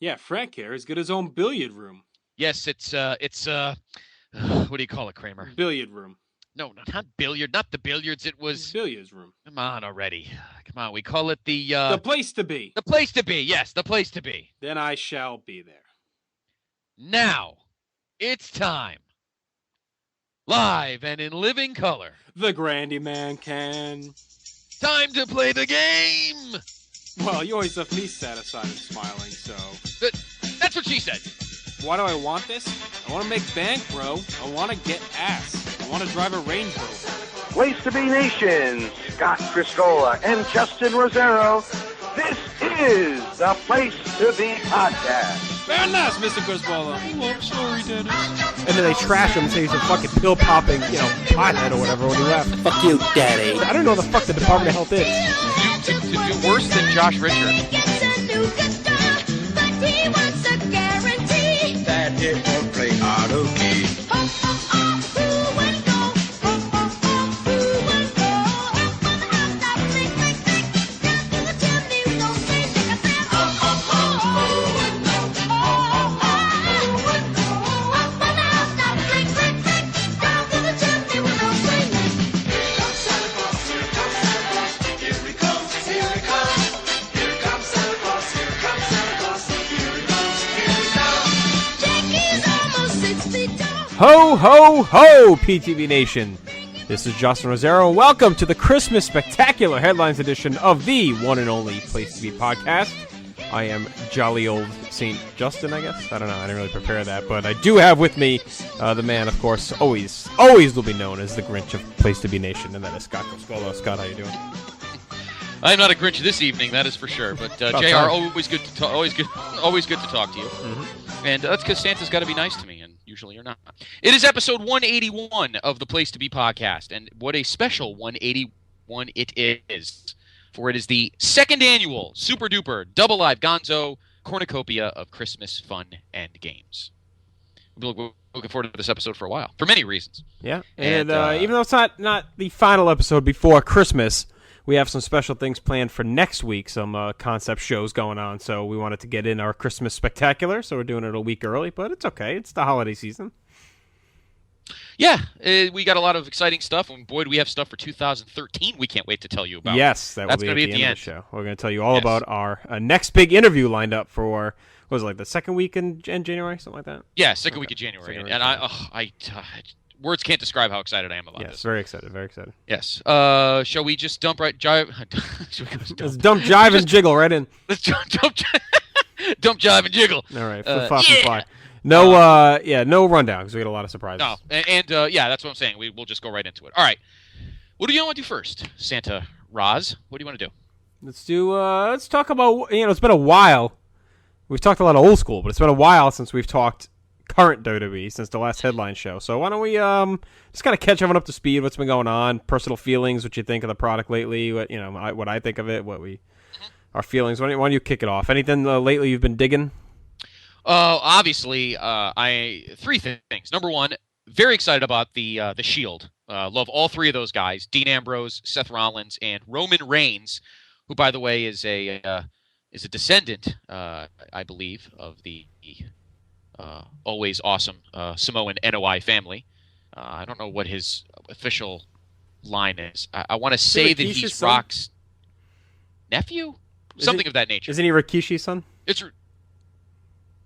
Yeah, Frank here has got his own billiard room. Yes, it's what do you call it, Kramer? Billiard room. No, not billiard, not the billiards. It was billiards room. Come on already. Come on, we call it the place to be. The place to be. Yes, the place to be. Then I shall be there. Now, it's time. Live and in living color. The Grandy Man can. Time to play the game. Well, you always left me satisfied and smiling, so. That's what she said. Why do I want this? I want to make bank, bro. I want to get ass. I want to drive a Range Rover. Place to be Nation, Scott Criscola and Justin Rosero. This is the Place to Be podcast. Very nice, Mr. Criscola. Oh, I'm sorry, Dennis. And then they trash him and say he's a fucking pill-popping, pothead or whatever when he left. Fuck you, Daddy. I don't know the fuck the Department of Health is. To do worse than Josh Richard. That it won't play auto key. Ho, ho, ho, PTB Nation. This is Justin Rosero, and welcome to the Christmas Spectacular Headlines edition of the one and only Place to Be podcast. I am jolly old St. Justin, I guess. I don't know. I didn't really prepare that, but I do have with me the man, of course, always will be known as the Grinch of Place to Be Nation, and that is Scott Criscola. Scott, how you doing? I'm not a Grinch this evening, that is for sure. But JR, always good to talk. Always good to talk to you. Mm-hmm. And that's because Santa's got to be nice to me, and usually you're not. It is episode 181 of the Place to Be podcast, and what a special 181 it is! For it is the second annual super duper double live Gonzo cornucopia of Christmas fun and games. We're looking forward to this episode for a while, for many reasons. Yeah, and even though it's not the final episode before Christmas, we have some special things planned for next week, some concept shows going on, so we wanted to get in our Christmas Spectacular, so we're doing it a week early, but it's okay. It's the holiday season. Yeah, we got a lot of exciting stuff, and boy, do we have stuff for 2013 we can't wait to tell you about. Yes, that's going to be at the end of the show. We're going to tell you all about our next big interview lined up for, what was it, like the second week in January, something like that? Yeah, second week of January, and I words can't describe how excited I am about this. Yes, very excited, very excited. Yes. Shall we just dump right jive? Let's dump jive and jiggle right in. Let's dump jive and jiggle. All right, flip, flop, and fly. No, no rundown because we got a lot of surprises. No, and that's what I'm saying. We'll just go right into it. All right. What do you want to do first, Santa Roz? What do you want to do? Let's talk about, it's been a while. We've talked a lot of old school, but it's been a while since we've talked current WWE since the last headline show. So why don't we just kind of catch everyone up to speed, what's been going on, personal feelings, what you think of the product lately, what I think of it, our feelings. Why don't you kick it off? Anything lately you've been digging? Obviously, three things. Number one, very excited about the Shield. Love all three of those guys: Dean Ambrose, Seth Rollins, and Roman Reigns, who, by the way, is a descendant, I believe, of the always awesome Samoan NOI family. I don't know what his official line is. I want to say that he's son? Rock's nephew, something of that nature. Isn't he Rikishi's son?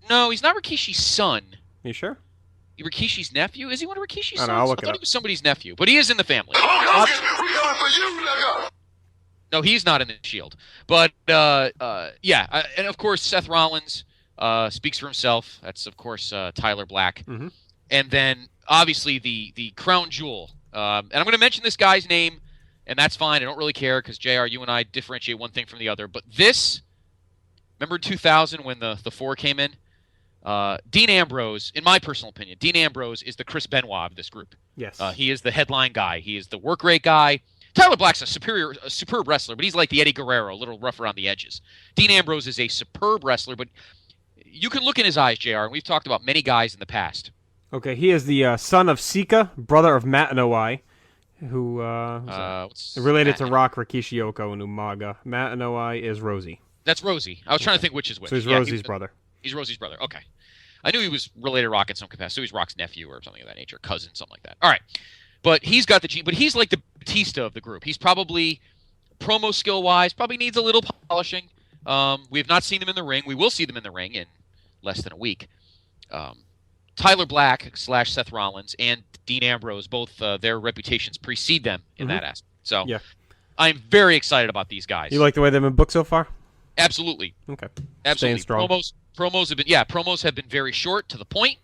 No, he's not Rikishi's son. You sure? Rikishi's nephew? Is he one of Rikishi's sons? I thought he was somebody's nephew, but he is in the family. We going for you, nigga. No, he's not in the Shield. But, and of course, Seth Rollins speaks for himself. That's, of course, Tyler Black. Mm-hmm. And then, obviously, the crown jewel. And I'm going to mention this guy's name, and that's fine. I don't really care because, JR, you and I differentiate one thing from the other. But this, remember in 2000 when the four came in? Dean Ambrose, in my personal opinion, Dean Ambrose is the Chris Benoit of this group. Yes. He is the headline guy. He is the work rate guy. Tyler Black's a superb wrestler, but he's like the Eddie Guerrero, a little rough around the edges. Dean Ambrose is a superb wrestler, but you can look in his eyes, JR, and we've talked about many guys in the past. Okay, he is the son of Sika, brother of Matt Anoa'i, who related to Rock, Rikishi, Yoko, and Umaga. Matt Anoa'i is Rosie. That's Rosie. I was trying to think which is which. So he's Rosie's brother. He's Rosie's brother. Okay. I knew he was related to Rock in some capacity. So he's Rock's nephew or something of that nature, cousin, something like that. All right. But he's got the gene, but he's like the Batista of the group. He's probably, promo skill-wise, probably needs a little polishing. We have not seen them in the ring. We will see them in the ring in less than a week. Tyler Black / Seth Rollins and Dean Ambrose, both their reputations precede them in that aspect. So yeah. I'm very excited about these guys. You like the way they've been booked so far? Absolutely. Okay. Absolutely. Staying strong. Promos have been very short, to the point.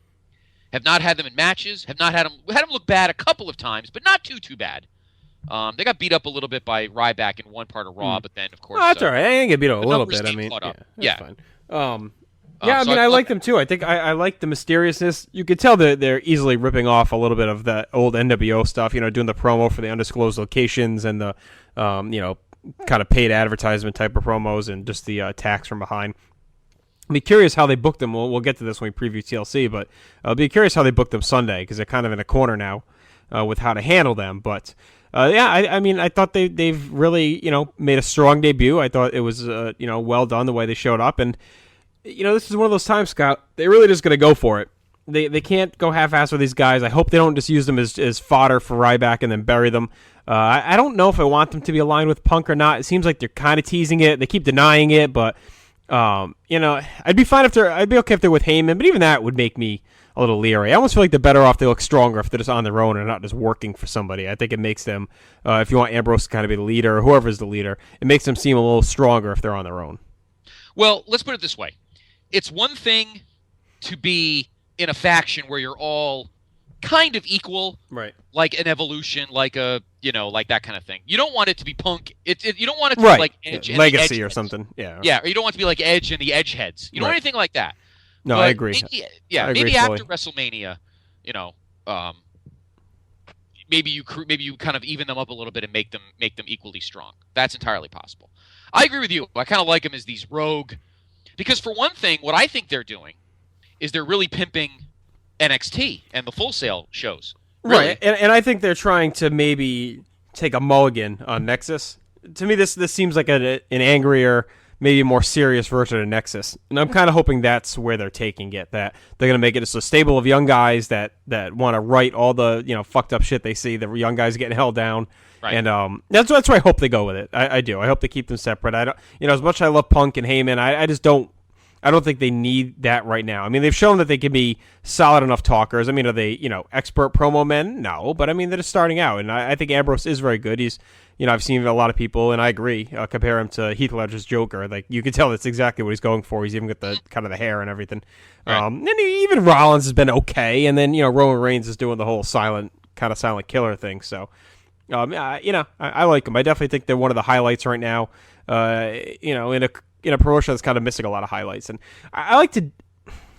Have not had them in matches. Have not had them look bad a couple of times, but not too bad. They got beat up a little bit by Ryback in one part of Raw, but then of course that's all right. I ain't get beat up a little bit. I mean, yeah, fine. I mean, I like them too. I think I like the mysteriousness. You could tell that they're easily ripping off a little bit of that old NWO stuff. You know, doing the promo for the undisclosed locations and the, kind of paid advertisement type of promos and just the attacks from behind. I'll be curious how they booked them. We'll get to this when we preview TLC, but I'll be curious how they booked them Sunday because they're kind of in a corner now with how to handle them. But I mean, I thought they've really made a strong debut. I thought it was well done the way they showed up, and this is one of those times, Scott. They're really just going to go for it. They can't go half-ass with these guys. I hope they don't just use them as fodder for Ryback and then bury them. I don't know if I want them to be aligned with Punk or not. It seems like they're kind of teasing it. They keep denying it, but I'd be fine I'd be okay if they're with Heyman, but even that would make me a little leery. I almost feel like they're better off. They look stronger if they're just on their own and not just working for somebody. I think it makes them, if you want Ambrose to kind of be the leader or whoever's the leader, it makes them seem a little stronger if they're on their own. Well, let's put it this way. It's one thing to be in a faction where you're all kind of equal, right? Like an Evolution, like a like that kind of thing. You don't want it to be Punk. You don't want it to be like Edge, and Legacy or Edge something. Yeah, yeah. Or you don't want it to be like Edge and the Edge heads. You don't want anything like that. No, but I agree. Maybe after WrestleMania, maybe you kind of even them up a little bit and make them equally strong. That's entirely possible. I agree with you. I kind of like them as these rogue, because for one thing, what I think they're doing is they're really pimping NXT and the Full Sail shows. Really. Right, and I think they're trying to maybe take a mulligan on Nexus. To me, this seems like an angrier, maybe more serious version of Nexus. And I'm kind of hoping that's where they're taking it, that they're going to make it just a stable of young guys that want to right all the fucked up shit they see, the young guys getting held down. Right. And that's where I hope they go with it. I do. I hope they keep them separate. I don't, as much as I love Punk and Heyman, I just don't. I don't think they need that right now. I mean, they've shown that they can be solid enough talkers. I mean, are they, expert promo men? No, but I mean, they're just starting out, and I think Ambrose is very good. He's, I've seen a lot of people, and I agree, compare him to Heath Ledger's Joker. Like, you can tell that's exactly what he's going for. He's even got the kind of the hair and everything. Right. And even Rollins has been okay, and then Roman Reigns is doing the whole silent killer thing. So, I like them. I definitely think they're one of the highlights right now. In a promotion that's kind of missing a lot of highlights. And I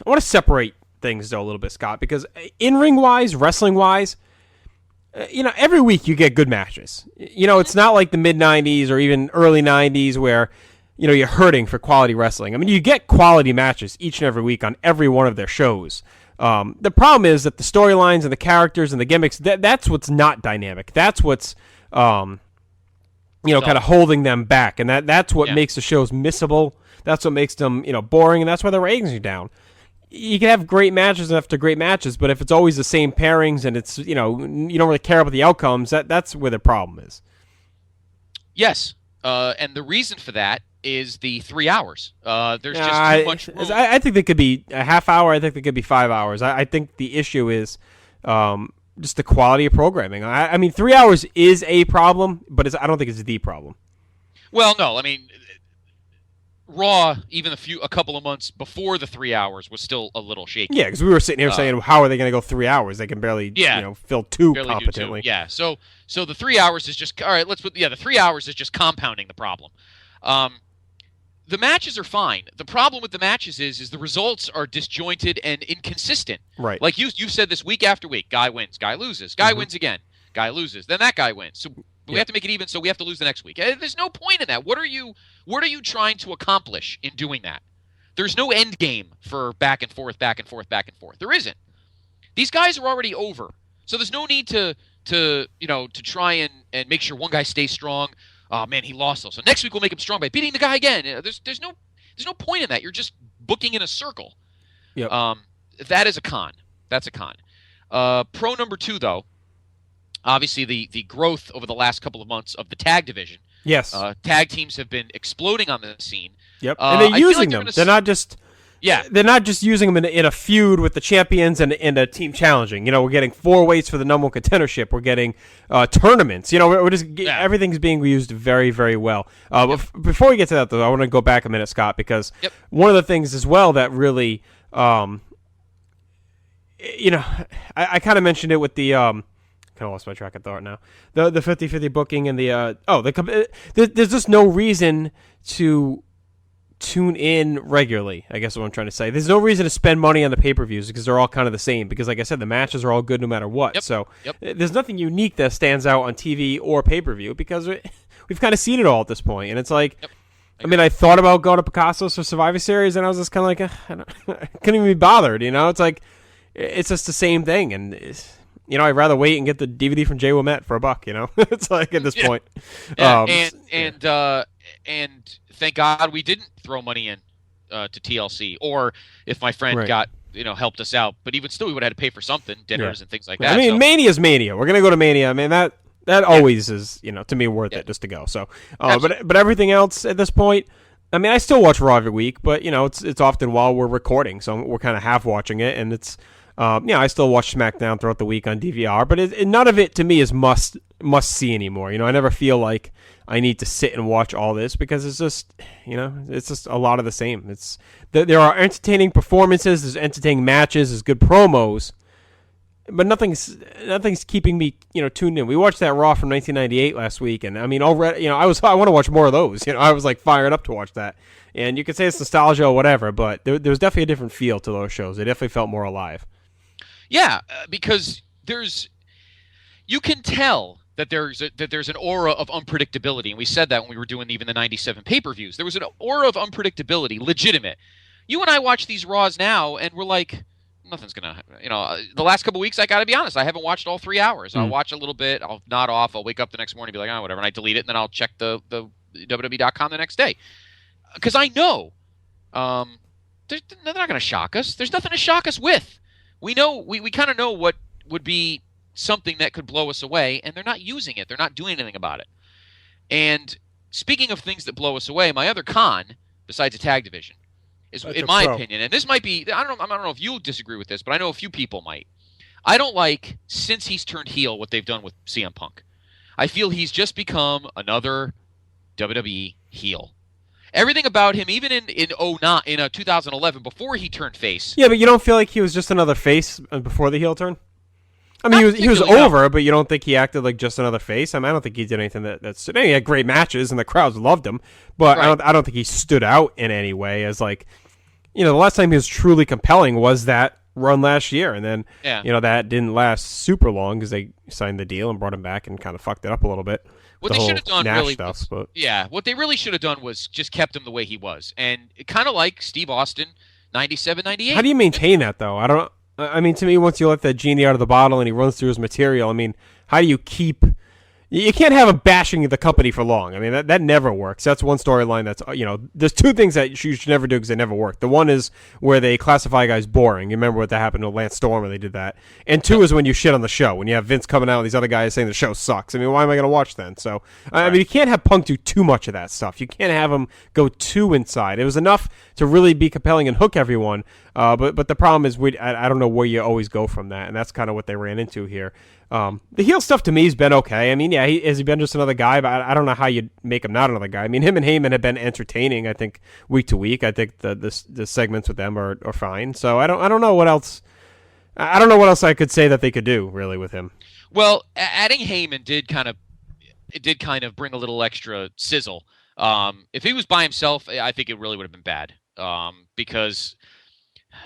want to separate things, though, a little bit, Scott, because in-ring wise, wrestling wise, every week you get good matches. It's not like the mid-90s or even early 90s where, you're hurting for quality wrestling. I mean, you get quality matches each and every week on every one of their shows. The problem is that the storylines and the characters and the gimmicks, that's what's not dynamic. That's what's, kind of holding them back. And that's what makes the shows missable. That's what makes them, boring. And that's why the ratings are down. You can have great matches after great matches, but if it's always the same pairings and it's, you don't really care about the outcomes, that's where the problem is. Yes. And the reason for that is the 3 hours. There's just too much room. I think they could be a half hour. I think they could be 5 hours. I think the issue is just the quality of programming. I mean, 3 hours is a problem, but I don't think it's the problem. Well, no. I mean, Raw, even a couple of months before the 3 hours, was still a little shaky. Yeah, because we were sitting here saying, how are they going to go 3 hours? They can barely, fill two competently. Yeah, so the 3 hours is just, all right, the 3 hours is just compounding the problem. The matches are fine. The problem with the matches is the results are disjointed and inconsistent. Right. Like you've said this week after week. Guy wins. Guy loses. Guy wins again. Guy loses. Then that guy wins. So we have to make it even, so we have to lose the next week. There's no point in that. What are you trying to accomplish in doing that? There's no end game for back and forth, back and forth, back and forth. There isn't. These guys are already over. So there's no need to try and make sure one guy stays strong. Oh man, he lost though. So next week we'll make him strong by beating the guy again. There's no point in that. You're just booking in a circle. Yep. That is a con. That's a con. Pro number 2, though, obviously the growth over the last couple of months of the tag division. Yes. Tag teams have been exploding on the scene. Yep. And they're using them. They're not just using them in a feud with the champions and a team challenging. We're getting 4-weights for the number 1 contendership. We're getting tournaments. We're just everything's being used very, very well. Before we get to that, though, I want to go back a minute, Scott, because one of the things as well that really, I kind of mentioned it with the. Kind of lost my track of thought now. The 50-50 booking and there's just no reason to tune in regularly, I guess is what I'm trying to say. There's no reason to spend money on the pay-per-views because they're all kind of the same. Because like I said, the matches are all good no matter what. So there's nothing unique that stands out on TV or pay-per-view because we've kind of seen it all at this point. And it's like, I mean, I thought about going to Picasso's for Survivor Series and I was just kind of like, I couldn't even be bothered, It's like, it's just the same thing. And I'd rather wait and get the DVD from Jay Wilmette for $1, It's like at this point. And thank God we didn't throw money in to TLC, or if my friend got helped us out. But even still, we would have had to pay for something, dinners and things like that. I mean, Mania's Mania. We're gonna go to Mania. I mean that always is to me worth it just to go. So, but everything else at this point. I mean, I still watch Raw every week, but it's often while we're recording, so we're kind of half watching it, and it's. I still watch SmackDown throughout the week on DVR, but none of it to me is must see anymore. I never feel like I need to sit and watch all this because it's just, it's just a lot of the same. There are entertaining performances, there's entertaining matches, there's good promos, but nothing's keeping me, tuned in. We watched that Raw from 1998 last week, and I mean, already, I want to watch more of those. I was like fired up to watch that. And you could say it's nostalgia or whatever, but there was definitely a different feel to those shows. They definitely felt more alive. Yeah, because you can tell that there's an aura of unpredictability, and we said that when we were doing even the 97 pay-per-views. There was an aura of unpredictability, legitimate. You and I watch these Raws now, and we're like, nothing's gonna, the last couple weeks, I gotta be honest, I haven't watched all 3 hours. I'll watch a little bit, I'll nod off, I'll wake up the next morning and be like, whatever, and I delete it, and then I'll check the WWE.com the next day. Because I know they're not gonna shock us. There's nothing to shock us with. We know we kind of know what would be something that could blow us away, and they're not using it. They're not doing anything about it. And speaking of things that blow us away, my other con, besides the tag division, is, in my opinion, and this might be, I don't know if you'll disagree with this, but I know a few people might. I don't like, since he's turned heel, what they've done with CM Punk. I feel he's just become another WWE heel. Everything about him, even in 2011, before he turned face. Yeah, but you don't feel like he was just another face before the heel turn? I mean, he was over, but you don't think he acted like just another face? I mean, I don't think he did anything that's. He had great matches, and the crowds loved him, but I don't think he stood out in any way as like, the last time he was truly compelling was that run last year, and then that didn't last super long because they signed the deal and brought him back and kind of fucked it up a little bit. What they should have done what they really should have done was just kept him the way he was, and kind of like Steve Austin, 97, 98. How do you maintain that though? I mean, to me, once you let that genie out of the bottle and he runs through his material, I mean, how do you keep? You can't have him bashing the company for long. I mean, that never works. That's one storyline that's, there's two things that you should never do because they never work. The one is where they classify guys boring. You remember what that happened to Lance Storm when they did that. And two is when you shit on the show, when you have Vince coming out and these other guys saying the show sucks. I mean, why am I going to watch then? So, I mean, you can't have Punk do too much of that stuff. You can't have him go too inside. It was enough to really be compelling and hook everyone. But the problem is, I don't know where you always go from that. And that's kind of what they ran into here. The heel stuff to me has been okay. I mean, yeah, has he been just another guy? But I don't know how you make him not another guy. I mean, him and Heyman have been entertaining. I think week to week. I think the segments with them are fine. So I don't know what else. I don't know what else I could say that they could do really with him. Well, adding Heyman did kind of bring a little extra sizzle. If he was by himself, I think it really would have been bad. Because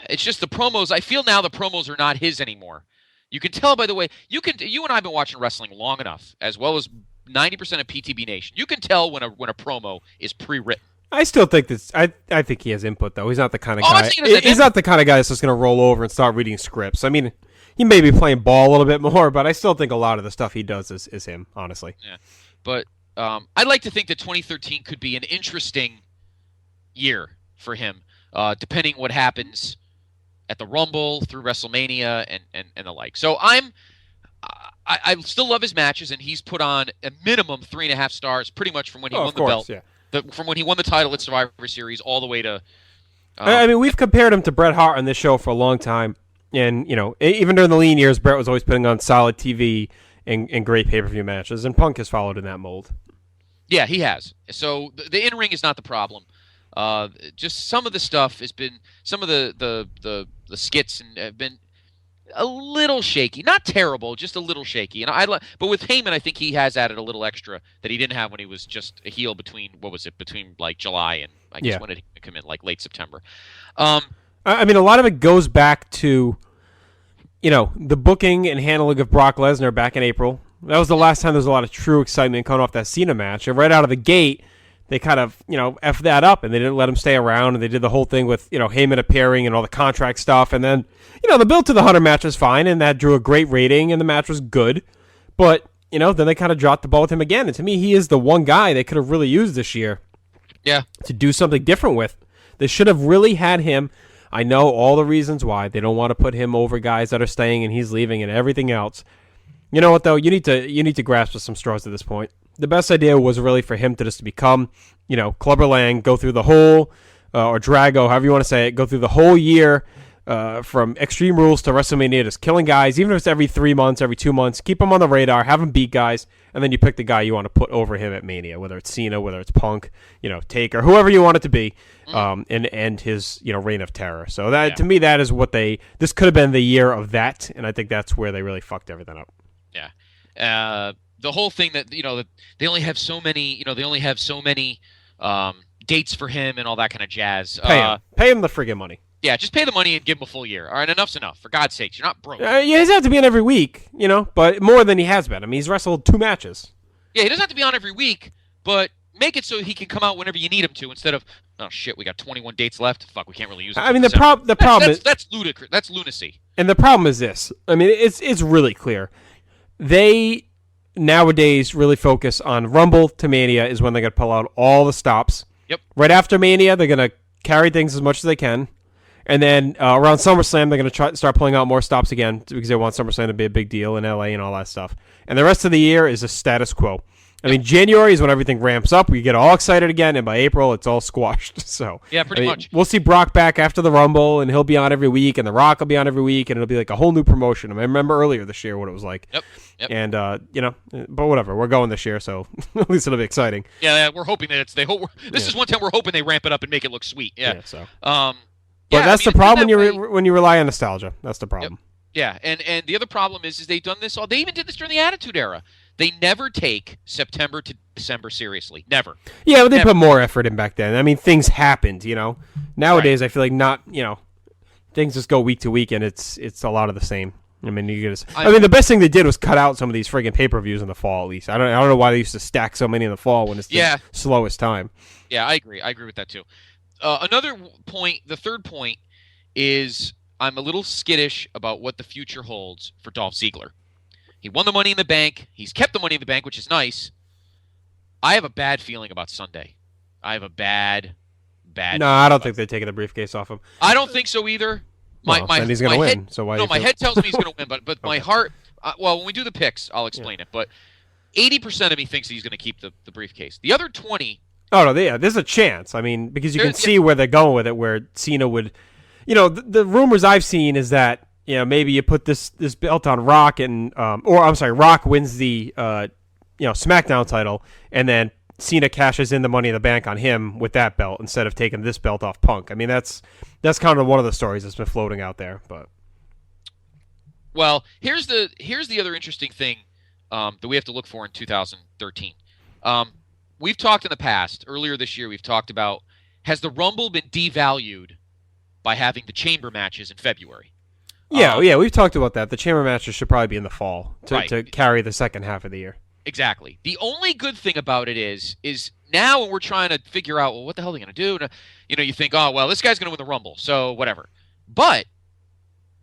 it's just the promos. I feel now the promos are not his anymore. You can tell by the way you and I have been watching wrestling long enough, as well as 90% of PTB Nation. You can tell when a promo is pre-written. I still think this. I think he has input though. He's not the kind of guy. He's not the kind of guy that's just going to roll over and start reading scripts. I mean, he may be playing ball a little bit more, but I still think a lot of the stuff he does is him. Honestly. Yeah, but I'd like to think that 2013 could be an interesting year for him. depending what happens at the Rumble through WrestleMania and the like. So I still love his matches, and he's put on a minimum 3.5 stars pretty much from when he won the belt. Yeah. From when he won the title at Survivor Series all the way to... I mean, we've compared him to Bret Hart on this show for a long time. And, even during the lean years, Bret was always putting on solid TV and great pay-per-view matches. And Punk has followed in that mold. Yeah, he has. So the in-ring is not the problem. Just some of the stuff has been... Some of the skits have been a little shaky. Not terrible, just a little shaky. But with Heyman, I think he has added a little extra that he didn't have when he was just a heel between like July and I guess when did he come in, like late September. I mean, a lot of it goes back to, the booking and handling of Brock Lesnar back in April. That was the last time there was a lot of true excitement coming off that Cena match. And right out of the gate, they kind of, F that up, and they didn't let him stay around, and they did the whole thing with, Heyman appearing and all the contract stuff, and then, the build to the Hunter match was fine, and that drew a great rating, and the match was good, but, then they kind of dropped the ball with him again, and to me, he is the one guy they could have really used this year to do something different with. They should have really had him. I know all the reasons why. They don't want to put him over guys that are staying, and he's leaving, and everything else. You know what, though? You need to grasp at some straws at this point. The best idea was really for him to just become, Clubber Lang, go through the whole, or Drago, however you want to say it, go through the whole year from Extreme Rules to WrestleMania, just killing guys, even if it's every 3 months, every 2 months, keep him on the radar, have him beat guys, and then you pick the guy you want to put over him at Mania, whether it's Cena, whether it's Punk, Taker, whoever you want it to be, and end his, reign of terror. So that to me, that is what this could have been the year of that, and I think that's where they really fucked everything up. Yeah. The whole thing that that they only have so many dates for him and all that kind of jazz. Pay him the friggin' money. Yeah, just pay the money and give him a full year. All right, enough's enough. For God's sakes, you're not broke. He doesn't have to be in every week, but more than he has been. I mean, he's wrestled 2 matches. Yeah, he doesn't have to be on every week, but make it so he can come out whenever you need him to, instead of, oh shit, we got 21 dates left. Fuck, we can't really use it. I mean, the problem is that's ludicrous. That's lunacy. And the problem is this. I mean, it's really clear. They nowadays really focus on Rumble to Mania is when they're going to pull out all the stops. Yep. Right after Mania, they're going to carry things as much as they can. And then around SummerSlam, they're going to start pulling out more stops again because they want SummerSlam to be a big deal in LA and all that stuff. And the rest of the year is a status quo. I mean, January is when everything ramps up. We get all excited again, and by April, it's all squashed. So yeah, pretty much. We'll see Brock back after the Rumble, and he'll be on every week, and The Rock will be on every week, and it'll be like a whole new promotion. I mean, I remember earlier this year what it was like. Yep. And but whatever, we're going this year, so at least it'll be exciting. Yeah, we're hoping that this is one time we're hoping they ramp it up and make it look sweet. Yeah. So. But that's the problem when you rely on nostalgia. That's the problem. Yep. Yeah, and the other problem is they've done this they even did this during the Attitude Era. They never take September to December seriously. Never. Yeah, but they put more effort in back then. I mean, things happened, Nowadays, right. I feel like things just go week to week, and it's a lot of the same. I mean, the best thing they did was cut out some of these friggin' pay-per-views in the fall. At least I don't know why they used to stack so many in the fall when it's the slowest time. Yeah, I agree. I agree with that too. Another point, the third point, is I'm a little skittish about what the future holds for Dolph Ziggler. He won the Money in the Bank. He's kept the Money in the Bank, which is nice. I have a bad feeling about Sunday. I have a bad. No, I don't think they're taking the briefcase off him. I don't think so either. Then he's going to win. So why? No, my head tells me he's going to win, but okay. My heart. When we do the picks, I'll explain it. But 80% of me thinks he's going to keep the briefcase. The other 20. Oh no, there's a chance. I mean, because you can see where they're going with it. Where Cena would, the rumors I've seen is that. Maybe you put this belt on Rock and Rock wins the SmackDown title, and then Cena cashes in the Money in the Bank on him with that belt instead of taking this belt off Punk. I mean, that's kind of one of the stories that's been floating out there. But here's the other interesting thing that we have to look for in 2013. We've talked in the past. Earlier this year, we've talked about, has the Rumble been devalued by having the chamber matches in February? Yeah, we've talked about that. The chamber matches should probably be in the fall to carry the second half of the year. Exactly. The only good thing about it is now when we're trying to figure out, well, what the hell are they going to do? You think, oh, well, this guy's going to win the Rumble, so whatever. But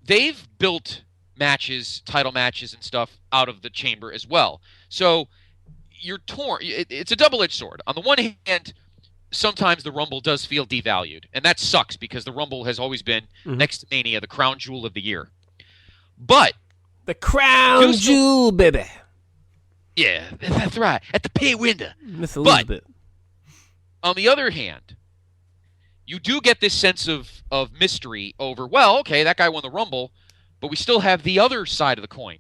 they've built matches, title matches and stuff out of the chamber as well. So you're torn. It's a double-edged sword. On the one hand, sometimes the Rumble does feel devalued, and that sucks because the Rumble has always been, next to Mania, the crown jewel of the year. But the crown jewel, baby. Yeah, that's right. At the pay window. Miss Elizabeth. But on the other hand, you do get this sense of mystery over, well, okay, that guy won the Rumble, but we still have the other side of the coin.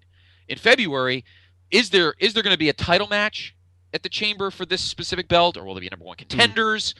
In February, is there going to be a title match at the Chamber for this specific belt, or will there be number one contenders?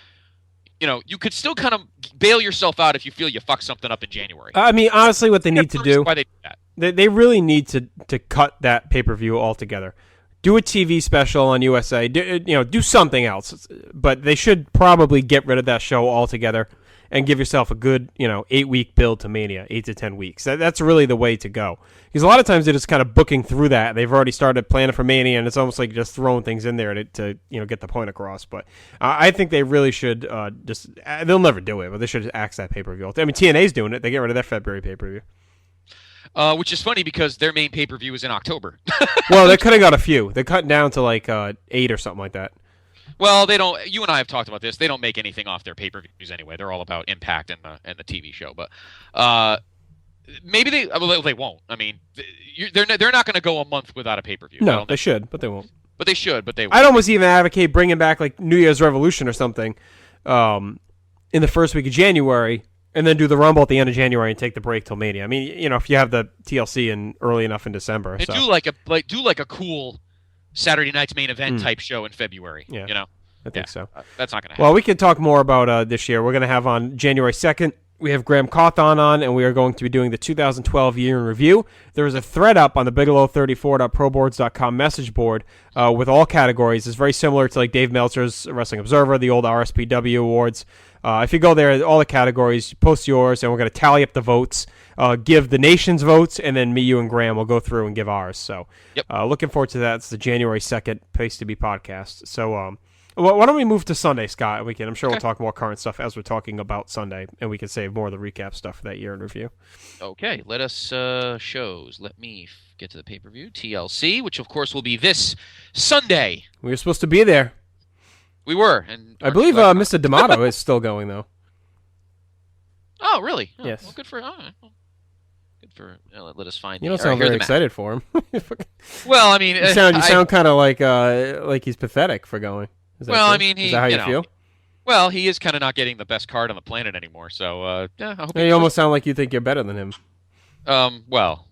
You could still kind of bail yourself out if you feel you fuck something up in January. I mean, honestly, what they need to do, why they do that. They really need to cut that pay-per-view altogether. Do a TV special on USA. Do something else. But they should probably get rid of that show altogether and give yourself a good 8-week build to Mania, 8 to 10 weeks. That's really the way to go. Because a lot of times they're just kind of booking through that. They've already started planning for Mania, and it's almost like just throwing things in there to get the point across. But I think they really should they'll never do it, but they should axe that pay-per-view. I mean, TNA's doing it. They get rid of their February pay-per-view. Which is funny because their main pay-per-view is in October. Well, they're cutting out a few. They're cutting down to like 8 or something like that. Well, they don't. You and I have talked about this. They don't make anything off their pay-per-views anyway. They're all about Impact and the TV show. But maybe they won't. I mean, they're not going to go a month without a pay-per-view. No, they should, but they won't. But they should, but they won't. I'd almost even advocate bringing back like New Year's Revolution or something in the first week of January. And then do the Rumble at the end of January and take the break till Mania. I mean, if you have the TLC in early enough in December, and do like a cool Saturday night's main event type show in February. Yeah, I think so. That's not going to happen. Well, we can talk more about this year. We're going to have on January 2nd. We have Graham Cawthon on, and we are going to be doing the 2012 year in review. There is a thread up on the Bigelow34.proboards.com message board with all categories. It's very similar to like Dave Meltzer's Wrestling Observer, the old RSPW awards. If you go there, all the categories, post yours, and we're going to tally up the votes, give the nation's votes, and then me, you, and Graham will go through and give ours. So looking forward to that. It's the January 2nd PTB podcast. So why don't we move to Sunday, Scott? I'm sure we'll talk more current stuff as we're talking about Sunday, and we can save more of the recap stuff for that year in review. Okay, let us shows. Let me get to the pay-per-view. TLC, which of course will be this Sunday. We were supposed to be there. We were, and I believe Mr. D'Amato is still going though. Oh, really? Oh, yes. Well, good for. Let us find. You don't sound very excited for him. Well, I mean, you sound kind of like he's pathetic for going. Is that well, true? I mean, is that how you feel? Well, he is kind of not getting the best card on the planet anymore. So, I hope. You almost sound like you think you're better than him. Well.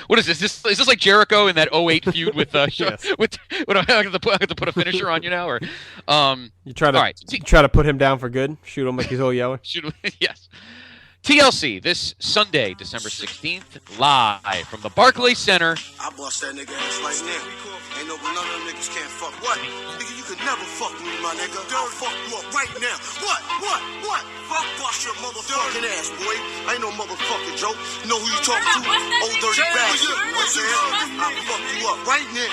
What is this? Is this like Jericho in that 08 feud with yes. with what I have to put a finisher on you now, or you try to put him down for good, shoot him like he's all yellow. Yes. TLC this Sunday, December 16th, live from the Barclays Center. I bust that nigga ass right now. Ain't none of them niggas can't fuck. What? Nigga, you could never fuck me, my nigga. I'll fuck you up right now. What? Fuck bust your motherfucking ass, boy. I ain't no motherfucking joke. You know who you talking to? Old dirty bastard. You know what I'm saying? I'll fuck you up right now.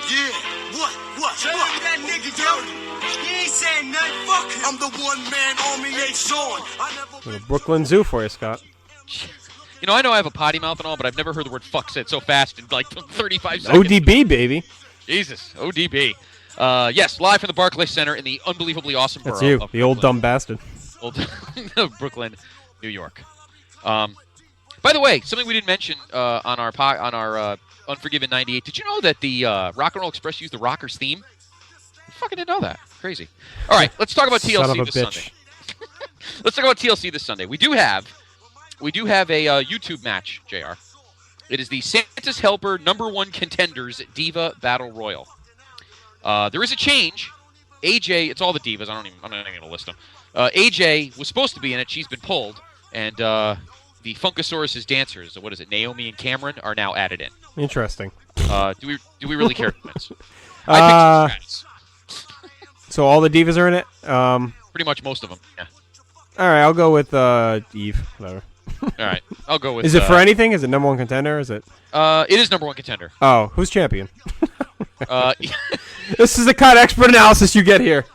Yeah. What? That nigga dirty. He ain't saying nothing. Fuck him. I'm the one-man army ain't showing. Little Brooklyn Zoo for you, Scott. I know I have a potty mouth and all, but I've never heard the word fuck said so fast in like 35 seconds. ODB, baby. Jesus, ODB. Yes, live from the Barclays Center in the unbelievably awesome borough. That's you, of the old dumb bastard. Old Brooklyn, New York. By the way, something we didn't mention on our Unforgiven 98. Did you know that the Rock and Roll Express used the Rockers theme? I fucking didn't know that. Crazy. All right, let's talk about TLC this Sunday. Let's talk about TLC this Sunday. We do have a YouTube match, JR. It is the Santa's Helper #1 Contenders Diva Battle Royal. There is a change. AJ, it's all the divas. I'm not even going to list them. AJ was supposed to be in it. She's been pulled. And the Funkasaurus' dancers, what is it, Naomi and Cameron, are now added in. Interesting. Do we really care? I picked some So all the divas are in it? Pretty much most of them, yeah. All right, I'll go with Eve. Whatever. All right, I'll go with... Is it for anything? Is it #1 contender? Is it? It is #1 contender. Oh, who's champion? This is the kind of expert analysis you get here.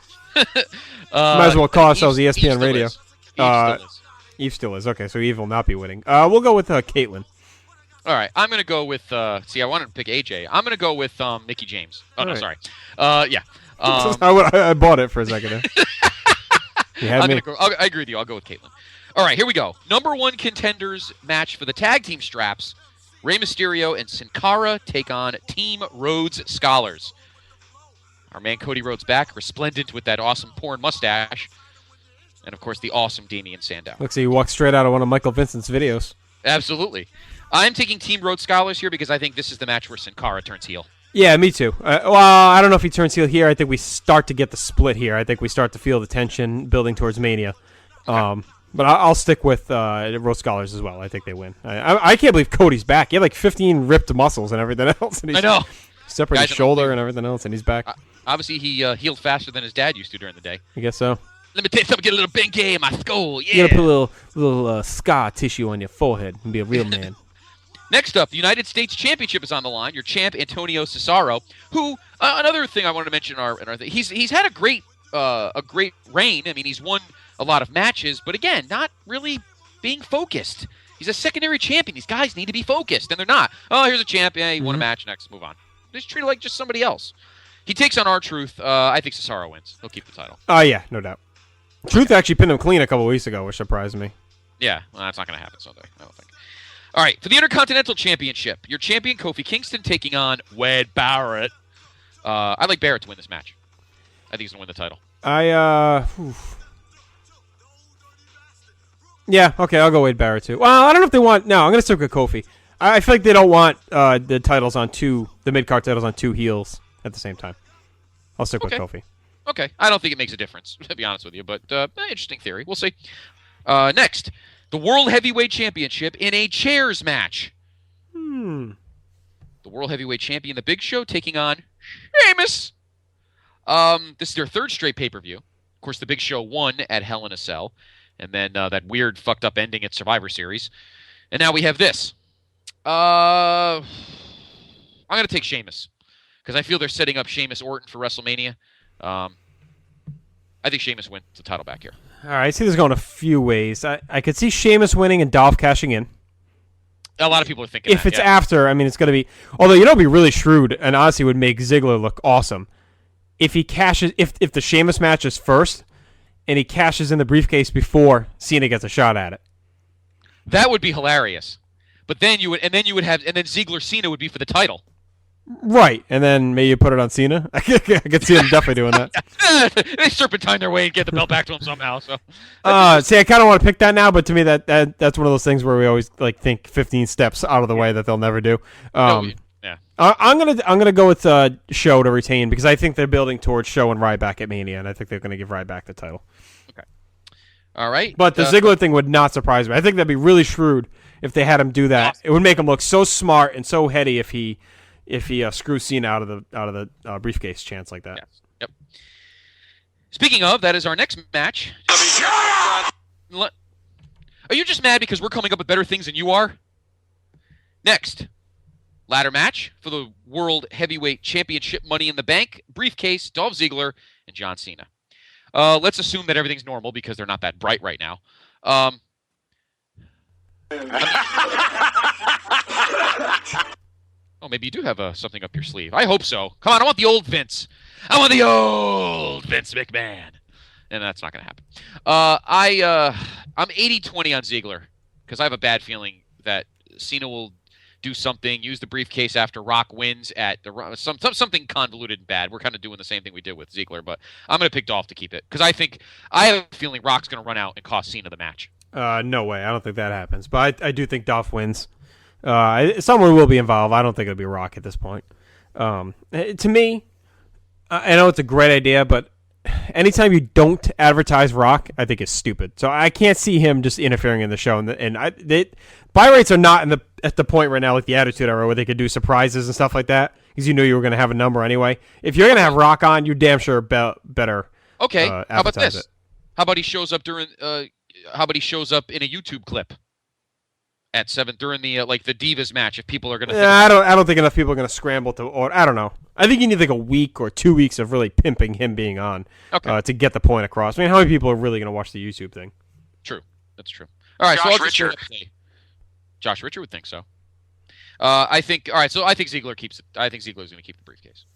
Might as well call ourselves ESPN Radio. Eve still is. Okay, so Eve will not be winning. We'll go with Caitlyn. All right, I'm going to go with... I wanted to pick AJ. I'm going to go with Mickey James. Oh, no, right. sorry. Yeah. I bought it for a second. You had me. I agree with you. I'll go with Caitlyn. All right, here we go. Number 1 contenders match for the tag team straps. Rey Mysterio and Sin Cara take on Team Rhodes Scholars. Our man Cody Rhodes back, resplendent with that awesome porn mustache. And, of course, the awesome Damian Sandow. Looks like he walked straight out of one of Michael Vincent's videos. Absolutely. I'm taking Team Rhodes Scholars here because I think this is the match where Sin Cara turns heel. Yeah, me too. Well, I don't know if he turns heel here. I think we start to get the split here. I think we start to feel the tension building towards Mania. Okay. But I'll stick with Rhodes Scholars as well. I think they win. I can't believe Cody's back. He had like 15 ripped muscles and everything else. And I know. Separated his shoulder and everything else, and he's back. Obviously, he healed faster than his dad used to during the day. I guess so. Let me take something, get a little Bengay in my skull. Yeah. You gotta put a little scar tissue on your forehead and be a real man. Next up, the United States Championship is on the line. Your champ, Antonio Cesaro, who, another thing I wanted to mention in our thing, he's had a great reign. I mean, he's won a lot of matches, but again, not really being focused. He's a secondary champion. These guys need to be focused, and they're not. Oh, here's a champ. Yeah, he won a match. Next, move on. Just treat it like just somebody else. He takes on R-Truth. I think Cesaro wins. He'll keep the title. Oh, yeah, no doubt. Truth actually pinned him clean a couple weeks ago, which surprised me. Yeah, well, that's not going to happen Sunday, I don't think. All right, for the Intercontinental Championship, your champion Kofi Kingston taking on Wade Barrett. I like Barrett to win this match. I think he's going to win the title. Yeah, okay, I'll go Wade Barrett too. Well, I don't know if they want... No, I'm going to stick with Kofi. I feel like they don't want the titles on the mid-card titles on 2 heels at the same time. I'll stick with Kofi. Okay, I don't think it makes a difference, to be honest with you, but interesting theory. We'll see. Next, the World Heavyweight Championship in a chairs match. The World Heavyweight Champion, The Big Show, taking on Sheamus. This is their 3rd straight pay-per-view. Of course, The Big Show won at Hell in a Cell, and then that weird, fucked-up ending at Survivor Series. And now we have this. I'm going to take Sheamus, because I feel they're setting up Sheamus Orton for WrestleMania. I think Sheamus wins the title back here. All right, I see this going a few ways. I could see Sheamus winning and Dolph cashing in. A lot of people are thinking if it's after, I mean, it's going to be... Although, it'd be really shrewd and honestly would make Ziggler look awesome. If he cashes... If the Sheamus match is first and he cashes in the briefcase before Cena gets a shot at it. That would be hilarious. But then you would have... And then Ziggler-Cena would be for the title. Right, and then maybe you put it on Cena. I could see him definitely doing that. They serpentine their way and get the belt back to him somehow. So, see, I kind of want to pick that now, but to me, that's one of those things where we always think 15 steps out of the way that they'll never do. Yeah. I'm gonna go with Show to retain because I think they're building towards Show and Ryback at Mania, and I think they're gonna give Ryback the title. Okay. All right. But the Ziggler thing would not surprise me. I think that'd be really shrewd if they had him do that. Awesome. It would make him look so smart and so heady if he screws Cena out of the briefcase chance like that. Yes. Yep. Speaking of, that is our next match. Are you just mad because we're coming up with better things than you are? Next, ladder match for the World Heavyweight Championship Money in the Bank briefcase, Dolph Ziggler and John Cena. Let's assume that everything's normal because they're not that bright right now. Oh, maybe you do have something up your sleeve. I hope so. Come on, I want the old Vince. I want the old Vince McMahon. And that's not going to happen. I'm 80-20 on Ziggler because I have a bad feeling that Cena will do something, use the briefcase after Rock wins at the something convoluted and bad. We're kind of doing the same thing we did with Ziggler, but I'm going to pick Dolph to keep it because I have a feeling Rock's going to run out and cost Cena the match. No way. I don't think that happens. But I do think Dolph wins. Someone will be involved. I don't think it'll be Rock at this point. To me, I know it's a great idea, but anytime you don't advertise Rock, I think it's stupid. So I can't see him just interfering in the show. Buy rates are not at the point right now like the Attitude Era where they could do surprises and stuff like that because you knew you were going to have a number anyway. If you're going to have Rock on, you damn sure better. Okay, how about this? It. How about he shows up during? How about he shows up in a YouTube clip? At 7 during the the Divas match, if people are going to. I don't think enough people are going to scramble to. Or I don't know. I think you need like a week or 2 weeks of really pimping him being on, to get the point across. I mean, how many people are really going to watch the YouTube thing? True, that's true. All right, Josh Richard. Josh Richard would think so. I think. All right, so I think Ziggler keeps it. I think Ziggler's going to keep the briefcase.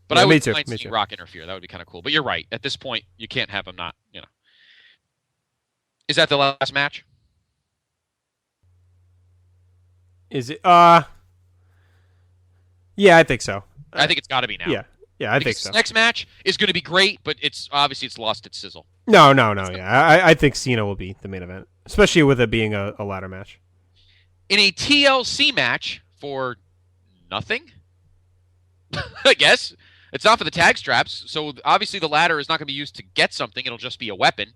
But Yeah, I me would too, mind me seeing too. Rock interfere. That would be kind of cool. But you're right. At this point, you can't have him not. Is that the last match? Is it? Yeah, I think so. I think it's got to be now. Yeah, I think Because so. this next match is going to be great, but it's lost its sizzle. No. Yeah, I think Cena will be the main event, especially with it being a ladder match. In a TLC match for nothing, I guess. It's not for the tag straps, so obviously the ladder is not going to be used to get something. It'll just be a weapon.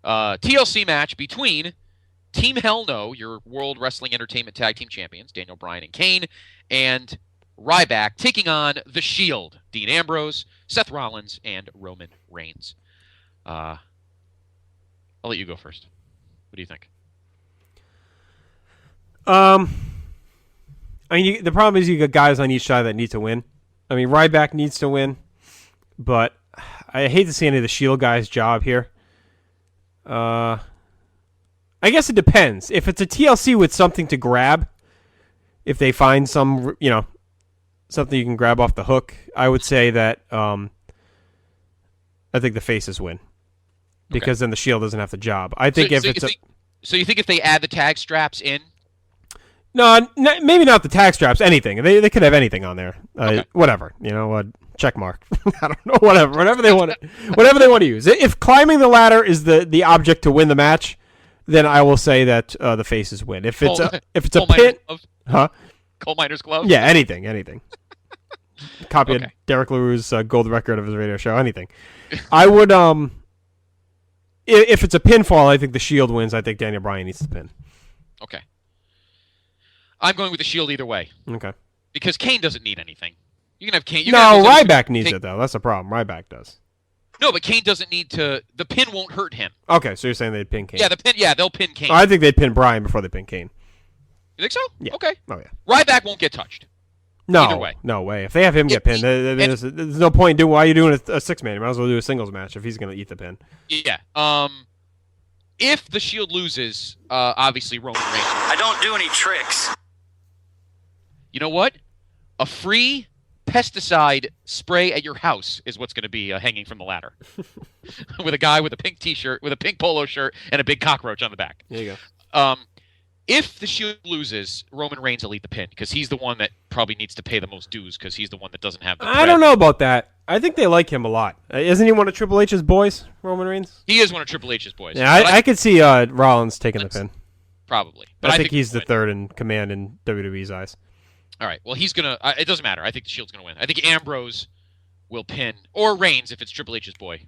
TLC match between Team Hell No, your World Wrestling Entertainment Tag Team Champions, Daniel Bryan and Kane, and Ryback taking on The Shield, Dean Ambrose, Seth Rollins, and Roman Reigns. I'll let you go first. What do you think? I mean, the problem is you got guys on each side that need to win. I mean, Ryback needs to win, but I hate to see any of the Shield guys' job here. I guess it depends. If it's a TLC with something to grab, if they find some, something you can grab off the hook, I would say that I think the faces win. Because then the Shield doesn't have the job. I think So you think if they add the tag straps in? No, maybe not the tag straps. Anything. They could have anything on there. Okay. Whatever. Check mark. I don't know. Whatever they want to use. If climbing the ladder is the object to win the match, then I will say that the faces win. If it's a pin, Coal miner's glove. Yeah, anything. Copy of Okay. Derek LaRue's gold record of his radio show. Anything. I would if it's a pinfall, I think the Shield wins. I think Daniel Bryan needs to pin. Okay. I'm going with the Shield either way. Okay. Because Kane doesn't need anything. You can have Kane. Ryback needs it though. That's the problem. Ryback does. No, but Kane doesn't need to. The pin won't hurt him. Okay, so you're saying they'd pin Kane? Yeah, the pin. Yeah, they'll pin Kane. I think they'd pin Bryan before they pin Kane. You think so? Yeah. Okay. Oh yeah. Ryback won't get touched. No. Either way. No way. If they have him get pinned, there's no point in doing. Why are you doing a 6-man? You might as well do a singles match if he's going to eat the pin. Yeah. If the Shield loses, obviously Roman Reigns. I don't do any tricks. You know what? A free pesticide spray at your house is what's going to be hanging from the ladder. With a guy with a pink T-shirt, with a pink polo shirt, and a big cockroach on the back. There you go. If the Shield loses, Roman Reigns will eat the pin because he's the one that probably needs to pay the most dues because he's the one that doesn't have the I don't know about that. I think they like him a lot. Isn't he one of Triple H's boys, Roman Reigns? He is one of Triple H's boys. Yeah, I could see Rollins taking the pin. Probably. But I think he's the third in command in WWE's eyes. All right. Well, he's going to... It doesn't matter. I think the Shield's going to win. I think Ambrose will pin... Or Reigns, if it's Triple H's boy.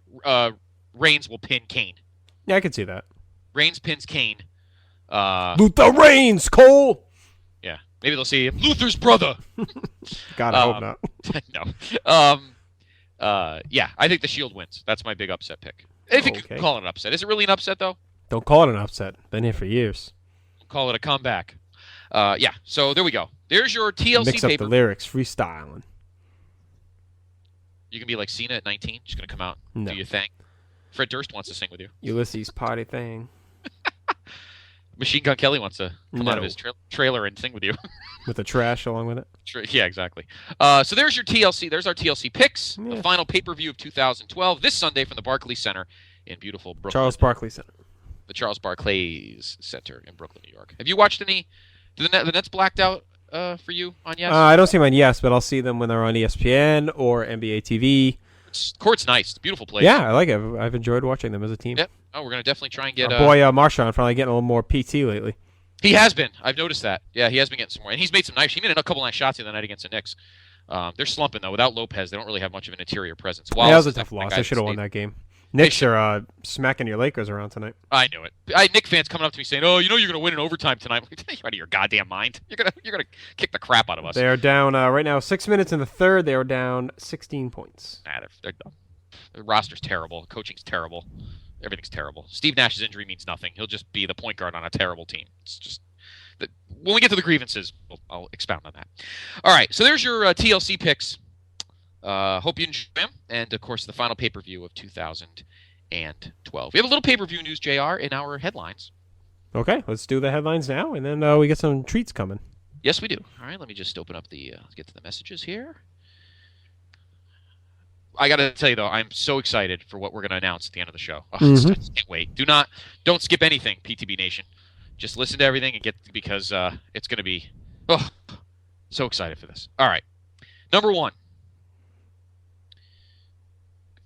Reigns will pin Kane. Yeah, I could see that. Reigns pins Kane. Luther Reigns, Cole! Yeah. Maybe they'll see him. Luther's brother! God, I hope not. No. Yeah, I think the Shield wins. That's my big upset pick. If you could call it an upset. Is it really an upset, though? Don't call it an upset. Been here for years. Call it a comeback. Yeah, so there we go. There's your TLC Mix up paper. the lyrics, freestyling. You can be like Cena at 19, just going to come out and No. do your thing. Fred Durst wants to sing with you. Ulysses party thing. Machine Gun Kelly wants to come out of his trailer and sing with you. With the trash along with it. Yeah, exactly. So there's your TLC. There's our TLC picks. Yeah. The final pay-per-view of 2012 this Sunday from the Barclays Center in beautiful Brooklyn. Charles Barkley Center. The Charles Barclays Center in Brooklyn, New York. Have you watched any? The Nets blacked out for you on Yes? I don't see them on Yes, but I'll see them when they're on ESPN or NBA TV. Court's nice. It's a beautiful place. Yeah, I like it. I've enjoyed watching them as a team. Yep. Oh, we're going to definitely try and get... Our boy Marshawn finally getting a little more PT lately. He has been. I've noticed that. Yeah, he has been getting some more. And he's made some nice... He made a couple nice shots the other night against the Knicks. They're slumping, though. Without Lopez, they don't really have much of an interior presence. Yeah, that was a tough loss. They should have won that game. Knicks are smacking your Lakers around tonight. I knew it. Knick fans coming up to me saying, "Oh, you know you're going to win in overtime tonight." I'm like, you're out of your goddamn mind. You're gonna kick the crap out of us. They are down right now. 6 minutes in the third. They are down 16 points. Nah, they're done. The roster's terrible. The coaching's terrible. Everything's terrible. Steve Nash's injury means nothing. He'll just be the point guard on a terrible team. It's just when we get to the grievances, I'll expound on that. All right, so there's your TLC picks. Hope you enjoy them. And, of course, the final pay-per-view of 2012. We have a little pay-per-view news, JR, in our headlines. Okay, let's do the headlines now, and then we get some treats coming. Yes, we do. All right, let me just open up let's get to the messages here. I got to tell you, though, I'm so excited for what we're going to announce at the end of the show. Oh, Mm-hmm. I just can't wait. Don't skip anything, PTB Nation. Just listen to everything and because it's going to be so excited for this. All right. Number 1.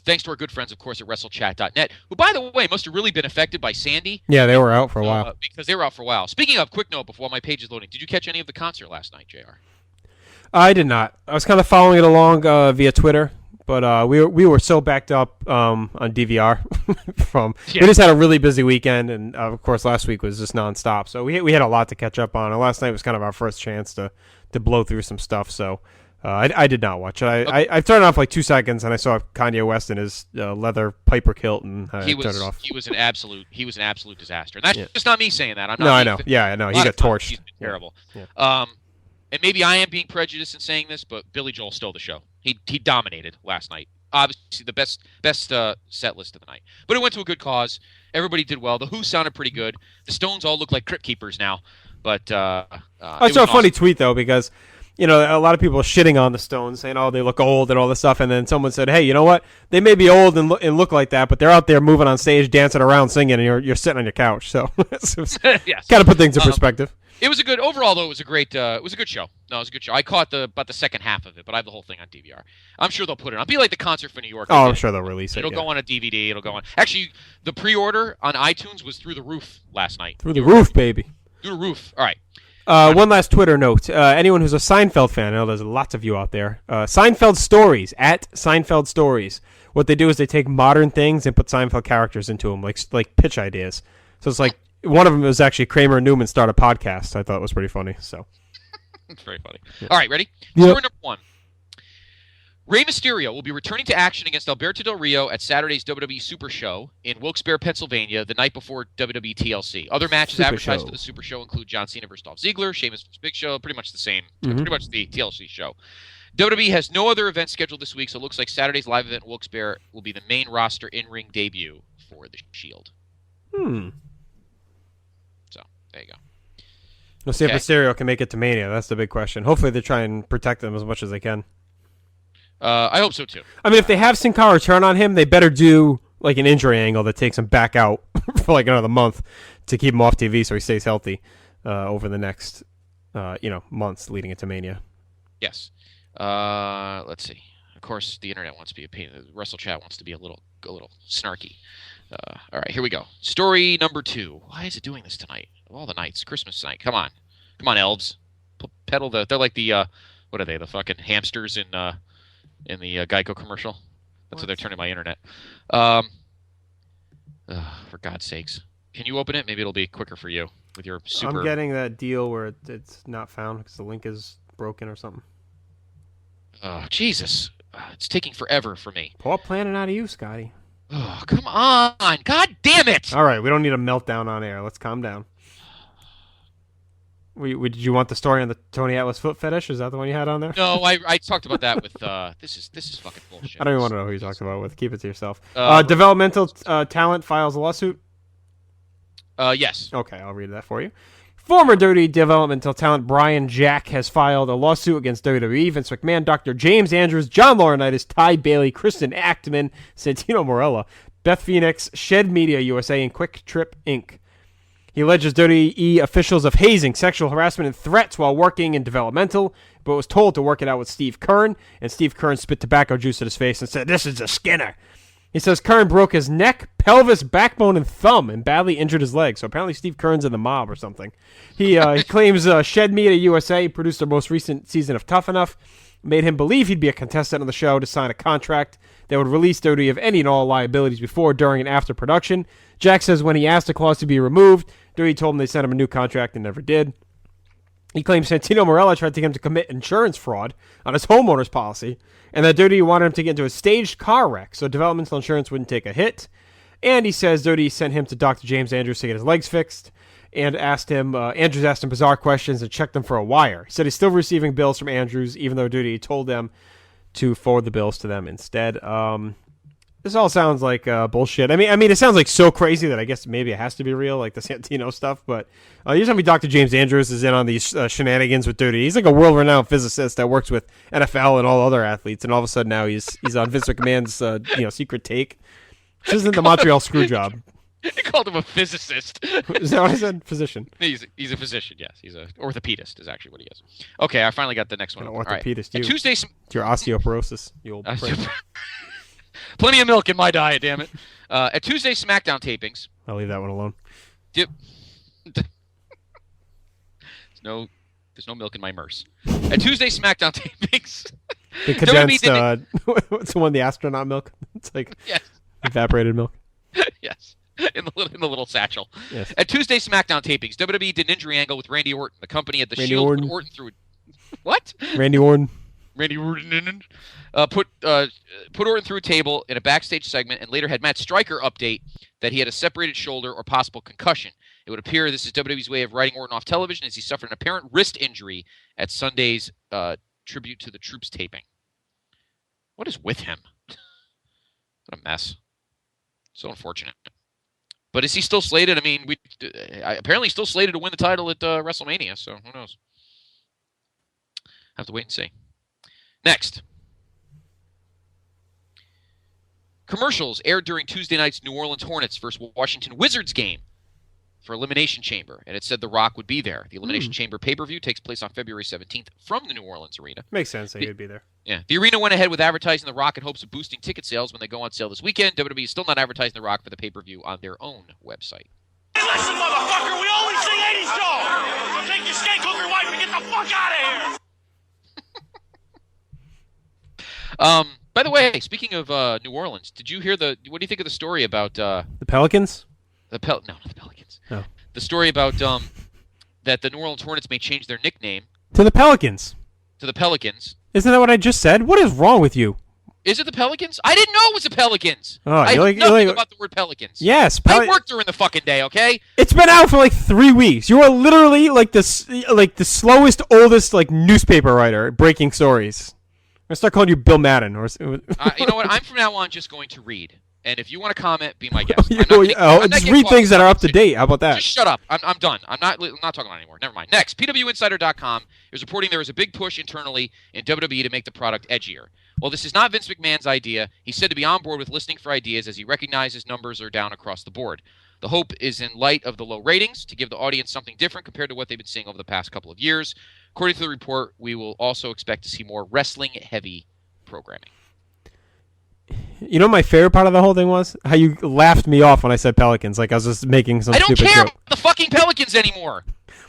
Thanks to our good friends, of course, at WrestleChat.net, who, by the way, must have really been affected by Sandy. Yeah, they were out for a while. Because they were out for a while. Speaking of, quick note before my page is loading, did you catch any of the concert last night, JR? I did not. I was kind of following it along via Twitter, but we were so backed up on DVR we just had a really busy weekend, and of course last week was just nonstop. So we had a lot to catch up on, and last night was kind of our first chance to blow through some stuff. So I did not watch it. I turned it off like 2 seconds, and I saw Kanye West in his leather Piper kilt, and I turned it off. He was an absolute disaster. And that's just not me saying that. I'm not. No, I know. Yeah, I know. He got torched. He's been terrible. Yeah. And maybe I am being prejudiced in saying this, but Billy Joel stole the show. He dominated last night. Obviously, the best set list of the night. But it went to a good cause. Everybody did well. The Who sounded pretty good. The Stones all look like Crypt Keepers now. But I saw a funny tweet though, because a lot of people are shitting on the Stones, saying, "Oh, they look old" and all this stuff. And then someone said, "Hey, you know what? They may be old and look like that, but they're out there moving on stage, dancing around, singing, and you're sitting on your couch." So yes. Kind of put things in perspective. It was a good overall, though. It was a great. It was a good show. No, it was a good show. I caught about the second half of it, but I have the whole thing on DVR. I'm sure they'll put it on. It'll be like the concert for New York. Oh, I'm sure they'll release it. It'll go on a DVD. It'll go on. Actually, the pre-order on iTunes was through the roof last night. Through the roof, baby. Through the roof. All right. One last Twitter note. Anyone who's a Seinfeld fan, I know there's lots of you out there. Seinfeld Stories, at Seinfeld Stories. What they do is they take modern things and put Seinfeld characters into them, like pitch ideas. So it's like, one of them was actually Kramer and Newman start a podcast. I thought it was pretty funny. So it's very funny. Yeah. All right, ready? Yep. Story number 1. Rey Mysterio will be returning to action against Alberto Del Rio at Saturday's WWE Super Show in Wilkes-Barre, Pennsylvania, the night before WWE TLC. Other matches advertised for the Super Show include John Cena versus Dolph Ziggler, Sheamus versus Big Show, pretty much the same, pretty much the TLC show. WWE has no other events scheduled this week, so it looks like Saturday's live event in Wilkes-Barre will be the main roster in-ring debut for the Shield. So, there you go. We'll see if Mysterio can make it to Mania. That's the big question. Hopefully they try and protect them as much as they can. I hope so, too. I mean, if they have Sin Cara turn on him, they better do like an injury angle that takes him back out for like another month to keep him off TV so he stays healthy over the next months leading into Mania. Yes. Let's see. Of course, the internet wants to be a pain. WrestleChat wants to be a little snarky. All right, here we go. Story number 2. Why is it doing this tonight? Of all the nights, Christmas night. Come on, elves. Pedal the. They're like the what are they? The fucking hamsters in the Geico commercial. That's what they're turning my internet. For God's sakes, can you open it? Maybe it'll be quicker for you with your super. I'm getting that deal where it's not found because the link is broken or something. Oh, Jesus. It's taking forever for me. Poor planning out of you, Scotty. Oh, come on. God damn it. All right, we don't need a meltdown on air. Let's calm down. Did you want the story on the Tony Atlas foot fetish? Is that the one you had on there? No, I talked about that with this is fucking bullshit. I don't even want to know who you talked about with. Keep it to yourself. Developmental talent files a lawsuit? Yes. Okay, I'll read that for you. Former Dirty developmental talent Brian Jack has filed a lawsuit against WWE, Vince McMahon, Dr. James Andrews, John Laurinaitis, Ty Bailey, Kristen Actman, Santino Marella, Beth Phoenix, Shed Media USA, and Quick Trip Inc. He alleges WWE officials of hazing, sexual harassment, and threats while working in developmental, but was told to work it out with Steve Kern, and Steve Kern spit tobacco juice at his face and said, "This is a Skinner." He says Kern broke his neck, pelvis, backbone, and thumb, and badly injured his leg. So apparently Steve Kern's in the mob or something. He claims Shed Media USA produced their most recent season of Tough Enough, made him believe he'd be a contestant on the show to sign a contract that would release WWE of any and all liabilities before, during, and after production. Jack says when he asked the clause to be removed, WWE told him they sent him a new contract and never did. He claims Santino Marella tried to get him to commit insurance fraud on his homeowner's policy, and that WWE wanted him to get into a staged car wreck so developmental insurance wouldn't take a hit. And he says WWE sent him to Dr. James Andrews to get his legs fixed, and Andrews asked him bizarre questions and checked them for a wire. He said he's still receiving bills from Andrews, even though WWE told them to forward the bills to them instead. This all sounds like bullshit. I mean, it sounds like so crazy that I guess maybe it has to be real, like the Santino stuff. But usually time Dr. James Andrews is in on these shenanigans with Duty. He's like a world-renowned physicist that works with NFL and all other athletes, and all of a sudden now he's on Vince McMahon's secret take. This isn't the Montreal Screwjob. You called him a physicist. Is that what I said? Physician. He's a physician, yes. He's an orthopedist is actually what he is. Okay, I finally got the next one. An orthopedist, right. you. Tuesday, it's your osteoporosis, you old prick. Plenty of milk in my diet, damn it. At Tuesday SmackDown tapings. I'll leave that one alone. There's no milk in my Merce. At Tuesday SmackDown tapings. The condensed, what's the one, the astronaut milk? It's like yes. Evaporated milk. Yes. In the little satchel. Yes. At Tuesday SmackDown tapings, WWE did an injury angle with Randy Orton. The company had the Randy Shield Orton. put Orton through. What? Randy Orton. Randy Orton put Orton through a table in a backstage segment, and later had Matt Stryker update that he had a separated shoulder or possible concussion. It would appear this is WWE's way of writing Orton off television as he suffered an apparent wrist injury at Sunday's Tribute to the Troops taping. What is with him? What a mess. So unfortunate. But is he still slated? I mean, apparently he's still slated to win the title at WrestleMania, so who knows? Have to wait and see. Next. Commercials aired during Tuesday night's New Orleans Hornets versus Washington Wizards game for Elimination Chamber, and it said The Rock would be there. The Elimination Chamber pay-per-view takes place on February 17th from the New Orleans Arena. Makes sense that he would be there. Yeah. The arena went ahead with advertising The Rock in hopes of boosting ticket sales when they go on sale this weekend. WWE is still not advertising The Rock for the pay-per-view on their own website. Hey, listen, motherfucker, we only sing 80s songs! So take your snake hooker wife and get the fuck out of here! By the way, speaking of New Orleans, did you hear what do you think of the story about the Pelicans? No, not the Pelicans. Oh. The story about that the New Orleans Hornets may change their nickname to the Pelicans. To the Pelicans. Isn't that what I just said? What is wrong with you? Is it the Pelicans? I didn't know it was the Pelicans. Oh, I know nothing about the word Pelicans. Yes, I worked during the fucking day. Okay. It's been out for like 3 weeks. You are literally like the slowest, oldest newspaper writer breaking stories. I'm gonna start calling you Bill Madden or. You know what? I'm from now on just going to read. And if you want to comment, be my guest. Just read things that are up to date. How about that? Just shut up. I'm done. I'm not talking about it anymore. Never mind. Next, PWInsider.com is reporting there is a big push internally in WWE to make the product edgier. Well, this is not Vince McMahon's idea. He's said to be on board with listening for ideas as he recognizes numbers are down across the board. The hope is in light of the low ratings to give the audience something different compared to what they've been seeing over the past couple of years. According to the report, we will also expect to see more wrestling-heavy programming. You know, my favorite part of the whole thing was how you laughed me off when I said Pelicans, like I was just making some stupid joke. I don't care about the fucking Pelicans anymore.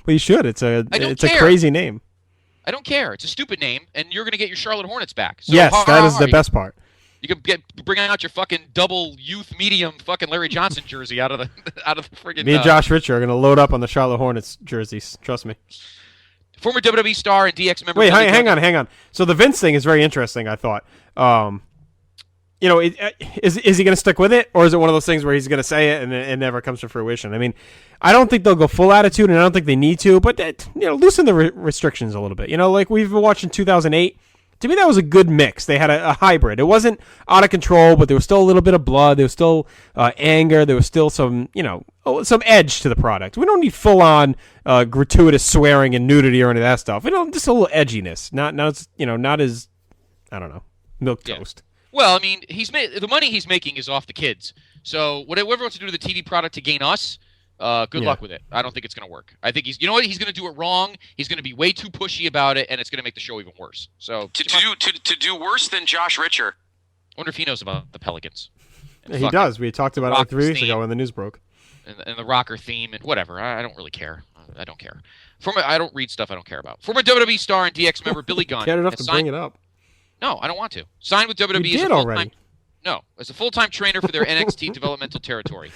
Well, you should. It's a crazy name. I don't care. It's a stupid name, and you're going to get your Charlotte Hornets back. So yes, that is the best part. You can bring out your fucking double youth medium fucking Larry Johnson jersey out of the friggin'. Me and Josh Richard are going to load up on the Charlotte Hornets jerseys. Trust me. Former WWE star and DX member. Wait, hang on. So the Vince thing is very interesting. I thought. Is he going to stick with it, or is it one of those things where he's going to say it and it never comes to fruition? I mean, I don't think they'll go full attitude, and I don't think they need to, but loosen the restrictions a little bit. Like we've been watching 2008. To me, that was a good mix. They had a hybrid. It wasn't out of control, but there was still a little bit of blood. There was still anger. There was still some edge to the product. We don't need full on gratuitous swearing and nudity or any of that stuff. Just a little edginess. Not as I don't know, milk toast. Well, I mean, the money he's making is off the kids. So whatever wants to do to the TV product to gain us, good luck with it. I don't think it's going to work. I think he's going to do it wrong. He's going to be way too pushy about it, and it's going to make the show even worse. So to do worse than Josh Richard. I wonder if he knows about the Pelicans. He does. We talked about it like 3 weeks ago when the news broke. And the rocker theme and whatever. I don't really care. I don't care. I don't read stuff I don't care about. Former WWE star and DX member Billy Gunn. Care enough to bring it up. No, I don't want to. Signed with WWE you did already. As a full-time trainer for their NXT developmental territory.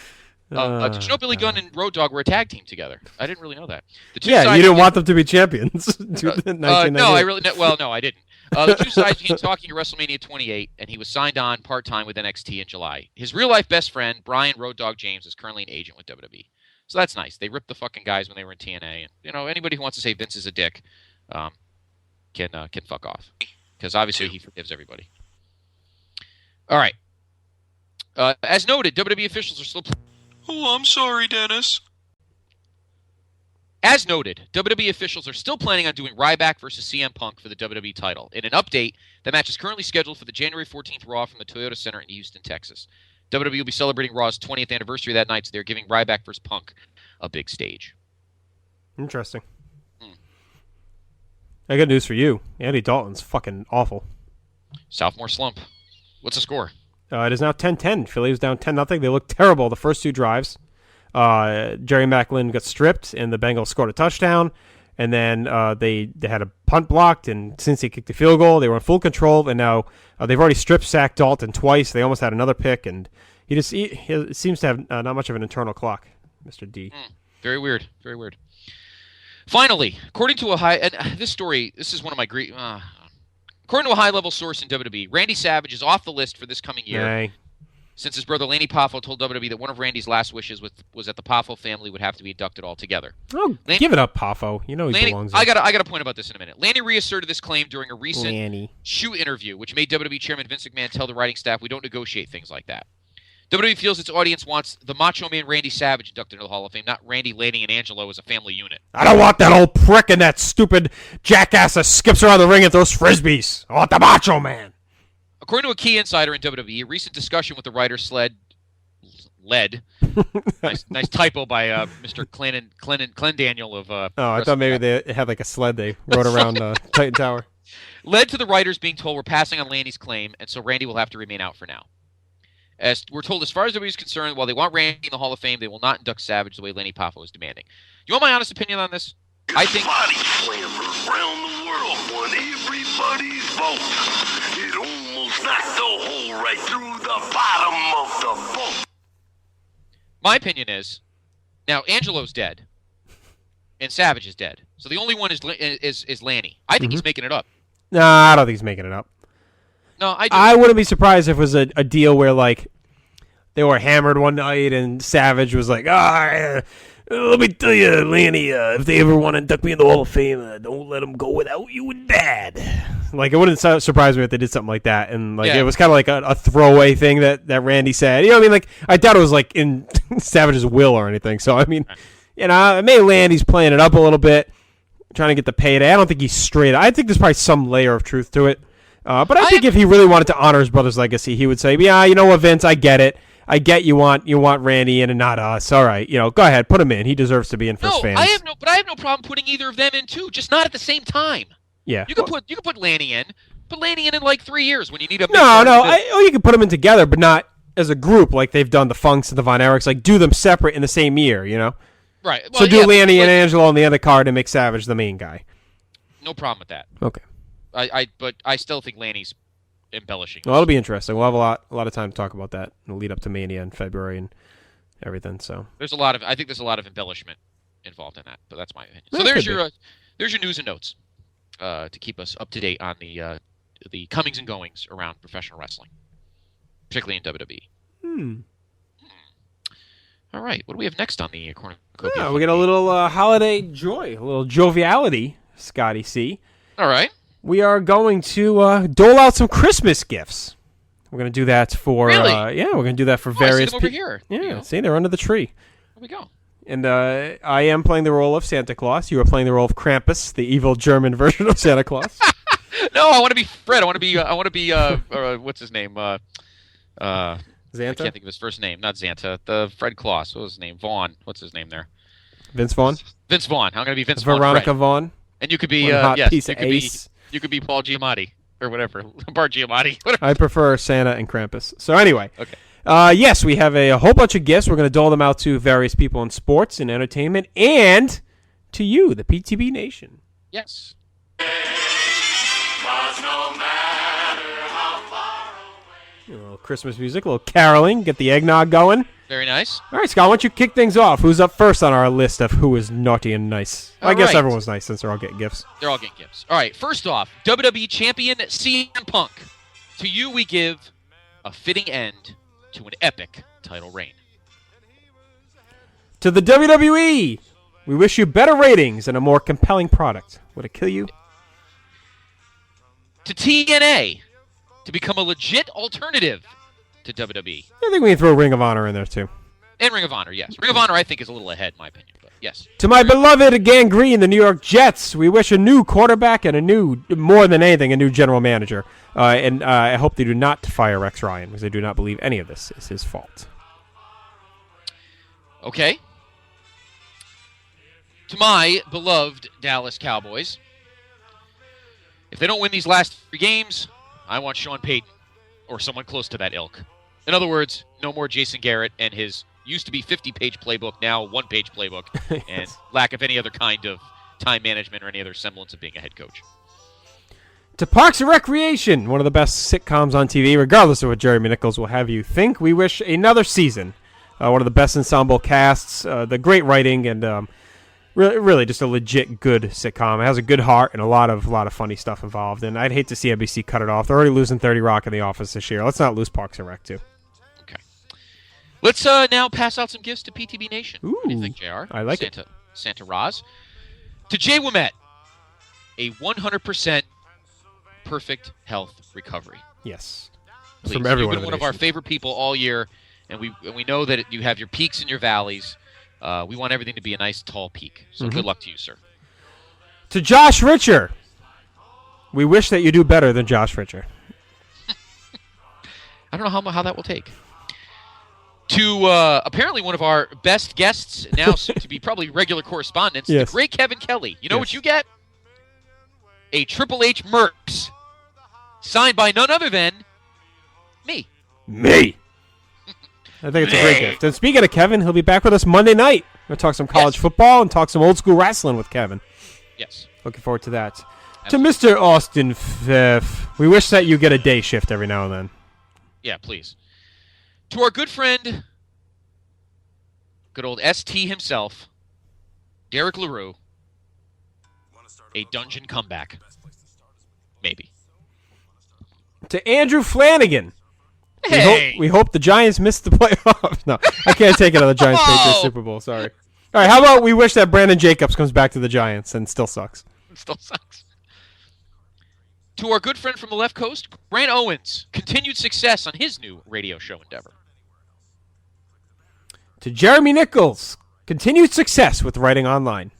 Did you know Billy Gunn and Road Dogg were a tag team together? I didn't really know that. You didn't want them to be champions. No, I didn't. The two sides began talking at WrestleMania 28, and he was signed on part-time with NXT in July. His real-life best friend, Brian Road Dogg James, is currently an agent with WWE. So that's nice. They ripped the fucking guys when they were in TNA, and anybody who wants to say Vince is a dick can fuck off. Because obviously he forgives everybody. All right. As noted, WWE officials are still... Oh, I'm sorry, Dennis. As noted, WWE officials are still planning on doing Ryback versus CM Punk for the WWE title. In an update, the match is currently scheduled for the January 14th Raw from the Toyota Center in Houston, Texas. WWE will be celebrating Raw's 20th anniversary that night, so they're giving Ryback versus Punk a big stage. Interesting. I got news for you. Andy Dalton's fucking awful. Sophomore slump. What's the score? It is now 10-10. Philly was down 10-0. They looked terrible the first two drives. Jerry Maclin got stripped, and the Bengals scored a touchdown. And then they had a punt blocked, and since he kicked the field goal, they were in full control. And now they've already strip-sacked Dalton twice. They almost had another pick, and he seems to have not much of an internal clock, Mr. D. Very weird. Very weird. Finally, according to this is one of my great... according to a high-level source in WWE, Randy Savage is off the list for this coming year. Nay. Since his brother Lanny Poffo told WWE that one of Randy's last wishes was that the Poffo family would have to be inducted altogether. Oh, give it up, Poffo. You know he belongs there. I got a point about this in a minute. Lanny reasserted this claim during a recent shoe interview, which made WWE Chairman Vince McMahon tell the writing staff, "We don't negotiate things like that." WWE feels its audience wants the Macho Man Randy Savage inducted into the Hall of Fame, not Randy, Lanny, and Angelo as a family unit. I don't want that old prick and that stupid jackass that skips around the ring and throws frisbees. I want the Macho Man. According to a key insider in WWE, a recent discussion with the writer led. nice typo by Mr. Clen Daniel of. I thought maybe they had like a sled they rode around Titan Tower. Led to the writers being told we're passing on Lanny's claim, and so Randy will have to remain out for now. As we're told, as far as WWE is concerned, while they want Randy in the Hall of Fame, they will not induct Savage the way Lanny Poffo is demanding. You want my honest opinion on this? I think body slammers around the world won everybody's vote. It almost knocked the hole right through the bottom of the boat. My opinion is, now Angelo's dead, and Savage is dead. So the only one is Lanny. I think he's making it up. Nah, I don't think he's making it up. No, I wouldn't be surprised if it was a deal where like they were hammered one night and Savage was like, let me tell you, Lanny, if they ever want to induct me in the Hall of Fame, don't let them go without you and Dad. Like, it wouldn't surprise me if they did something like that. And, like, It was kind of like a throwaway thing that Randy said. You know what I mean? Like, I doubt it was, like, in Savage's will or anything. So, I mean, maybe Landy's playing it up a little bit, trying to get the payday. I don't think he's straight. I think there's probably some layer of truth to it. But I think if he really wanted to honor his brother's legacy, he would say, yeah, you know what, Vince, I get it. I get you want Randy in and not us. All right, go ahead, put him in. He deserves to be in for his fans. I have no problem putting either of them in too, just not at the same time. Yeah, you can put Lanny in. Put Lanny in like 3 years when you need a. You can put them in together, but not as a group like they've done the Funks and the Von Erichs. Like do them separate in the same year, Right. Well, so do Lanny and Angelo on the other card and make Savage the main guy. No problem with that. Okay. But I still think Lanny's embellishing. Well, it'll be interesting. We'll have a lot of time to talk about that in the lead up to Mania in February and everything. So I think there's a lot of embellishment involved in that, but that's my opinion. So there's your news and notes to keep us up to date on the comings and goings around professional wrestling, particularly in WWE. All right, what do we have next on the cornucopia? We got a little holiday joy, a little joviality, Scotty C. All right. We are going to dole out some Christmas gifts. We're going to do that for really? We're going to do that for various people. Over here. Yeah, see, they're under the tree. There we go. And I am playing the role of Santa Claus. You are playing the role of Krampus, the evil German version of Santa Claus. No, I want to be Fred. I want to be what's his name? Xanta? I can't think of his first name. Not Xanta. The Fred Claus. What was his name? Vaughn. What's his name there? Vince Vaughn. Vince Vaughn. I'm going to be Vince Vaughn. Veronica Vaughn. And you could be you could be Paul Giamatti or whatever. Bart Giamatti. Whatever. I prefer Santa and Krampus. So anyway, okay. Yes, we have a whole bunch of gifts. We're going to dole them out to various people in sports and entertainment, and to you, the PTB Nation. Yes. A little Christmas music, a little caroling, get the eggnog going. Very nice. All right, Scott, why don't you kick things off? Who's up first on our list of who is naughty and nice? I guess everyone's nice since they're all getting gifts. They're all getting gifts. All right, first off, WWE Champion CM Punk. To you, we give a fitting end to an epic title reign. To the WWE, we wish you better ratings and a more compelling product. Would it kill you? To TNA, to become a legit alternative to WWE. I think we can throw Ring of Honor in there, too. And Ring of Honor, yes. Ring of Honor, I think, is a little ahead, in my opinion. But yes. To my beloved Gangrene, the New York Jets, we wish a new quarterback and more than anything, a new general manager. And I hope they do not fire Rex Ryan, because I do not believe any of this is his fault. Okay. To my beloved Dallas Cowboys, if they don't win these last 3 games, I want Sean Payton or someone close to that ilk. In other words, no more Jason Garrett and his used-to-be 50-page playbook, now 1-page playbook, Yes. and lack of any other kind of time management or any other semblance of being a head coach. To Parks and Recreation, one of the best sitcoms on TV, regardless of what Jeremy Nichols will have you think. We wish another season. One of the best ensemble casts, the great writing, and really just a legit good sitcom. It has a good heart and a lot of funny stuff involved. And I'd hate to see NBC cut it off. They're already losing 30 Rock in The Office this year. Let's not lose Parks and Rec too. Okay. Let's now pass out some gifts to PTB Nation. Ooh, what do you think, JR? I like it. Santa Roz. To Jay Wimet, a 100% perfect health recovery. Yes. Please. From everyone. You've been one of our favorite people all year, and we know that you have your peaks and your valleys. We want everything to be a nice, tall peak. So good luck to you, sir. To Josh Richer, we wish that you do better than Josh Richer. I don't know how that will take. To apparently one of our best guests, now soon to be probably regular correspondents, Yes. the great Kevin Kelly. You know what Yes. you get? A Triple H Mercs, signed by none other than me. Me. I think it's a great gift. And speaking of Kevin, he'll be back with us Monday night. We'll talk some college football and talk some old school wrestling with Kevin. Yes. Looking forward to that. Absolutely. To Mr. Austin Fiff, we wish that you get a day shift every now and then. Yeah, please. To our good friend, good old ST himself, Derek LaRue, a dungeon comeback. Maybe. To Andrew Flanagan. Hey! We hope the Giants miss the playoffs. No, I can't take another Giants Patriots Super Bowl. Sorry. All right, how about we wish that Brandon Jacobs comes back to the Giants and still sucks. It still sucks. To our good friend from the left coast, Grant Owens, continued success on his new radio show endeavor. To Jeremy Nichols, continued success with writing online.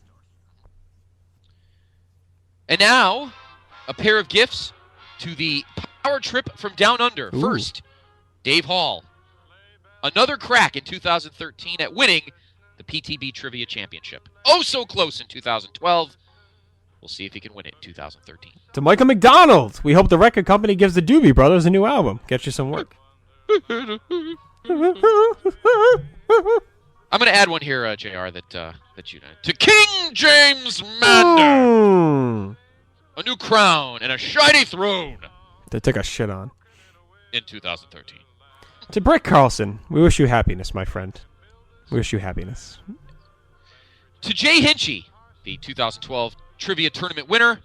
And now, a pair of gifts to the Power Trip from Down Under. Ooh. First, Dave Hall. Another crack in 2013 at winning the PTB Trivia Championship. Oh, so close in 2012. We'll see if he can win it in 2013. To Michael McDonald, we hope the record company gives the Doobie Brothers a new album. Get you some work. I'm going to add one here, JR, that you know. To King James Mander. A new crown and a shiny throne They took a shit on. in 2013. To Britt Carlson, we wish you happiness, my friend. We wish you happiness. To Jay Hinchy, the 2012 Trivia Tournament winner,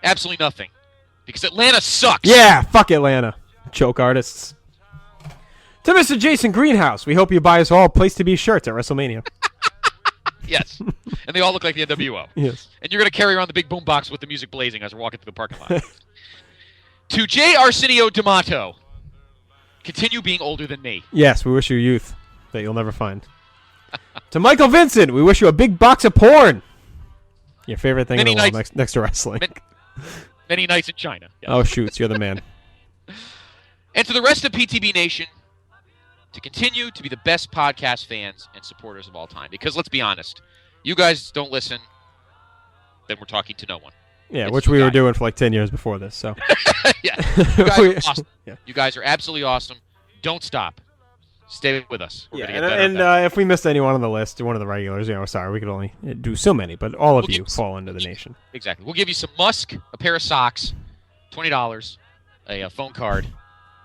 absolutely nothing. Because Atlanta sucks. Yeah, fuck Atlanta. Choke artists. To Mr. Jason Greenhouse, we hope you buy us all Place to Be shirts at WrestleMania. Yes. And they all look like the NWO. Yes. And you're going to carry around the big boombox with the music blazing as we're walking through the parking lot. To J. Arsenio D'Amato, continue being older than me. Yes, we wish you youth that you'll never find. To Michael Vincent, we wish you a big box of porn. Your favorite thing in the world next to wrestling. Many nights in China. Yes. Oh, shoots, you're the man. And to the rest of PTB Nation, to continue to be the best podcast fans and supporters of all time. Because let's be honest, you guys don't listen, then we're talking to no one. Yeah, It's which you we were guys. doing for like 10 years before this. So Yeah. You guys are awesome. Yeah. You guys are absolutely awesome. Don't stop. Stay with us. We're Yeah, gonna get better and better. if we missed anyone on the list, one of the regulars, sorry, we could only do so many, but all of We'll you give- fall into the nation. Exactly. We'll give you some Musk, a pair of socks, $20, a phone card,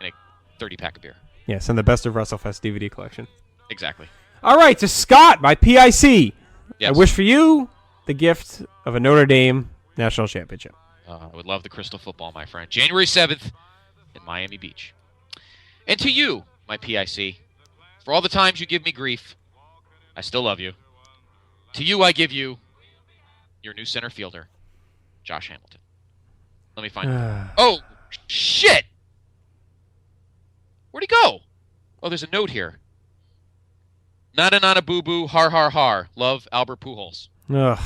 and a 30-pack of beer. Yes, and the Best of WrestleFest DVD collection. Exactly. All right, to Scott, my PIC. Yes. I wish for you the gift of a Notre Dame national championship. I would love the crystal football, my friend. January 7th in Miami Beach. And to you, my PIC, for all the times you give me grief, I still love you. To you, I give you your new center fielder, Josh Hamilton. Let me find him. Oh, shit! Where'd he go? Oh, there's a note here. Nana boo-boo, har har har. Love, Albert Pujols. Ugh.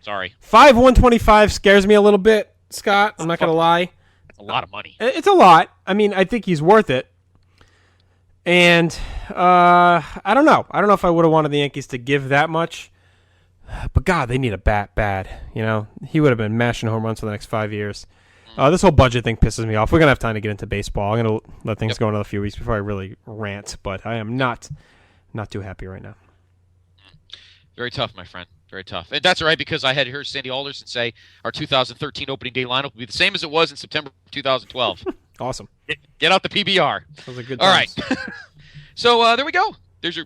Sorry. 5/125 scares me a little bit, Scott. I'm not going to lie. A lot of money. It's a lot. I mean, I think he's worth it. And I don't know. I don't know if I would have wanted the Yankees to give that much. But, God, they need a bat bad. You know, he would have been mashing home runs for the next 5 years. This whole budget thing pisses me off. We're going to have time to get into baseball. I'm going to let things go another few weeks before I really rant. But I am not too happy right now. Very tough, my friend. Very tough. And that's all right, because I had heard Sandy Alderson say our 2013 opening day lineup will be the same as it was in September 2012. Awesome. Get out the PBR. Those are good all times. right. So there we go. There's your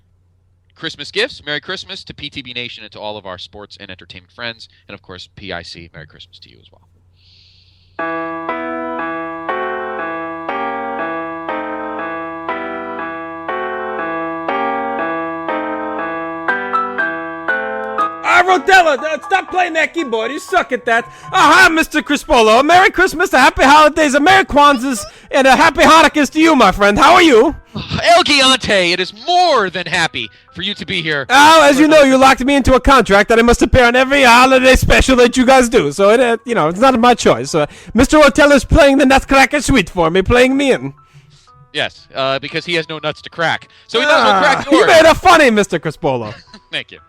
Christmas gifts. Merry Christmas to PTB Nation and to all of our sports and entertainment friends. And, of course, PIC. Merry Christmas to you as well. Rodella, stop playing that keyboard. You suck at that. Hi, Mr. Crispolo. Merry Christmas, a happy holidays, a Merry Kwanzas, and a happy Hanukkahs to you, my friend. How are you? El Giante, it is more than happy for you to be here. Oh, as you know, you locked me into a contract that I must appear on every holiday special that you guys do. So, it's not my choice. Mr. Rotella's playing the Nutcracker Suite for me, playing me in. Yes, because he has no nuts to crack. So he does no crack yours. You made it funny, Mr. Crispolo. Thank you.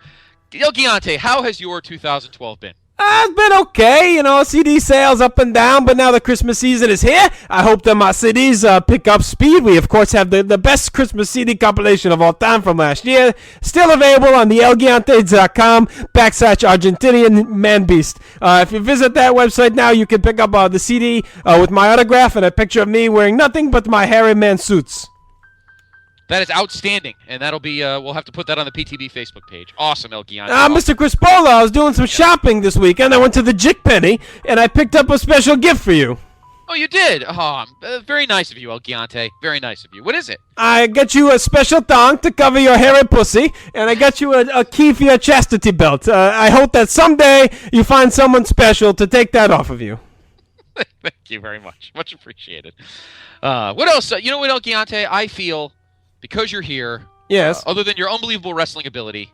El Giante, how has your 2012 been? It's been okay, CD sales up and down, but now the Christmas season is here. I hope that my CDs pick up speed. We, of course, have the best Christmas CD compilation of all time from last year. Still available on the elgiante.com/Argentinian Man Beast. If you visit that website now, you can pick up the CD with my autograph and a picture of me wearing nothing but my hairy man suits. That is outstanding, and that'll be, we'll have to put that on the PTB Facebook page. Awesome, El Giante. Mr. Crispolo, I was doing some shopping this weekend. I went to the Jick Penny, and I picked up a special gift for you. Oh, you did? Oh, very nice of you, El Giante. Very nice of you. What is it? I got you a special thong to cover your hairy pussy, and I got you a key for your chastity belt. I hope that someday you find someone special to take that off of you. Thank you very much. Much appreciated. What else? You know what, El Giante? I feel... because you're here, yes. Other than your unbelievable wrestling ability,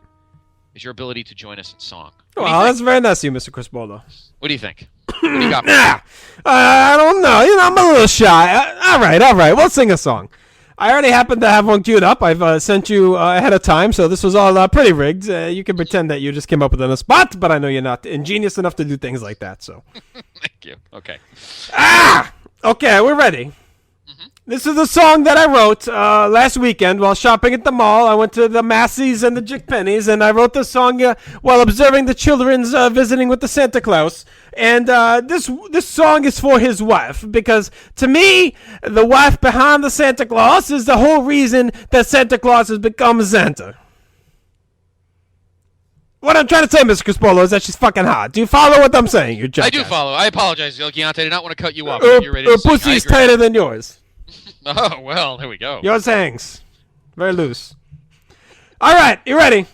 is your ability to join us in song. Well, that's very nice of you, Mr. Crispolo. What do you think? What do you got? I don't know. I'm a little shy. All right. We'll sing a song. I already happen to have one queued up. I've sent you ahead of time, so this was all pretty rigged. You can pretend that you just came up with it on the spot, but I know you're not ingenious enough to do things like that. So, thank you. Okay. Okay, we're ready. This is a song that I wrote last weekend while shopping at the mall. I went to the Macy's and the Jick Pennies, and I wrote this song while observing the children's visiting with the Santa Claus. And this song is for his wife, because to me, the wife behind the Santa Claus is the whole reason that Santa Claus has become Santa. What I'm trying to say, Mr. Crispolo, is that she's fucking hot. Do you follow what I'm saying? You jackass. I do follow. I apologize, El Giante. I did not want to cut you off. You're ready to her pussy's tighter than yours. Oh, well, there we go. Yours hangs. Very loose. All right, you ready?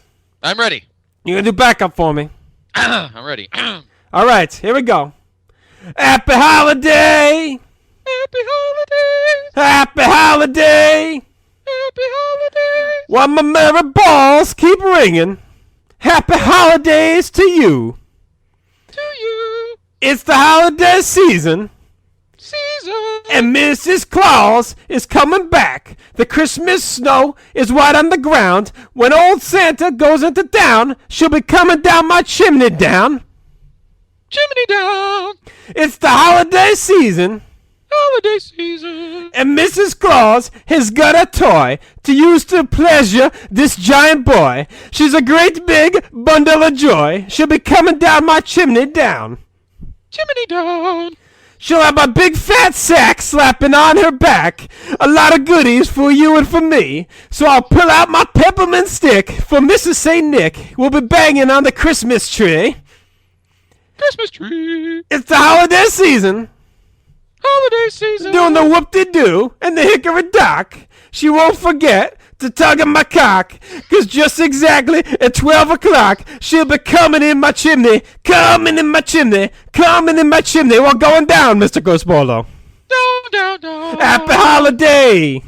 I'm ready. You gonna do backup for me? I'm ready. All right, here we go. Happy holiday! Happy holiday! Happy holiday! Happy holiday! While my merry balls keep ringing, happy holidays to you. To you. It's the holiday season. And Mrs. Claus is coming back. The Christmas snow is white on the ground. When old Santa goes into town, she'll be coming down my chimney down. Chimney down. It's the holiday season. Holiday season. And Mrs. Claus has got a toy to use to pleasure this giant boy. She's a great big bundle of joy. She'll be coming down my chimney down. Chimney down. She'll have a big fat sack slapping on her back. A lot of goodies for you and for me. So I'll pull out my peppermint stick for Mrs. St. Nick. We'll be banging on the Christmas tree. Christmas tree. It's the holiday season. Holiday season. Doing the whoop-de-doo and the hickory-dock. She won't forget to tug at my cock, 'cause just exactly at 12 o'clock, she'll be coming in my chimney, coming in my chimney, coming in my chimney. We're going down, Mr. Crispolo. Down. Happy holiday.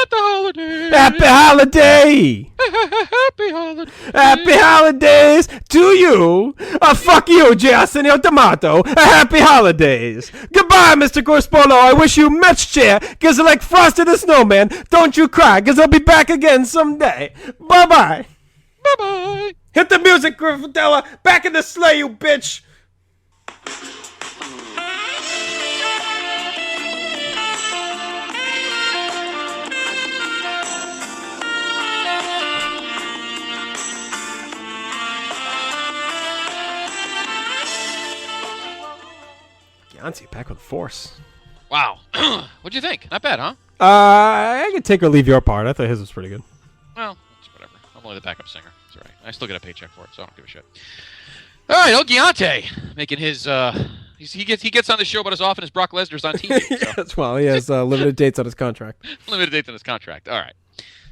At the holiday. Happy holiday. Happy holiday. Happy holidays to you. Fuck you, Jason El Tomato. Happy holidays. Goodbye, Mr. Corspolo. I wish you much cheer, because like Frosty the Snowman, don't you cry, because I'll be back again someday. Bye-bye. Bye-bye. Hit the music, Griffithella. Back in the sleigh, you bitch. Beyonce back with force. Wow. What'd you think? Not bad, huh? I could take or leave your part. I thought his was pretty good. Well, it's whatever. I'm only the backup singer. It's all right. I still get a paycheck for it, so I don't give a shit. All right, El Giante making his. He gets on the show about as often as Brock Lesnar's on TV. So. Yes, well, he has limited dates on his contract. Limited dates on his contract. All right.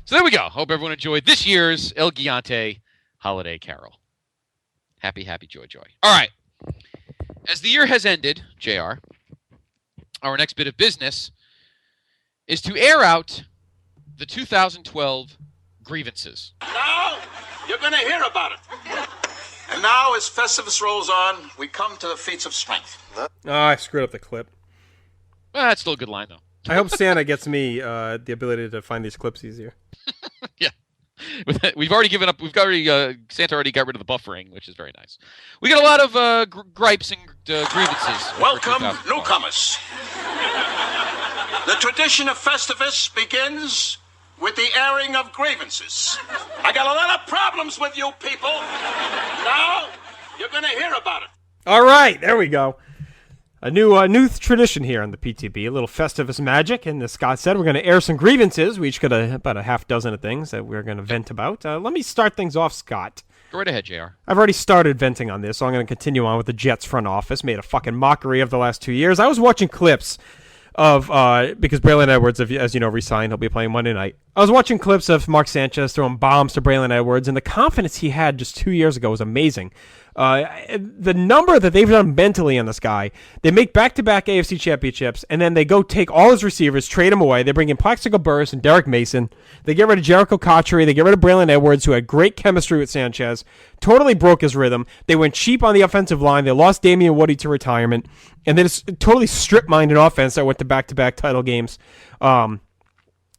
So there we go. Hope everyone enjoyed this year's El Giante Holiday Carol. Happy, happy, joy, joy. All right. As the year has ended, JR, our next bit of business is to air out the 2012 grievances. Now, you're going to hear about it. And now, as Festivus rolls on, we come to the feats of strength. Oh, I screwed up the clip. Well, that's still a good line, though. I hope Santa gets me the ability to find these clips easier. Yeah. We've already given up. Santa already got rid of the buffering, which is very nice. We got a lot of gripes and grievances. Welcome, newcomers. The tradition of Festivus begins with the airing of grievances. I got a lot of problems with you people. Now, you're going to hear about it. All right, there we go. A new tradition here on the PTB, a little Festivus magic, and as Scott said, we're going to air some grievances. We each got about a half dozen of things that we're going to vent about. Let me start things off, Scott. Go right ahead, JR. I've already started venting on this, so I'm going to continue on with the Jets front office. Made a fucking mockery of the last 2 years. I was watching clips of, because Braylon Edwards, as you know, resigned. He'll be playing Monday night. I was watching clips of Mark Sanchez throwing bombs to Braylon Edwards, and the confidence he had just 2 years ago was amazing. The number that they've done mentally on this guy, they make back-to-back AFC championships, and then they go take all his receivers, trade him away. They bring in Plaxico Burress and Derek Mason. They get rid of Jericho Cotchery. They get rid of Braylon Edwards, who had great chemistry with Sanchez. Totally broke his rhythm. They went cheap on the offensive line. They lost Damian Woody to retirement. And then it's totally strip-mined an offense that went to back-to-back title games.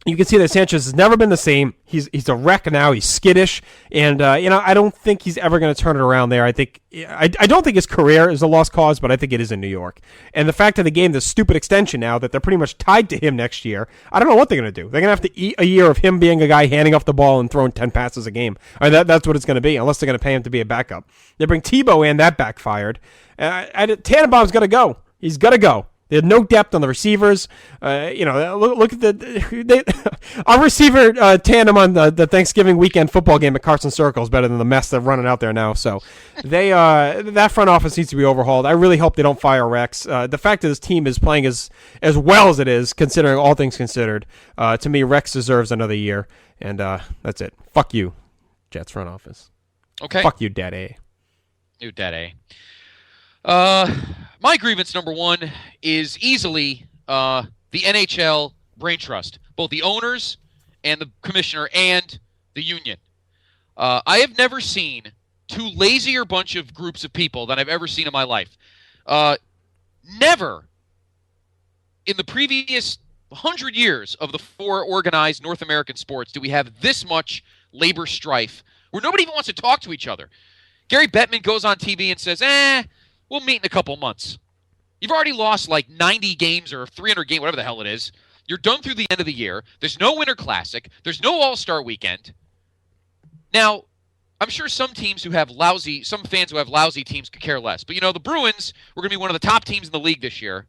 You can see that Sanchez has never been the same. He's a wreck now. He's skittish, and I don't think he's ever going to turn it around there. I don't think his career is a lost cause, but I think it is in New York. And the fact that they gave him this stupid extension now that they're pretty much tied to him next year, I don't know what they're going to do. They're going to have to eat a year of him being a guy handing off the ball and throwing 10 passes a game. That's what it's going to be, unless they're going to pay him to be a backup. They bring Tebow in, that backfired. Tannenbaum's got to go. He's got to go. They had no depth on the receivers. Look at our receiver tandem on the Thanksgiving weekend football game at Carson Circle is better than the mess they're running out there now. So that front office needs to be overhauled. I really hope they don't fire Rex. The fact that this team is playing as well as it is, considering all things considered, to me, Rex deserves another year. And that's it. Fuck you, Jets front office. Okay. Fuck you, Daddy. You Daddy. My grievance number one is easily the NHL brain trust, both the owners and the commissioner and the union. I have never seen two lazier bunch of groups of people than I've ever seen in my life. Never in the previous 100 years of the four organized North American sports do we have this much labor strife where nobody even wants to talk to each other. Gary Bettman goes on TV and says, we'll meet in a couple months. You've already lost like 90 games or 300 games, whatever the hell it is. You're done through the end of the year. There's no Winter Classic. There's no All-Star Weekend. Now, I'm sure some fans who have lousy teams could care less. But, the Bruins were going to be one of the top teams in the league this year.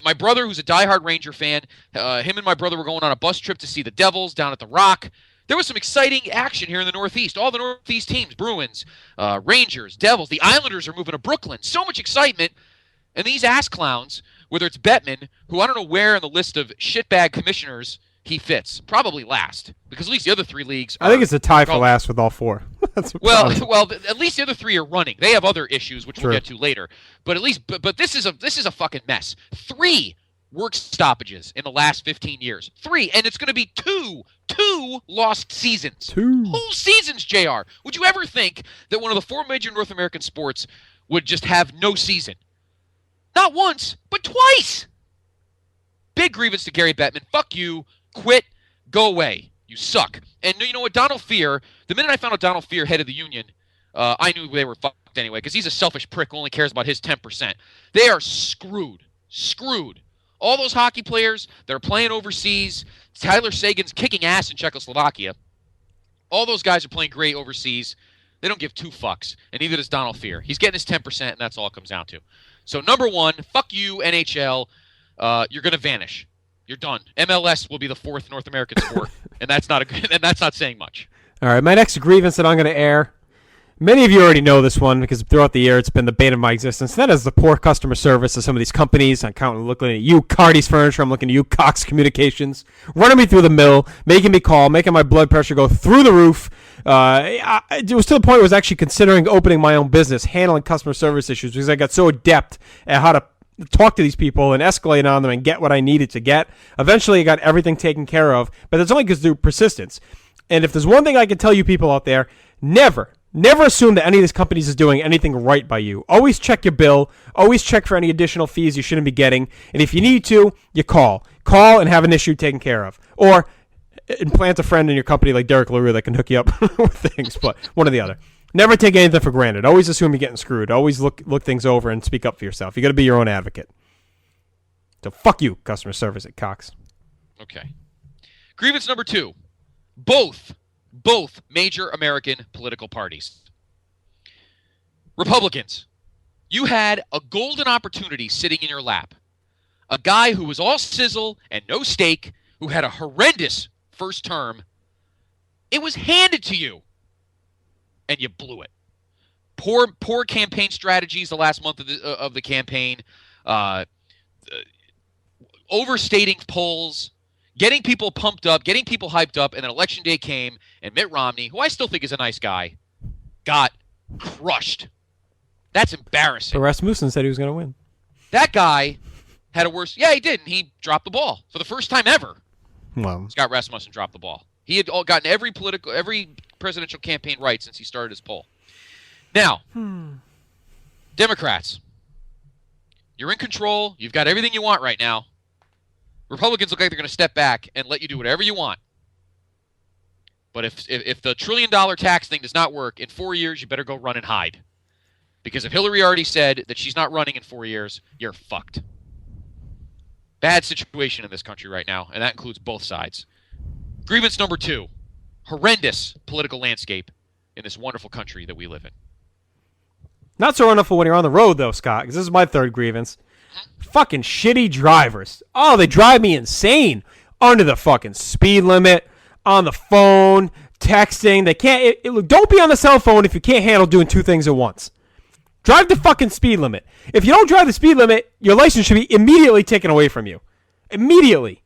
My brother, who's a diehard Ranger fan, him and my brother were going on a bus trip to see the Devils down at the Rock. There was some exciting action here in the Northeast. All the Northeast teams, Bruins, Rangers, Devils, the Islanders are moving to Brooklyn. So much excitement. And these ass clowns, whether it's Bettman, who I don't know where on the list of shitbag commissioners he fits, probably last, because at least the other three leagues I think it's a tie for last with all four. Well, at least the other three are running. They have other issues, which we'll get to later. But at least, but this is a fucking mess. 3 work stoppages in the last 15 years. 3, and it's going to be two lost seasons. 2 whole seasons, JR. Would you ever think that one of the 4 major North American sports would just have no season? Not once, but twice. Big grievance to Gary Bettman. Fuck you. Quit. Go away. You suck. And you know what? Donald Fear, the minute I found out Donald Fear headed the union, I knew they were fucked anyway, because he's a selfish prick who only cares about his 10%. They are screwed. Screwed. All those hockey players that are playing overseas, Tyler Sagan's kicking ass in Czechoslovakia. All those guys are playing great overseas. They don't give 2 fucks, and neither does Donald Fear. He's getting his 10%, and that's all it comes down to. So number 1, fuck you, NHL. You're going to vanish. You're done. MLS will be the 4th North American sport, and that's not saying much. All right, my next grievance that I'm going to air. Many of you already know this one because throughout the year it's been the bane of my existence. That is the poor customer service of some of these companies. I'm looking at you, Cardi's Furniture. I'm looking at you, Cox Communications, running me through the mill, making me call, making my blood pressure go through the roof. It was to the point where I was actually considering opening my own business, handling customer service issues, because I got so adept at how to talk to these people and escalate on them and get what I needed to get. Eventually, I got everything taken care of, but it's only because through persistence. And if there's one thing I can tell you people out there, never assume that any of these companies is doing anything right by you. Always check your bill. Always check for any additional fees you shouldn't be getting. And if you need to, you call. Call and have an issue taken care of. Or implant a friend in your company like Derek LaRue that can hook you up with things, but one or the other. Never take anything for granted. Always assume you're getting screwed. Always look things over and speak up for yourself. You got to be your own advocate. So fuck you, customer service at Cox. Okay. Grievance number 2. Both major American political parties. Republicans, you had a golden opportunity sitting in your lap. A guy who was all sizzle and no steak, who had a horrendous first term. It was handed to you, and you blew it. Poor campaign strategies the last month of the campaign. Overstating polls. Getting people pumped up, getting people hyped up, and then Election Day came, and Mitt Romney, who I still think is a nice guy, got crushed. That's embarrassing. But Rasmussen said he was going to win. That guy had a worse... Yeah, he did, and he dropped the ball for the first time ever. Well, Scott Rasmussen dropped the ball. He had gotten every presidential campaign right since he started his poll. Now, Democrats, you're in control. You've got everything you want right now. Republicans look like they're going to step back and let you do whatever you want. But if the $1 trillion tax thing does not work, in 4 years, you better go run and hide. Because if Hillary already said that she's not running in 4 years, you're fucked. Bad situation in this country right now, and that includes both sides. Grievance number 2. Horrendous political landscape in this wonderful country that we live in. Not so wonderful when you're on the road, though, Scott, because this is my third grievance. Fucking shitty drivers. Oh, they drive me insane. Under the fucking speed limit, on the phone, texting. They can't. Don't be on the cell phone if you can't handle doing 2 things at once. Drive the fucking speed limit. If you don't drive the speed limit, your license should be immediately taken away from you. Immediately.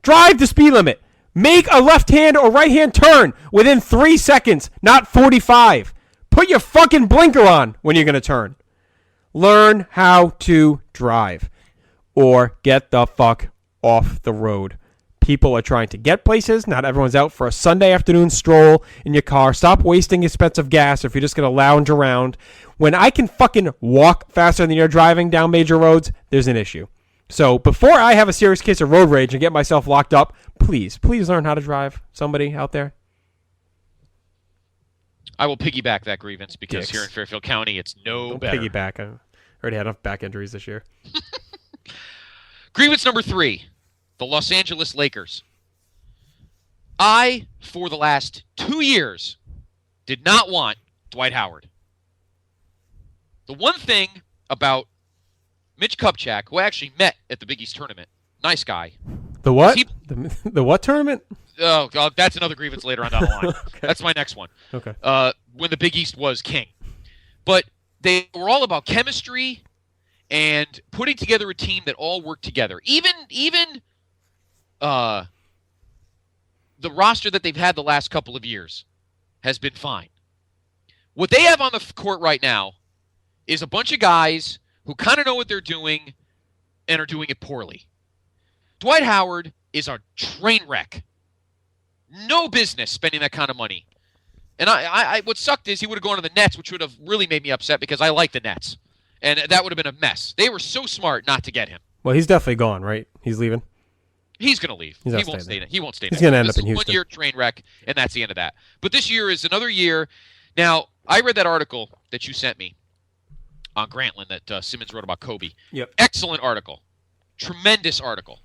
Drive the speed limit. Make a left-hand or right-hand turn within 3 seconds, not 45. Put your fucking blinker on when you're going to turn. Learn how to drive or get the fuck off the road. People are trying to get places. Not everyone's out for a Sunday afternoon stroll in your car. Stop wasting expensive gas if you're just going to lounge around. When I can fucking walk faster than you're driving down major roads, there's an issue. So before I have a serious case of road rage and get myself locked up, please learn how to drive. Somebody out there. I will piggyback that grievance because Dicks. here in Fairfield County, it's no Don't better. piggyback. I already had enough back injuries this year. Grievance number 3, the Los Angeles Lakers. I, for the last 2 years, did not want Dwight Howard. The one thing about Mitch Kupchak, who I actually met at the Big East tournament, nice guy. The what? The what tournament? Oh, God, that's another grievance later on down the line. Okay. That's my next one. Okay. When the Big East was king. But they were all about chemistry and putting together a team that all worked together. Even the roster that they've had the last couple of years has been fine. What they have on the court right now is a bunch of guys who kind of know what they're doing and are doing it poorly. Dwight Howard is a train wreck. No business spending that kind of money. And I what sucked is he would have gone to the Nets, which would have really made me upset because I like the Nets. And that would have been a mess. They were so smart not to get him. Well, he's definitely gone, right? He's leaving? He's going to leave. He won't stay. He won't stay. He's going to end up in Houston. 1 year train wreck, and that's the end of that. But this year is another year. Now, I read that article that you sent me on Grantland that Simmons wrote about Kobe. Yep. Excellent article. Tremendous article.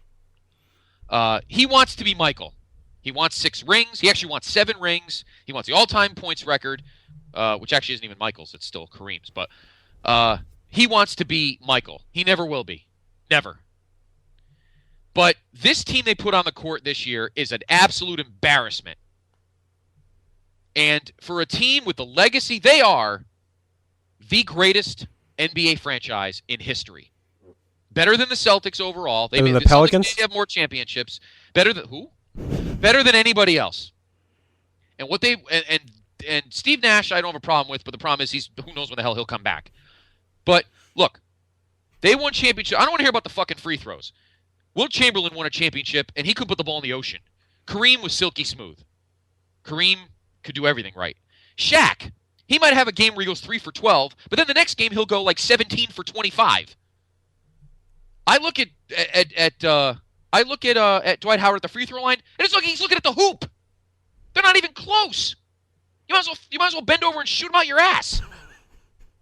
He wants to be Michael. He wants 6 rings. He actually wants 7 rings. He wants the all-time points record, which actually isn't even Michael's. It's still Kareem's. But he wants to be Michael. He never will be. Never. But this team they put on the court this year is an absolute embarrassment. And for a team with the legacy, they are the greatest NBA franchise in history. Better than the Celtics overall. Better than the Pelicans? They have more championships. Better than who? Better than anybody else. And what they and Steve Nash I don't have a problem with, but the problem is who knows when the hell he'll come back. But look, they won championship. I don't want to hear about the fucking free throws. Wilt Chamberlain won a championship, and he could put the ball in the ocean. Kareem was silky smooth. Kareem could do everything right. Shaq, he might have a game where he goes 3 for 12, but then the next game he'll go like 17 for 25. I look at Dwight Howard at the free throw line, and it's like he's looking at the hoop. They're not even close. You might as well bend over and shoot him out your ass.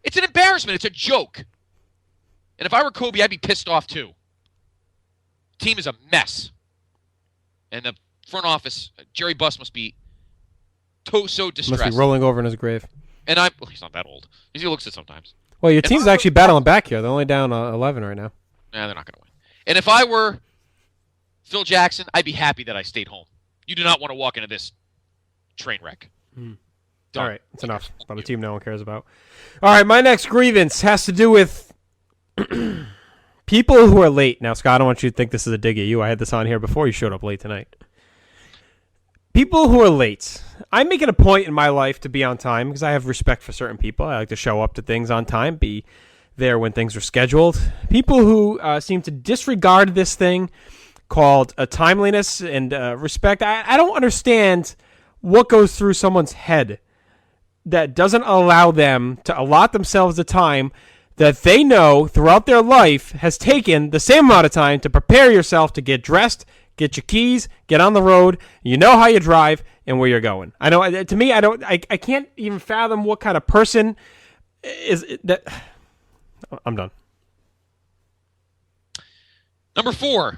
It's an embarrassment. It's a joke. And if I were Kobe, I'd be pissed off too. Team is a mess. And the front office, Jerry Buss must be so distressed. Must be rolling over in his grave. And he's not that old. He looks it sometimes. Well, your team's actually battling back here. They're only down 11 right now. Nah, they're not going to win. And if I were Phil Jackson, I'd be happy that I stayed home. You do not want to walk into this train wreck. All right, it's enough about a team no one cares about. All right, my next grievance has to do with people who are late. Now, Scott, I don't want you to think this is a dig at you. I had this on here before you showed up late tonight. People who are late. I make it a point in my life to be on time because I have respect for certain people. I like to show up to things on time, be there when things are scheduled. People who seem to disregard this thing called a timeliness and respect. I don't understand what goes through someone's head that doesn't allow them to allot themselves the time that they know throughout their life has taken the same amount of time to prepare yourself to get dressed, get your keys, get on the road. You know how you drive and where you're going. I know. To me, I can't even fathom what kind of person is that. I'm done. Number 4.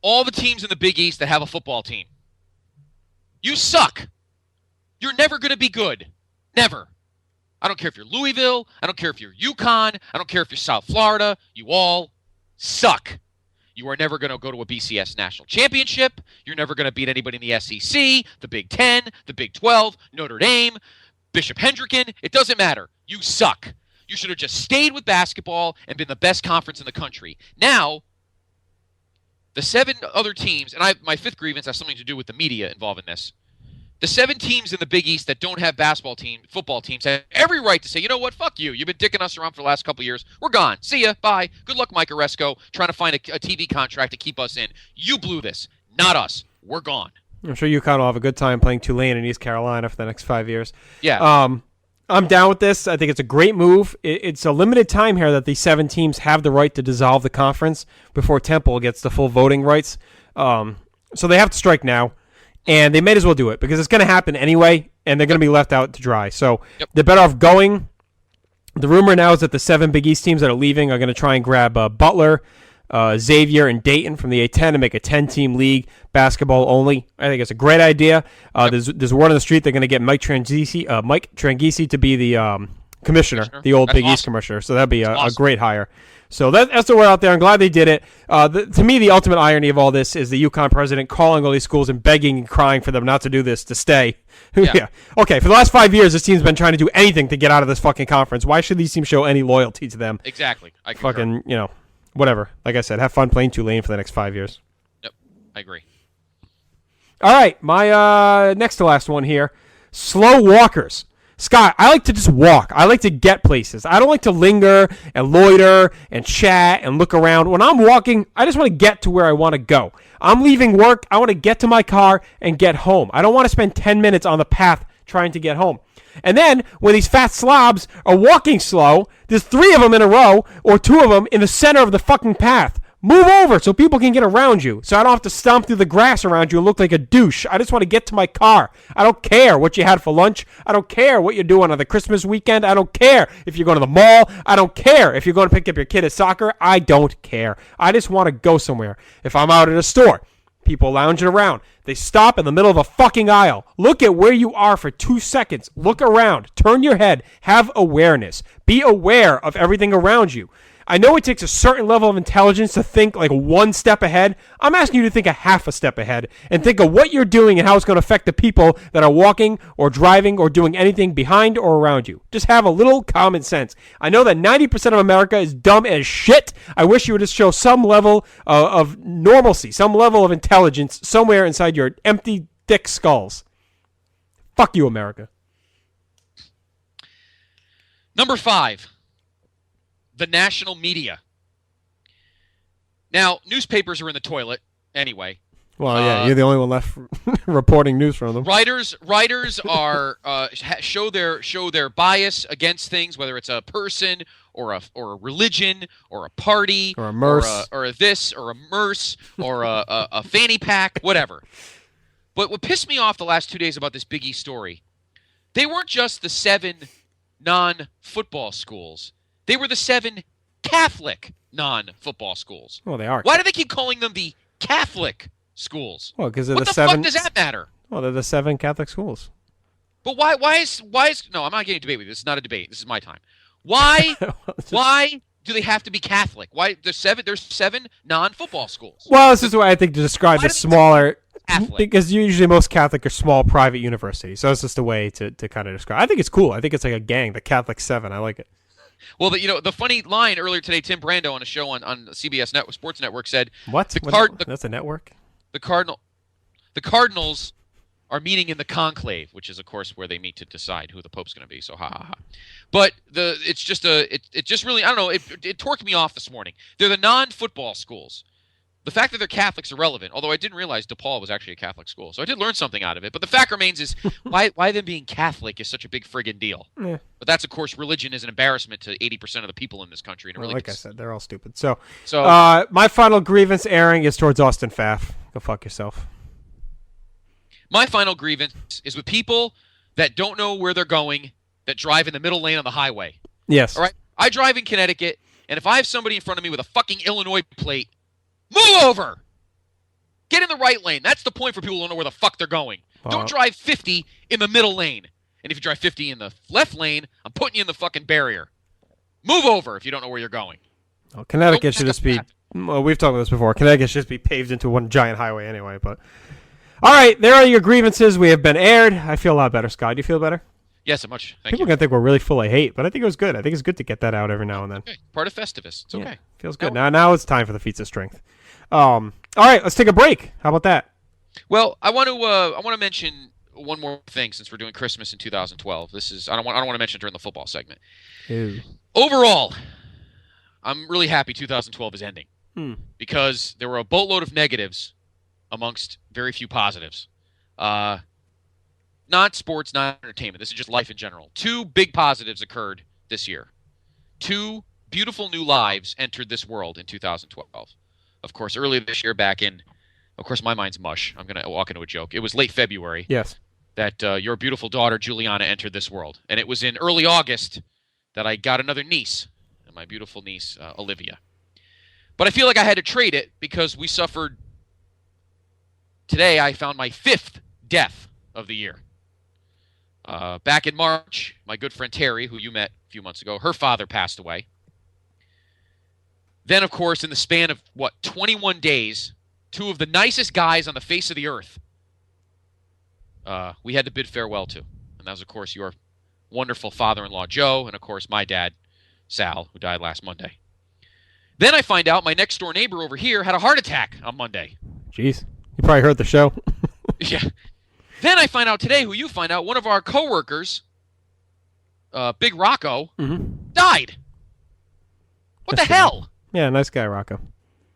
All the teams in the Big East that have a football team. You suck. You're never going to be good. Never. I don't care if you're Louisville. I don't care if you're UConn. I don't care if you're South Florida. You all suck. You are never going to go to a BCS national championship. You're never going to beat anybody in the SEC, the Big 10, the Big 12, Notre Dame, Bishop Hendricken. It doesn't matter. You suck. You should have just stayed with basketball and been the best conference in the country. Now, the 7 other teams, and my 5th grievance has something to do with the media involved in this. The 7 teams in the Big East that don't have football teams have every right to say, you know what, fuck you. You've been dicking us around for the last couple of years. We're gone. See ya. Bye. Good luck, Mike Oresco, trying to find a TV contract to keep us in. You blew this. Not us. We're gone. I'm sure UConn will have a good time playing Tulane in East Carolina for the next 5 years. Yeah. I'm down with this. I think it's a great move. It's a limited time here that these 7 teams have the right to dissolve the conference before Temple gets the full voting rights. So they have to strike now, and they may as well do it because it's going to happen anyway, and they're going to be left out to dry. So They're better off going. The rumor now is that the 7 Big East teams that are leaving are going to try and grab Butler, Xavier, and Dayton from the A10 and make a 10-team league, basketball only. I think it's a great idea. There's word on the street they're going to get Mike Tranghese to be the commissioner, the old Big East commissioner. So that'd be a great hire. So that's the word out there. I'm glad they did it. To me, the ultimate irony of all this is the UConn president calling all these schools and begging and crying for them not to do this, to stay. Yeah. Okay, for the last 5 years, this team's been trying to do anything to get out of this fucking conference. Why should these teams show any loyalty to them? Exactly. I concur. Fucking, whatever. Like I said, have fun playing Tulane for the next 5 years. Yep, I agree. All right, my next to last one here. Slow walkers. Scott, I like to just walk. I like to get places. I don't like to linger and loiter and chat and look around. When I'm walking, I just want to get to where I want to go. I'm leaving work. I want to get to my car and get home. I don't want to spend 10 minutes on the path trying to get home. And then when these fat slobs are walking slow, there's 3 of them in a row or 2 of them in the center of the fucking path. Move over so people can get around you, so I don't have to stomp through the grass around you and look like a douche. I just want to get to my car. I don't care what you had for lunch. I don't care what you're doing on the Christmas weekend. I don't care if you're going to the mall. I don't care if you're going to pick up your kid at soccer. I don't care. I just want to go somewhere. If I'm out at a store, people lounging around. They stop in the middle of a fucking aisle. Look at where you are for 2 seconds. Look around. Turn your head. Have awareness. Be aware of everything around you. I know it takes a certain level of intelligence to think like 1 step ahead. I'm asking you to think a half a step ahead and think of what you're doing and how it's going to affect the people that are walking or driving or doing anything behind or around you. Just have a little common sense. I know that 90% of America is dumb as shit. I wish you would just show some level of normalcy, some level of intelligence somewhere inside your empty, thick skulls. Fuck you, America. Number 5. The national media. Now, newspapers are in the toilet anyway. Well, yeah, you're the only one left reporting news from them. Writers are show their bias against things, whether it's a person or a religion or a party or a MERS or a this or a MERS or a fanny pack, whatever. But what pissed me off the last 2 days about this Big East story, they weren't just the 7 non-football schools. They were the 7 Catholic non-football schools. Well, they are. Why do they keep calling them the Catholic schools? Well, because they're what the 7. seven. What the fuck does that matter? Well, they're the 7 Catholic schools. But why is no? I'm not getting a debate with you. This is not a debate. This is my time. Why do they have to be Catholic? Why there's 7 non-football schools? Well, this is what I think to describe the smaller. Catholic? Because usually most Catholic are small private universities, so it's just a way to kind of describe. I think it's cool. I think it's like a gang, the Catholic 7. I like it. Well, the funny line earlier today, Tim Brando on a show on CBS Sports Network said, "What? That's a network." The Cardinals are meeting in the conclave, which is, of course, where they meet to decide who the Pope's going to be. So, ha ha ha. But it just really, I don't know. It torqued me off this morning. They're the non-football schools. The fact that they're Catholics are relevant, although I didn't realize DePaul was actually a Catholic school. So I did learn something out of it. But the fact remains is why them being Catholic is such a big friggin' deal. Yeah. But that's, of course, religion is an embarrassment to 80% of the people in this country. And like I said, they're all stupid. So my final grievance airing is towards Austin Pfaff. Go fuck yourself. My final grievance is with people that don't know where they're going, that drive in the middle lane on the highway. Yes. All right? I drive in Connecticut, and if I have somebody in front of me with a fucking Illinois plate, move over! Get in the right lane. That's the point for people who don't know where the fuck they're going. Don't drive 50 in the middle lane. And if you drive 50 in the left lane, I'm putting you in the fucking barrier. Move over if you don't know where you're going. Well, Connecticut should just be... Well, we've talked about this before. Connecticut should just be paved into one giant highway anyway, but... All right, there are your grievances. We have been aired. I feel a lot better, Scott. Do you feel better? Yes, much. Thank People are going to think we're really full of hate, but I think it was good. I think it's good to get that out every now and then. Okay. Part of Festivus. It's okay. Feels good. Now it's time for the feats of strength. All right, let's take a break. How about that? Well, I want to mention one more thing since we're doing Christmas in 2012. I don't want to mention it during the football segment. Ew. Overall, I'm really happy 2012 is ending because there were a boatload of negatives amongst very few positives. Not sports, not entertainment. This is just life in general. 2 big positives occurred this year. 2 beautiful new lives entered this world in 2012. Of course, earlier this year, of course, my mind's mush. I'm going to walk into a joke. It was late February. Yes. That your beautiful daughter, Juliana, entered this world. And it was in early August that I got another niece, my beautiful niece, Olivia. But I feel like I had to trade it because we suffered... Today, I found my 5th death of the year. Back in March, my good friend Terry, who you met a few months ago, her father passed away. Then, of course, in the span of, 21 days, 2 of the nicest guys on the face of the earth we had to bid farewell to. And that was, of course, your wonderful father-in-law, Joe, and, of course, my dad, Sal, who died last Monday. Then I find out my next-door neighbor over here had a heart attack on Monday. Jeez. You probably heard the show. Yeah. Then I find out today, who you find out, one of our coworkers Big Rocco, Mm-hmm. died. What the hell? Yeah, nice guy, Rocco.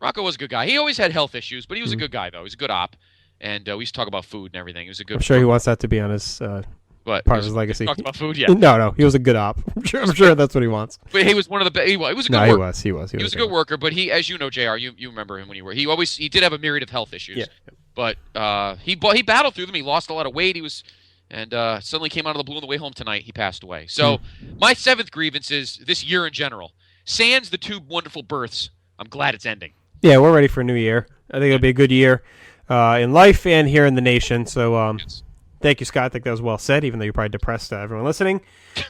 Rocco was a good guy. He always had health issues, but he was a good guy, though. He was a good op. And we used to talk about food and everything. He was a good I'm sure he wants that to be on his but part of his legacy. Talked about food, yeah. No, he was a good op. I'm sure that's what he wants. But he was one of the best. He was a good No, worker. he was. He was a good worker, but he, as you know, JR, you remember him when you were. He did have a myriad of health issues. Yeah. But he battled through them. He lost a lot of weight. He was, and suddenly came out of the blue on the way home tonight. He passed away. So my 7th grievance is this year in general. Sans the 2 wonderful births, I'm glad it's ending. Yeah, we're ready for a new year. I think it'll be a good year in life and here in the nation. So thank you, Scott. I think that was well said, even though you're probably depressed, everyone listening.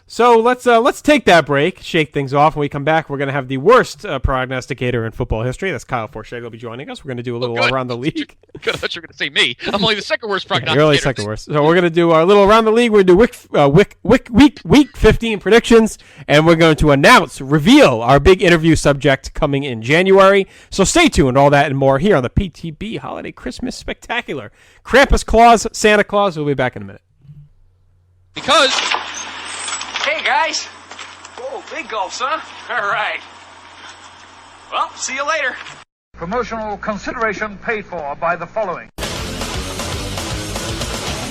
So let's take that break, shake things off. When we come back, we're going to have the worst prognosticator in football history. That's Kyle Forchetti will be joining us. We're going to do a little around the league. I thought you were going to say me. I'm only the second worst prognosticator. You're only second worst. So we're going to do our little around the league. We're going to do week 15 predictions, and we're going to reveal our big interview subject coming in January. So stay tuned. All that and more here on the PTB Holiday Christmas Spectacular. Krampus Claus, Santa Claus. We'll be back in a minute. Because... Hey, guys. Whoa, big gulps, huh? All right. Well, see you later. Promotional consideration paid for by the following.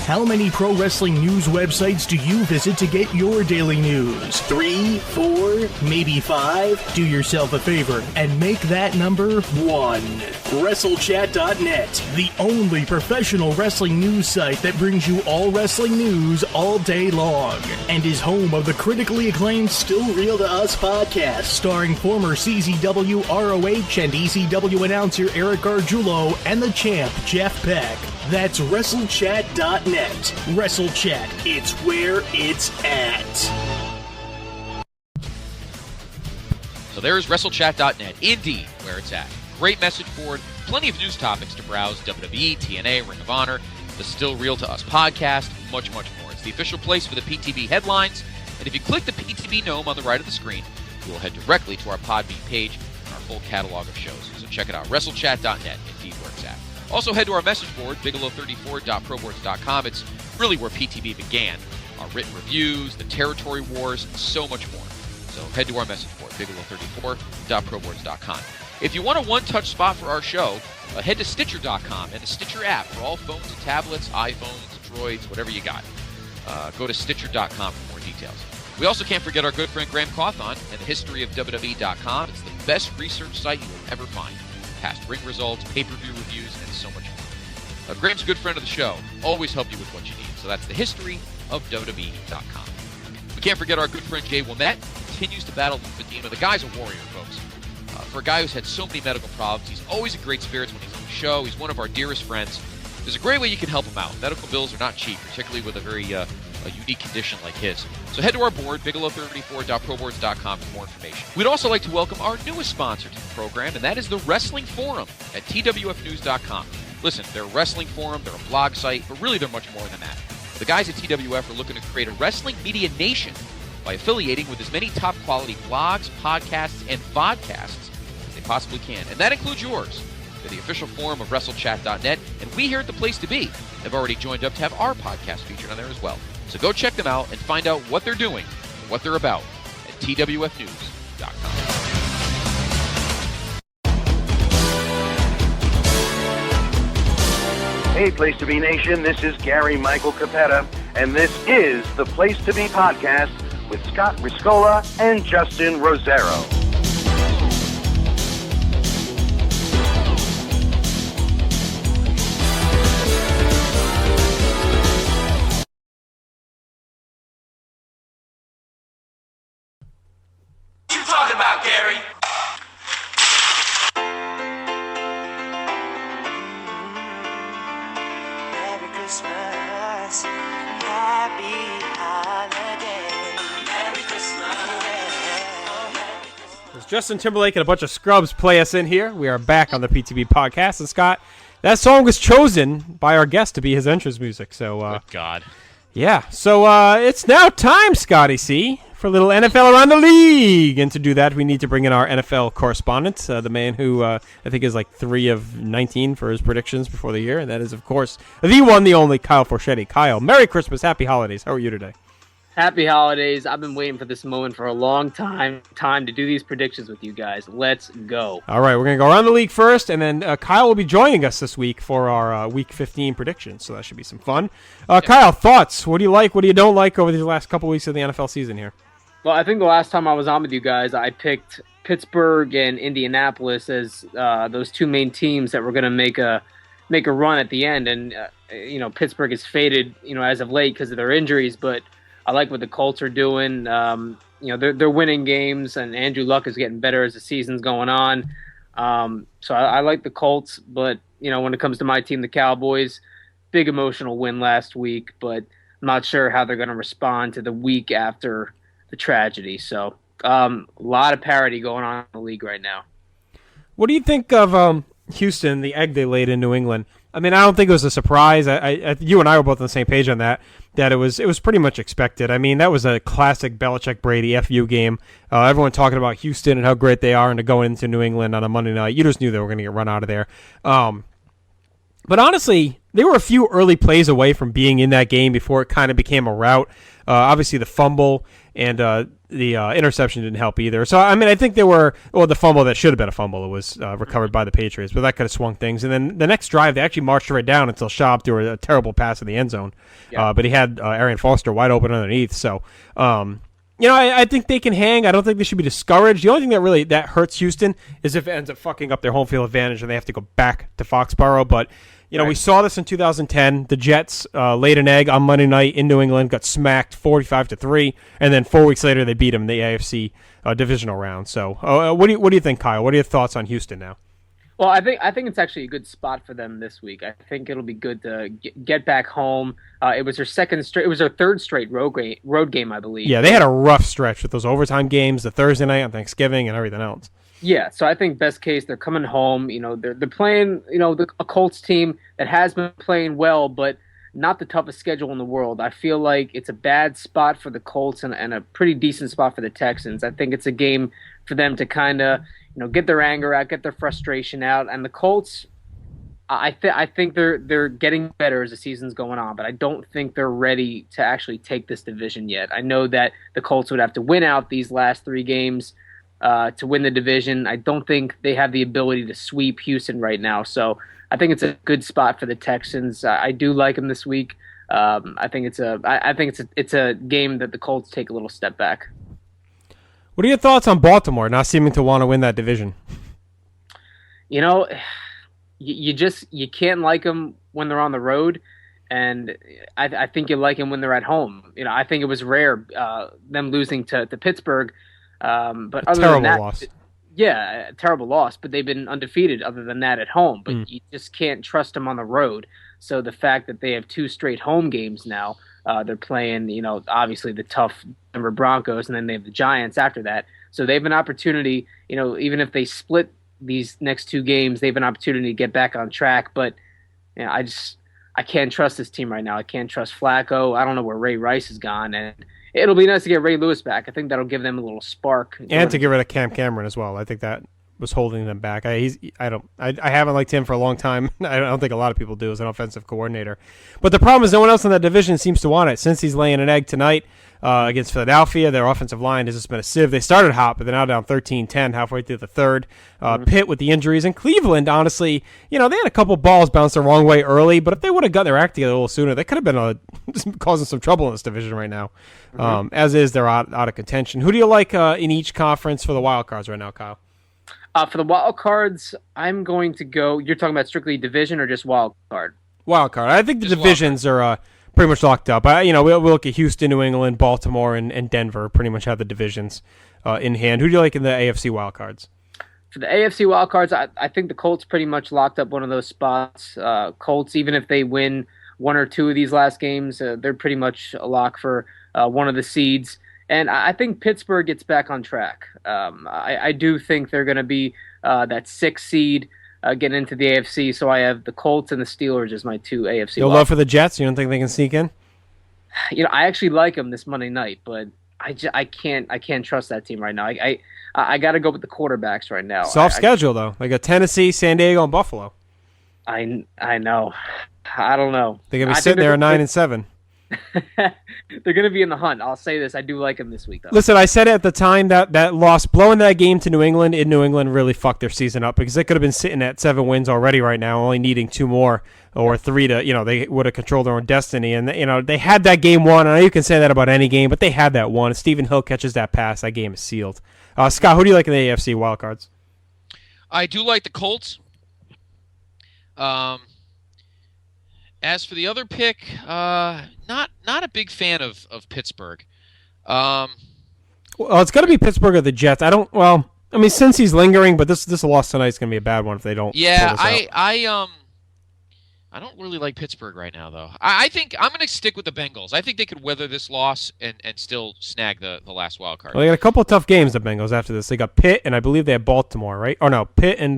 How many pro wrestling news websites do you visit to get your daily news? 3, 4, maybe 5? Do yourself a favor and make that number 1. WrestleChat.net, the only professional wrestling news site that brings you all wrestling news all day long, and is home of the critically acclaimed Still Real to Us podcast, starring former CZW, ROH, and ECW announcer Eric Gargiulo and the champ Jeff Beck. That's WrestleChat.net. WrestleChat, it's where it's at. So there's WrestleChat.net, indeed, where it's at. Great message board, plenty of news topics to browse, WWE, TNA, Ring of Honor, the Still Real to Us podcast, much, much more. It's the official place for the PTB headlines, and if you click the PTB gnome on the right of the screen, you will head directly to our Podbean page and our full catalog of shows. So check it out, WrestleChat.net, indeed, where it's at. Also, head to our message board, bigelow34.proboards.com. It's really where PTB began. Our written reviews, the territory wars, so much more. So head to our message board, bigelow34.proboards.com. If you want a one-touch spot for our show, head to Stitcher.com and the Stitcher app for all phones and tablets, iPhones, Droids, whatever you got. Go to Stitcher.com for more details. We also can't forget our good friend Graham Cawthon and the history of WWE.com. It's the best research site you will ever find. Past ring results, pay-per-view reviews, and so much more. Graham's a good friend of the show. Always help you with what you need. So that's the history of WWE.com. We can't forget our good friend Jay Womet. Continues to battle lymphedema. The guy's a warrior, folks. For a guy who's had so many medical problems, he's always in great spirits when he's on the show. He's one of our dearest friends. There's a great way you can help him out. Medical bills are not cheap, particularly with a very a unique condition like his. So head to our board, bigelow34.proboards.com for more information. We'd also like to welcome our newest sponsor to the program, and that is the Wrestling Forum at twfnews.com. Listen, they're a wrestling forum, they're a blog site, but really they're much more than that. The guys at TWF are looking to create a wrestling media nation by affiliating with as many top-quality blogs, podcasts, and vodcasts as they possibly can. And that includes yours. They're the official forum of WrestleChat.net, and we here at The Place to Be have already joined up to have our podcast featured on there as well. So go check them out and find out what they're doing and what they're about at twfnews.com. Hey, Place to Be Nation, this is Gary Michael Capetta, and this is the Place to Be Podcast with Scott Riscola and Justin Rosero. What you talking about, Gary? Merry Christmas, happy holiday. Merry Christmas. As Justin Timberlake and a bunch of scrubs play us in here, we are back on the PTB podcast. And Scott, that song was chosen by our guest to be his entrance music. So, Good God. Yeah, so it's now time, Scotty C, for a little NFL Around the League. And to do that, we need to bring in our NFL correspondent, the man who I think is like 3 of 19 for his predictions before the year. And that is, of course, the one, the only Kyle Forchetti. Kyle, Merry Christmas, Happy Holidays. How are you today? Happy holidays. I've been waiting for this moment for a long time to do these predictions with you guys. Let's go. All right, we're going to go around the league first, and then Kyle will be joining us this week for our Week 15 predictions, so that should be some fun. Kyle, thoughts? What do you like? What do you don't like over these last couple weeks of the NFL season here? Well, I think the last time I was on with you guys, I picked Pittsburgh and Indianapolis as those two main teams that were going to make a run at the end, and Pittsburgh is faded, as of late because of their injuries, but I like what the Colts are doing. They're winning games, and Andrew Luck is getting better as the season's going on. So I like the Colts, but when it comes to my team, the Cowboys, big emotional win last week, but I'm not sure how they're going to respond to the week after the tragedy. So a lot of parity going on in the league right now. What do you think of Houston, the egg they laid in New England? I mean, I don't think it was a surprise. You and I were both on the same page on that it was pretty much expected. I mean, that was a classic Belichick-Brady FU game. Everyone talking about Houston and how great they are and going into New England on a Monday night. You just knew they were going to get run out of there. But honestly, they were a few early plays away from being in that game before it kind of became a rout. Obviously, the fumble and the interception didn't help either. So, I mean, I think the fumble that should have been a fumble, it was recovered by the Patriots, but that could have swung things. And then the next drive, they actually marched right down until Schaub threw a terrible pass in the end zone. Yeah. But he had Arian Foster wide open underneath. So, I think they can hang. I don't think they should be discouraged. The only thing that hurts Houston is if it ends up fucking up their home field advantage and they have to go back to Foxborough. But we saw this in 2010. The Jets laid an egg on Monday night in New England, got smacked 45-3, and then 4 weeks later they beat them in the AFC divisional round. So, what do you think, Kyle? What are your thoughts on Houston now? Well, I think it's actually a good spot for them this week. I think it'll be good to get back home. It was their third straight road game, I believe. Yeah, they had a rough stretch with those overtime games, the Thursday night on Thanksgiving, and everything else. Yeah, so I think best case they're coming home. They're playing a Colts team that has been playing well, but not the toughest schedule in the world. I feel like it's a bad spot for the Colts and a pretty decent spot for the Texans. I think it's a game for them to kind of get their anger out, get their frustration out, and the Colts. I think they're getting better as the season's going on, but I don't think they're ready to actually take this division yet. I know that the Colts would have to win out these last 3 games to win the division. I don't think they have the ability to sweep Houston right now. So I think it's a good spot for the Texans. I do like them this week. I think it's a game that the Colts take a little step back. What are your thoughts on Baltimore not seeming to want to win that division? You can't like them when they're on the road, and I think you like them when they're at home. I think it was rare them losing to Pittsburgh. But other than that, loss. Yeah, a terrible loss. But they've been undefeated other than that at home. But you just can't trust them on the road. So the fact that they have 2 straight home games now, they're playing, obviously the tough Denver Broncos, and then they have the Giants after that. So they have an opportunity, even if they split these next 2 games, they have an opportunity to get back on track. But I can't trust this team right now. I can't trust Flacco. I don't know where Ray Rice has gone, and it'll be nice to get Ray Lewis back. I think that'll give them a little spark. And to get rid of Cam Cameron as well. I think that was holding them back. I haven't liked him for a long time. I don't think a lot of people do as an offensive coordinator. But the problem is no one else in that division seems to want it. Since he's laying an egg tonight against Philadelphia, their offensive line has just been a sieve. They started hot, but they're now down 13-10 halfway through the third. Pitt with the injuries. And Cleveland, honestly, they had a couple balls bounce the wrong way early, but if they would have got their act together a little sooner, they could have been causing some trouble in this division right now. As is, they're out of contention. Who do you like in each conference for the wild cards right now, Kyle? For the wild cards, I'm going to go. You're talking about strictly division or just wild card? Wild card. I think the divisions are pretty much locked up. We'll look at Houston, New England, Baltimore, and Denver. Pretty much have the divisions in hand. Who do you like in the AFC wild cards? For the AFC wild cards, I think the Colts pretty much locked up one of those spots. Colts, even if they win 1 or 2 of these last games, they're pretty much a lock for one of the seeds. And I think Pittsburgh gets back on track. I do think they're going to be that 6th seed getting into the AFC. So I have the Colts and the Steelers as my 2 AFC. You'll love for the Jets? You don't think they can sneak in? I actually like them this Monday night, but I can't trust that team right now. I got to go with the quarterbacks right now. Soft schedule though. They got Tennessee, San Diego, and Buffalo. I know. I don't know. They're gonna be sitting there at 9-7. They're going to be in the hunt. I'll say this. I do like them this week, though. Listen, I said at the time that loss, blowing that game to New England in New England really fucked their season up because they could have been sitting at 7 wins already right now, only needing 2 more or 3 to, they would have controlled their own destiny. And, they had that game won. I know you can say that about any game, but they had that one. If Stephen Hill catches that pass, that game is sealed. Scott, who do you like in the AFC wildcards? I do like the Colts. As for the other pick, not a big fan of Pittsburgh. Well, it's going to be Pittsburgh or the Jets. Since he's lingering, but this loss tonight is going to be a bad one if they don't. Yeah, pull this out. I don't really like Pittsburgh right now, though. I think I'm going to stick with the Bengals. I think they could weather this loss and still snag the last wild card. Well, they got a couple of tough games, the Bengals, after this. They got Pitt, and I believe they have Baltimore, right? Oh, no, Pitt and...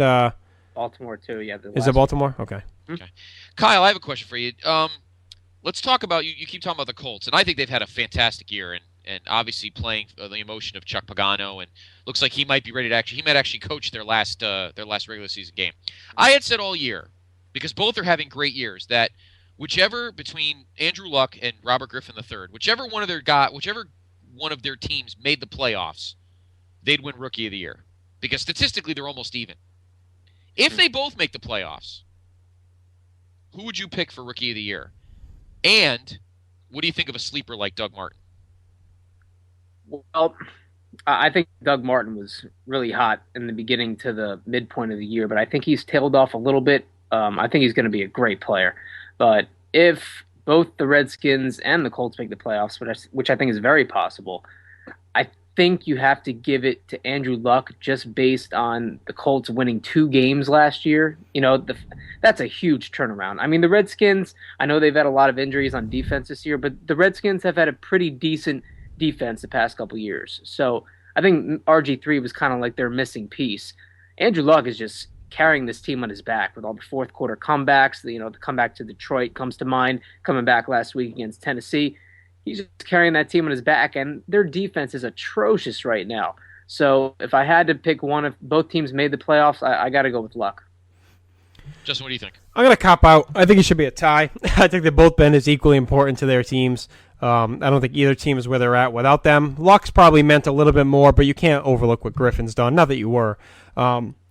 Baltimore, too, yeah. Is it Baltimore? Okay. Kyle, I have a question for you. Let's talk about, you keep talking about the Colts, and I think they've had a fantastic year, and obviously playing the emotion of Chuck Pagano, and looks like he might be ready to he might actually coach their last regular season game. I had said all year, because both are having great years, that whichever between Andrew Luck and Robert Griffin III, whichever one of their teams made the playoffs, they'd win Rookie of the Year, because statistically they're almost even. If they both make the playoffs, who would you pick for Rookie of the Year? And what do you think of a sleeper like Doug Martin? Well, I think Doug Martin was really hot in the beginning to the midpoint of the year, but I think he's tailed off a little bit. I think he's going to be a great player. But if both the Redskins and the Colts make the playoffs, which I think is very possible, I think you have to give it to Andrew Luck just based on the Colts winning 2 games last year. That's a huge turnaround. I mean, the Redskins, I know they've had a lot of injuries on defense this year, but the Redskins have had a pretty decent defense the past couple years. So I think RG3 was kind of like their missing piece. Andrew Luck is just carrying this team on his back with all the fourth quarter comebacks. The comeback to Detroit comes to mind, coming back last week against Tennessee. He's just carrying that team on his back, and their defense is atrocious right now. So if I had to pick one, if both teams made the playoffs, I got to go with Luck. Justin, what do you think? I'm going to cop out. I think it should be a tie. I think they've both been as equally important to their teams. I don't think either team is where they're at without them. Luck's probably meant a little bit more, but you can't overlook what Griffin's done. Not that you were.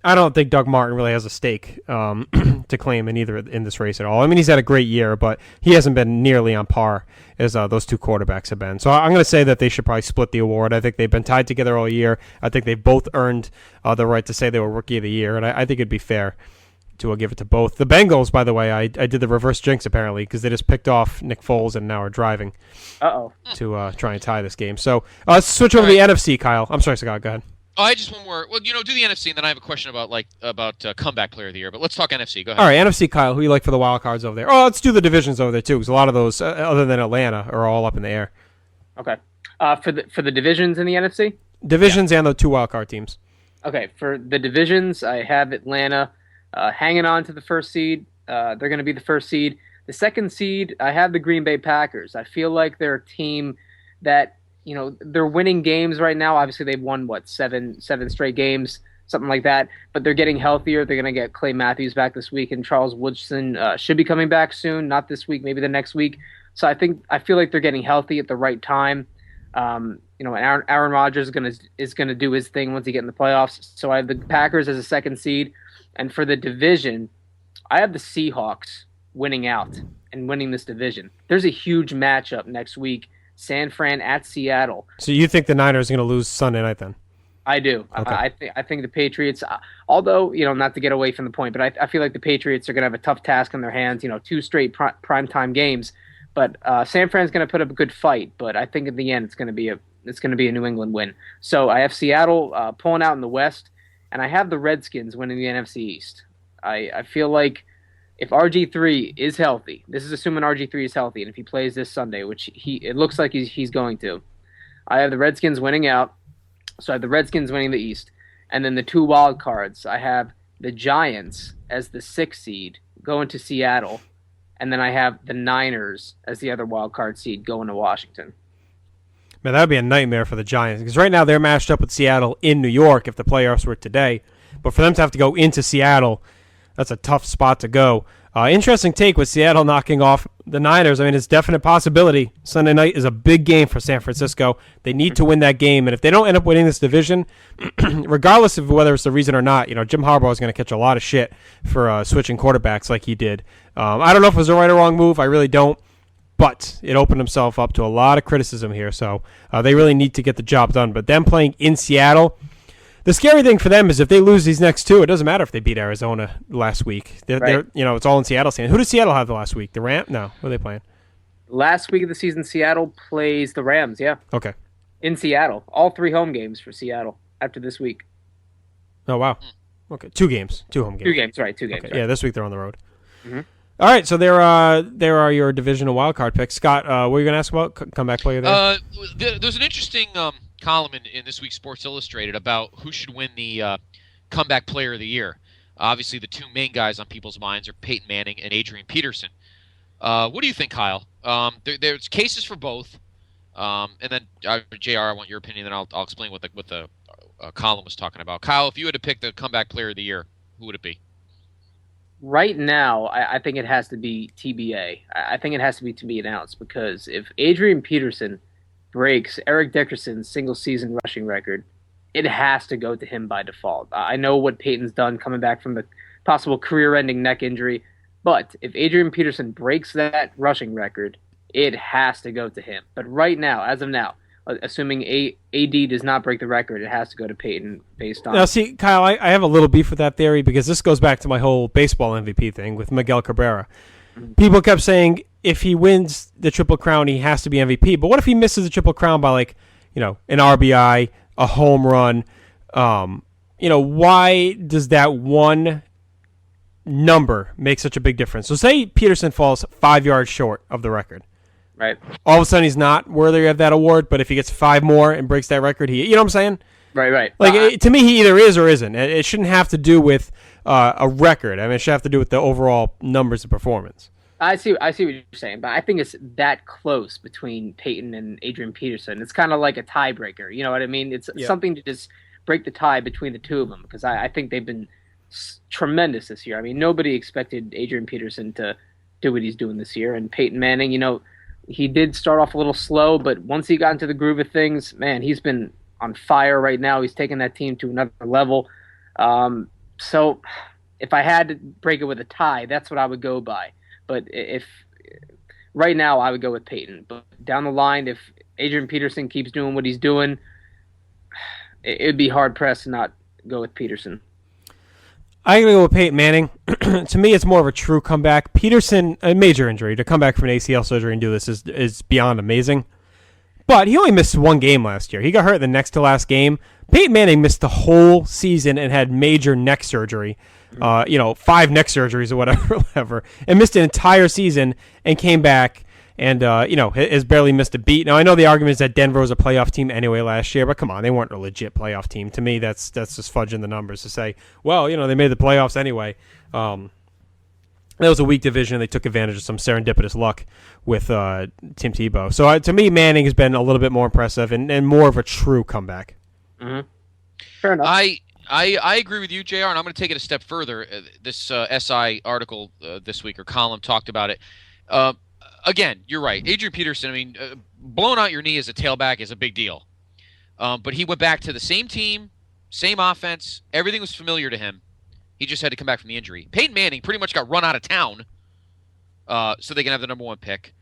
I don't think Doug Martin really has a stake to claim in this race at all. I mean, he's had a great year, but he hasn't been nearly on par as those 2 quarterbacks have been. So I'm going to say that they should probably split the award. I think they've been tied together all year. I think they've both earned the right to say they were Rookie of the Year, and I think it'd be fair to give it to both. The Bengals, by the way, I did the reverse jinx apparently because they just picked off Nick Foles and now are driving to try and tie this game. So let's switch over to the NFC, Kyle. I'm sorry, Scott, go ahead. Oh, I just one more. Well, do the NFC, and then I have a question about comeback player of the year. But let's talk NFC. Go ahead. All right, NFC, Kyle. Who you like for the wild cards over there? Oh, let's do the divisions over there too, because a lot of those, other than Atlanta, are all up in the air. Okay. For the divisions in the NFC. Divisions and the 2 wild card teams. Okay, for the divisions, I have Atlanta hanging on to the first seed. They're going to be the first seed. The second seed, I have the Green Bay Packers. I feel like they're a team that, they're winning games right now. Obviously, they've won, 7 straight games, something like that. But they're getting healthier. They're going to get Clay Matthews back this week, and Charles Woodson should be coming back soon. Not this week, maybe the next week. So I feel like they're getting healthy at the right time. Aaron Rodgers is gonna do his thing once he gets in the playoffs. So I have the Packers as a second seed, and for the division, I have the Seahawks winning out and winning this division. There's a huge matchup next week. San Fran at Seattle. So you think the Niners are going to lose Sunday night then? I do. Okay. I think the Patriots, although, not to get away from the point, but I feel like the Patriots are going to have a tough task on their hands, 2 straight primetime games. But San Fran's going to put up a good fight, but I think in the end it's going to be a New England win. So I have Seattle pulling out in the West, and I have the Redskins winning the NFC East. I feel like if RG3 is healthy, this is assuming RG3 is healthy, and if he plays this Sunday, which it looks like he's going to, I have the Redskins winning out. So I have the Redskins winning the East. And then the 2 wild cards, I have the Giants as the 6th seed going to Seattle, and then I have the Niners as the other wild card seed going to Washington. Man, that would be a nightmare for the Giants, because right now they're matched up with Seattle in New York if the playoffs were today. But for them to have to go into Seattle, that's a tough spot to go. Interesting take with Seattle knocking off the Niners, I mean, it's a definite possibility. Sunday night is a big game for San Francisco. They need to win that game, and if they don't end up winning this division, regardless of whether it's the reason or not, Jim Harbaugh is going to catch a lot of shit for switching quarterbacks like he did. I don't know if it was a right or wrong move. I really don't. But it opened himself up to a lot of criticism here, so they really need to get the job done. But them playing in Seattle, the scary thing for them is if they lose these next two, it doesn't matter if they beat Arizona last week. They're it's all in Seattle. Who did Seattle have the last week? The Rams? No, who are they playing? Last week of the season, Seattle plays the Rams, yeah. Okay. In Seattle. All 3 home games for Seattle after this week. Oh, wow. Okay, 2 games. 2 home games. 2 games, right, 2 games. Okay. Right. Yeah, this week they're on the road. Mm-hmm. All right, so there are your divisional wildcard picks. Scott, what were you going to ask about? Comeback player there? There's an interesting column in this week's Sports Illustrated about who should win the comeback player of the year. Obviously, the 2 main guys on people's minds are Peyton Manning and Adrian Peterson. What do you think, Kyle? There's cases for both. And then, JR, I want your opinion, then I'll explain what the column was talking about. Kyle, if you had to pick the comeback player of the year, who would it be? Right now, I think it has to be TBA. I think it has to be announced because if Adrian Peterson breaks Eric Dickerson's single-season rushing record, it has to go to him by default. I know what Peyton's done coming back from the possible career-ending neck injury, but if Adrian Peterson breaks that rushing record, it has to go to him. But right now, as of now, assuming AD does not break the record, it has to go to Peyton based on... Now, see, Kyle, I have a little beef with that theory because this goes back to my whole baseball MVP thing with Miguel Cabrera. Mm-hmm. People kept saying if he wins the Triple Crown, he has to be MVP. But what if he misses the Triple Crown by, an RBI, a home run? Why does that one number make such a big difference? So say Peterson falls 5 yards short of the record. Right. All of a sudden, he's not worthy of that award, but if he gets 5 more and breaks that record, you know what I'm saying? Right. To me, he either is or isn't. It shouldn't have to do with a record. I mean, it should have to do with the overall numbers of performance. I see what you're saying, but I think it's that close between Peyton and Adrian Peterson. It's kind of like a tiebreaker. You know what I mean? It's something to just break the tie between the two of them because I think they've been tremendous this year. I mean, nobody expected Adrian Peterson to do what he's doing this year, and Peyton Manning, he did start off a little slow, but once he got into the groove of things, man, he's been on fire right now. He's taken that team to another level. So if I had to break it with a tie, that's what I would go by. But if right now, I would go with Peyton. But down the line, if Adrian Peterson keeps doing what he's doing, it'd be hard-pressed to not go with Peterson. I'm going to go with Peyton Manning. To me, it's more of a true comeback. Peterson, a major injury. To come back from an ACL surgery and do this is beyond amazing. But he only missed 1 game last year. He got hurt the next to last game. Peyton Manning missed the whole season and had major neck surgery. 5 neck surgeries or whatever, and missed an entire season and came back and, has barely missed a beat. Now, I know the argument is that Denver was a playoff team anyway last year, but come on, they weren't a legit playoff team. To me, that's just fudging the numbers to say, well, they made the playoffs anyway. That was a weak division. They took advantage of some serendipitous luck with Tim Tebow. So, to me, Manning has been a little bit more impressive and more of a true comeback. Mm-hmm. Fair enough. I agree with you, JR, and I'm going to take it a step further. This SI article this week, or column, talked about it. Again, you're right. Adrian Peterson, I mean, blowing out your knee as a tailback is a big deal. But he went back to the same team, same offense. Everything was familiar to him. He just had to come back from the injury. Peyton Manning pretty much got run out of town so they can have the number 1 pick.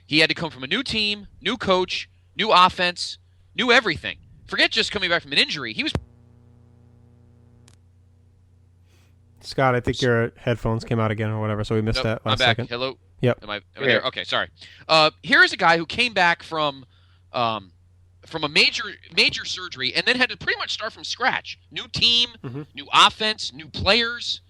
He had to come from a new team, new coach, new offense, new everything. Forget just coming back from an injury. He was... Scott, I think your headphones came out again or whatever, so we missed that last second. I'm back. Hello? Yep. Am I there? Okay, sorry. Here is a guy who came back from a major surgery and then had to pretty much start from scratch. New team, new offense, new players.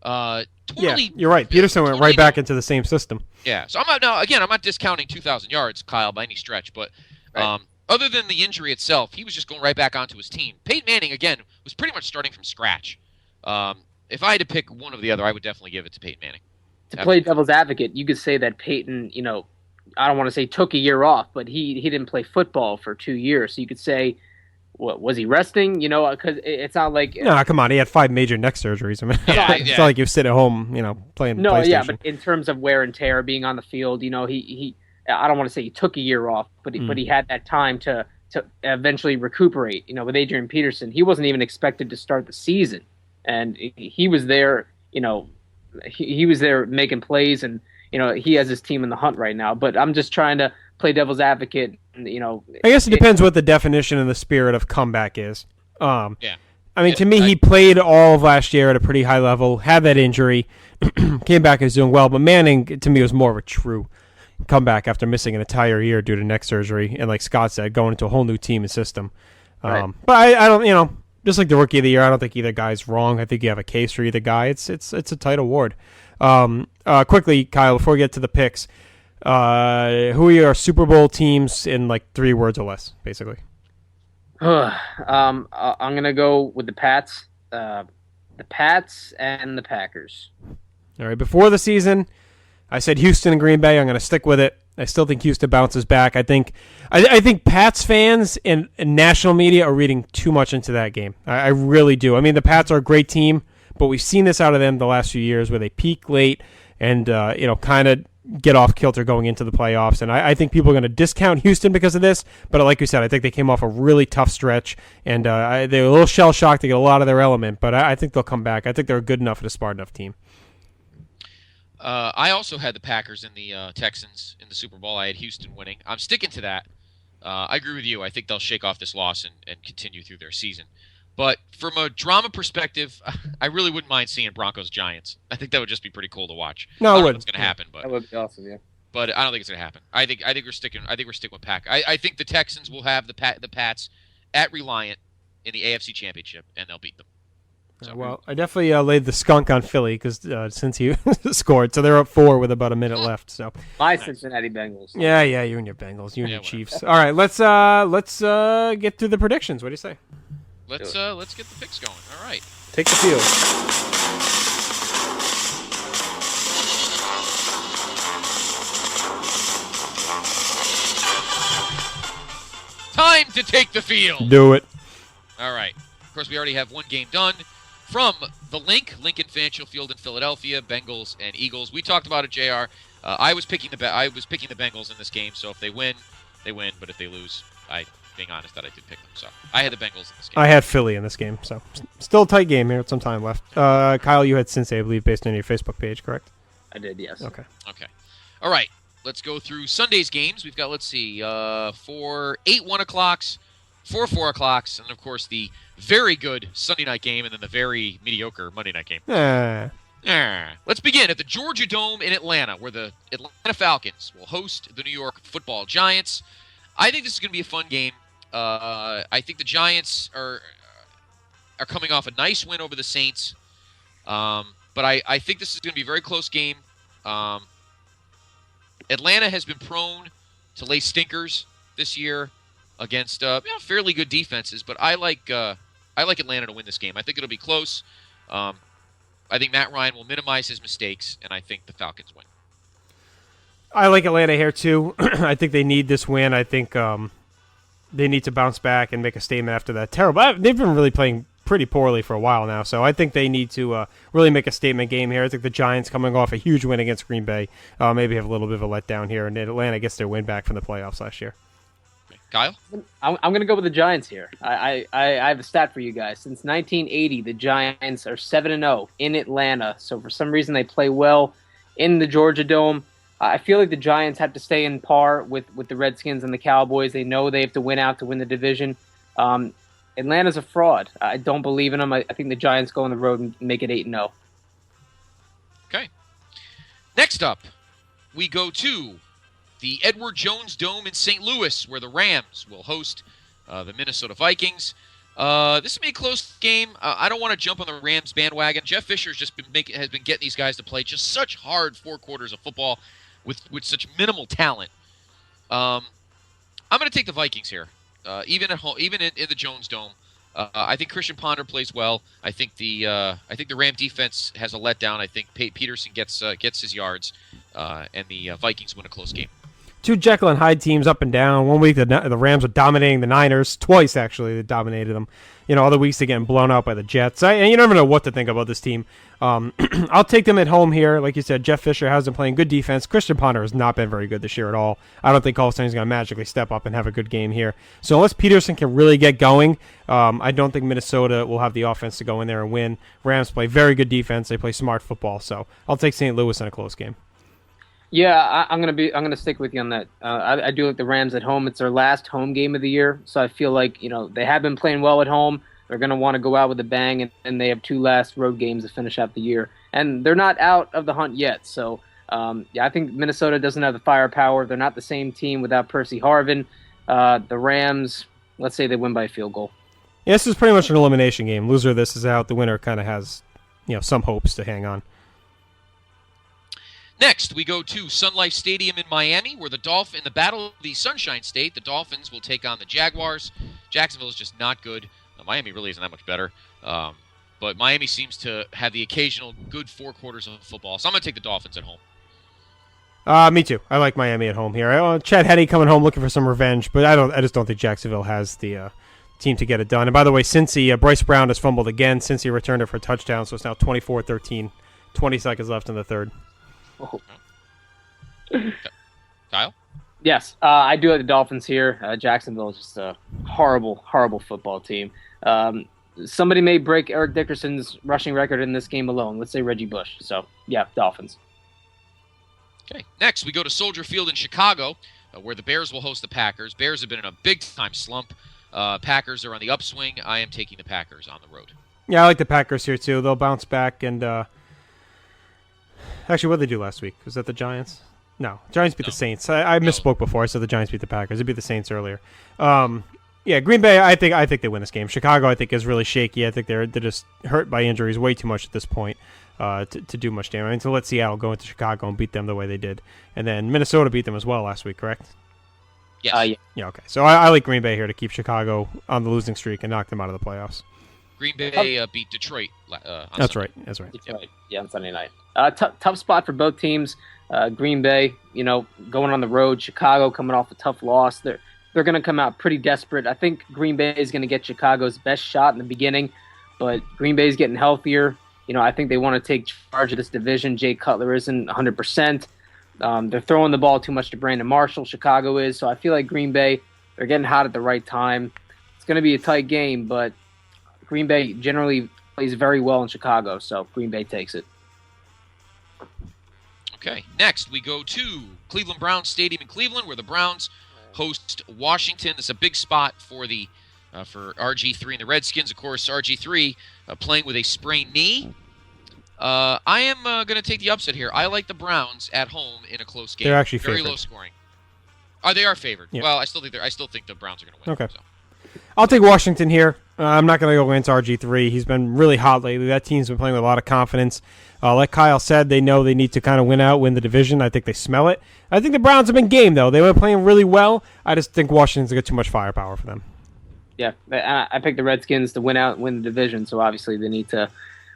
Totally. You're right. Peterson went right back into the same system. Yeah. So I'm not discounting 2,000 yards, Kyle, by any stretch, but other than the injury itself, he was just going right back onto his team. Peyton Manning, again, was pretty much starting from scratch. If I had to pick one or the other, I would definitely give it to Peyton Manning. To play devil's advocate, you could say that Peyton, I don't want to say took a year off, but he didn't play football for 2 years. So you could say what was he resting? You know, because it's not like no, come on, he had 5 major neck surgeries. I mean, it's not like you sit at home, playing. No, PlayStation. yeah, but in terms of wear and tear, being on the field, he I don't want to say he took a year off, but he had that time to eventually recuperate. With Adrian Peterson, he wasn't even expected to start the season, and he was there. He was there making plays, and he has his team in the hunt right now. But I'm just trying to play devil's advocate. I guess it depends what the definition and the spirit of comeback is. Yeah. I mean, to me, he played all of last year at a pretty high level, had that injury, came back and was doing well. But Manning, to me, was more of a true comeback after missing an entire year due to neck surgery, and like Scott said, going into a whole new team and system. Right. But I don't, just like the Rookie of the Year, I don't think either guy's wrong. I think you have a case for either guy. It's a tight award. Quickly, Kyle, before we get to the picks, who are your Super Bowl teams in like 3 words or less, basically? I'm gonna go with the Pats, and the Packers. All right. Before the season, I said Houston and Green Bay. I'm going to stick with it. I still think Houston bounces back. I think Pats fans and national media are reading too much into that game. I really do. I mean, the Pats are a great team, but we've seen this out of them the last few years where they peak late and kind of get off kilter going into the playoffs. And I think people are going to discount Houston because of this. But like you said, I think they came off a really tough stretch, and they're a little shell-shocked to get a lot of their element. But I think they'll come back. I think they're a good enough and a smart enough team. I also had the Packers and the Texans in the Super Bowl. I had Houston winning. I'm sticking to that. I agree with you. I think they'll shake off this loss and continue through their season. But from a drama perspective, I really wouldn't mind seeing Broncos-Giants. I think that would just be pretty cool to watch. No, I don't know what's going to happen, but that would be awesome. Yeah. But I don't think it's going to happen. I think we're sticking. I think we're sticking with Pack. I think the Texans will have the Pats at Reliant in the AFC Championship, and they'll beat them. So. Well, I definitely laid the skunk on Philly because since he scored, so they're up 4 with about a minute left. So my Cincinnati Bengals. Yeah, you and your Bengals, you and your Chiefs. All right, let's get through the predictions. What do you say? Let's get the picks going. All right, take the field. Time to take the field. Do it. All right. Of course, we already have one game done. From the Lincoln Financial Field in Philadelphia, Bengals and Eagles. We talked about it, JR. I was picking the Bengals in this game, so if they win, they win. But if they lose, being honest, that I did pick them. So I had the Bengals in this game. I had Philly in this game, so still a tight game here with some time left. Kyle, you had Cincinnati, I believe, based on your Facebook page, correct? I did, yes. Okay. All right. Let's go through Sunday's games. We've got, 4 8 1 o'clocks, 4 4 o'clocks, and, of course, the very good Sunday night game and then the very mediocre Monday night game. Let's begin at the Georgia Dome in Atlanta, where the Atlanta Falcons will host the New York Football Giants. I think this is going to be a fun game. I think the Giants are coming off a nice win over the Saints, but I think this is going to be a very close game. Atlanta has been prone to lay stinkers this year against fairly good defenses, but I like Atlanta to win this game. I think it'll be close. I think Matt Ryan will minimize his mistakes, and I think the Falcons win. I like Atlanta here, too. I think they need this win. I think they need to bounce back and make a statement after that terrible. They've been really playing pretty poorly for a while now, so I think they need to really make a statement game here. I think the Giants, coming off a huge win against Green Bay, maybe have a little bit of a letdown here, and Atlanta gets their win back from the playoffs last year. Kyle? I'm going to go with the Giants here. I have a stat for you guys. Since 1980, the Giants are 7-0 in Atlanta. So for some reason, they play well in the Georgia Dome. I feel like the Giants have to stay in par with the Redskins and the Cowboys. They know they have to win out to win the division. Atlanta's a fraud. I don't believe in them. I think the Giants go on the road and make it 8-0. Okay. Next up, we go to the Edward Jones Dome in St. Louis, where the Rams will host the Minnesota Vikings. This will be a close game. I don't want to jump on the Rams bandwagon. Jeff Fisher's has been getting these guys to play just such hard 4 quarters of football with such minimal talent. I'm going to take the Vikings here, even at home, even in the Jones Dome. I think Christian Ponder plays well. I think the Ram defense has a letdown. I think Peterson gets his yards, and the Vikings win a close game. two Jekyll and Hyde teams up and down. One week the Rams are dominating the Niners. Twice, actually, they dominated them. Other weeks they're getting blown out by the Jets. And you never know what to think about this team. I'll take them at home here. Like you said, Jeff Fisher has been playing good defense. Christian Ponder has not been very good this year at all. I don't think Colston's going to magically step up and have a good game here. So unless Peterson can really get going, I don't think Minnesota will have the offense to go in there and win. Rams play very good defense. They play smart football. So I'll take St. Louis in a close game. Yeah, I'm gonna stick with you on that. I do like the Rams at home. It's their last home game of the year, so I feel like they have been playing well at home. They're gonna want to go out with a bang, and they have two last road games to finish out the year, and they're not out of the hunt yet. So I think Minnesota doesn't have the firepower. They're not the same team without Percy Harvin. The Rams, let's say they win by a field goal. Yeah, this is pretty much an elimination game. Loser of this is out. The winner kind of has some hopes to hang on. Next, we go to Sun Life Stadium in Miami, where in the Battle of the Sunshine State, the Dolphins will take on the Jaguars. Jacksonville is just not good. Miami really isn't that much better. But Miami seems to have the occasional good 4 quarters of football. So I'm going to take the Dolphins at home. Me too. I like Miami at home here. Chad Henne coming home looking for some revenge, but I just don't think Jacksonville has the team to get it done. And by the way, Cincy, Bryce Brown has fumbled again. Cincy returned it for a touchdown, so it's now 24-13. 20 seconds left in the third. Oh. Kyle? Yes, I do like the Dolphins here. Jacksonville is just a horrible, horrible football team. Somebody may break Eric Dickerson's rushing record in this game alone. Let's say Reggie Bush. So, yeah, Dolphins. Okay, next we go to Soldier Field in Chicago, where the Bears will host the Packers. Bears have been in a big-time slump. Packers are on the upswing. I am taking the Packers on the road. Yeah, I like the Packers here, too. They'll bounce back and... Actually, what did they do last week? Was that the Giants? No, Giants beat the Saints. I misspoke before. I said the Giants beat the Packers. They beat the Saints earlier. Yeah, Green Bay. I think they win this game. Chicago, I think, is really shaky. I think they're just hurt by injuries way too much at this point to do much damage. I mean, so let Seattle go into Chicago and beat them the way they did, and then Minnesota beat them as well last week. Correct? Yes. Yeah. Okay. So I like Green Bay here to keep Chicago on the losing streak and knock them out of the playoffs. Green Bay beat Detroit on That's Sunday. right. That's right. Detroit. Yeah, on Sunday night. Tough spot for both teams. Green Bay, going on the road. Chicago coming off a tough loss. They're going to come out pretty desperate. I think Green Bay is going to get Chicago's best shot in the beginning, but Green Bay is getting healthier. I think they want to take charge of this division. Jay Cutler isn't 100%. They're throwing the ball too much to Brandon Marshall. Chicago is. So I feel like Green Bay, they're getting hot at the right time. It's going to be a tight game, but Green Bay generally plays very well in Chicago, so Green Bay takes it. Okay, next we go to Cleveland Browns Stadium in Cleveland, where the Browns host Washington. This is a big spot for for RG3 and the Redskins. Of course, RG3 playing with a sprained knee. I am going to take the upset here. I like the Browns at home in a close game. They're actually very favored. Low scoring. Oh, they are favored. Yeah. Well, I still think the Browns are going to win. Okay. So. I'll take Washington here. I'm not going to go against RG3. He's been really hot lately. That team's been playing with a lot of confidence. Like Kyle said, they know they need to kind of win the division. I think they smell it. I think the Browns have been game, though. They were playing really well. I just think Washington's got too much firepower for them. Yeah, I picked the Redskins to win the division, so obviously they need to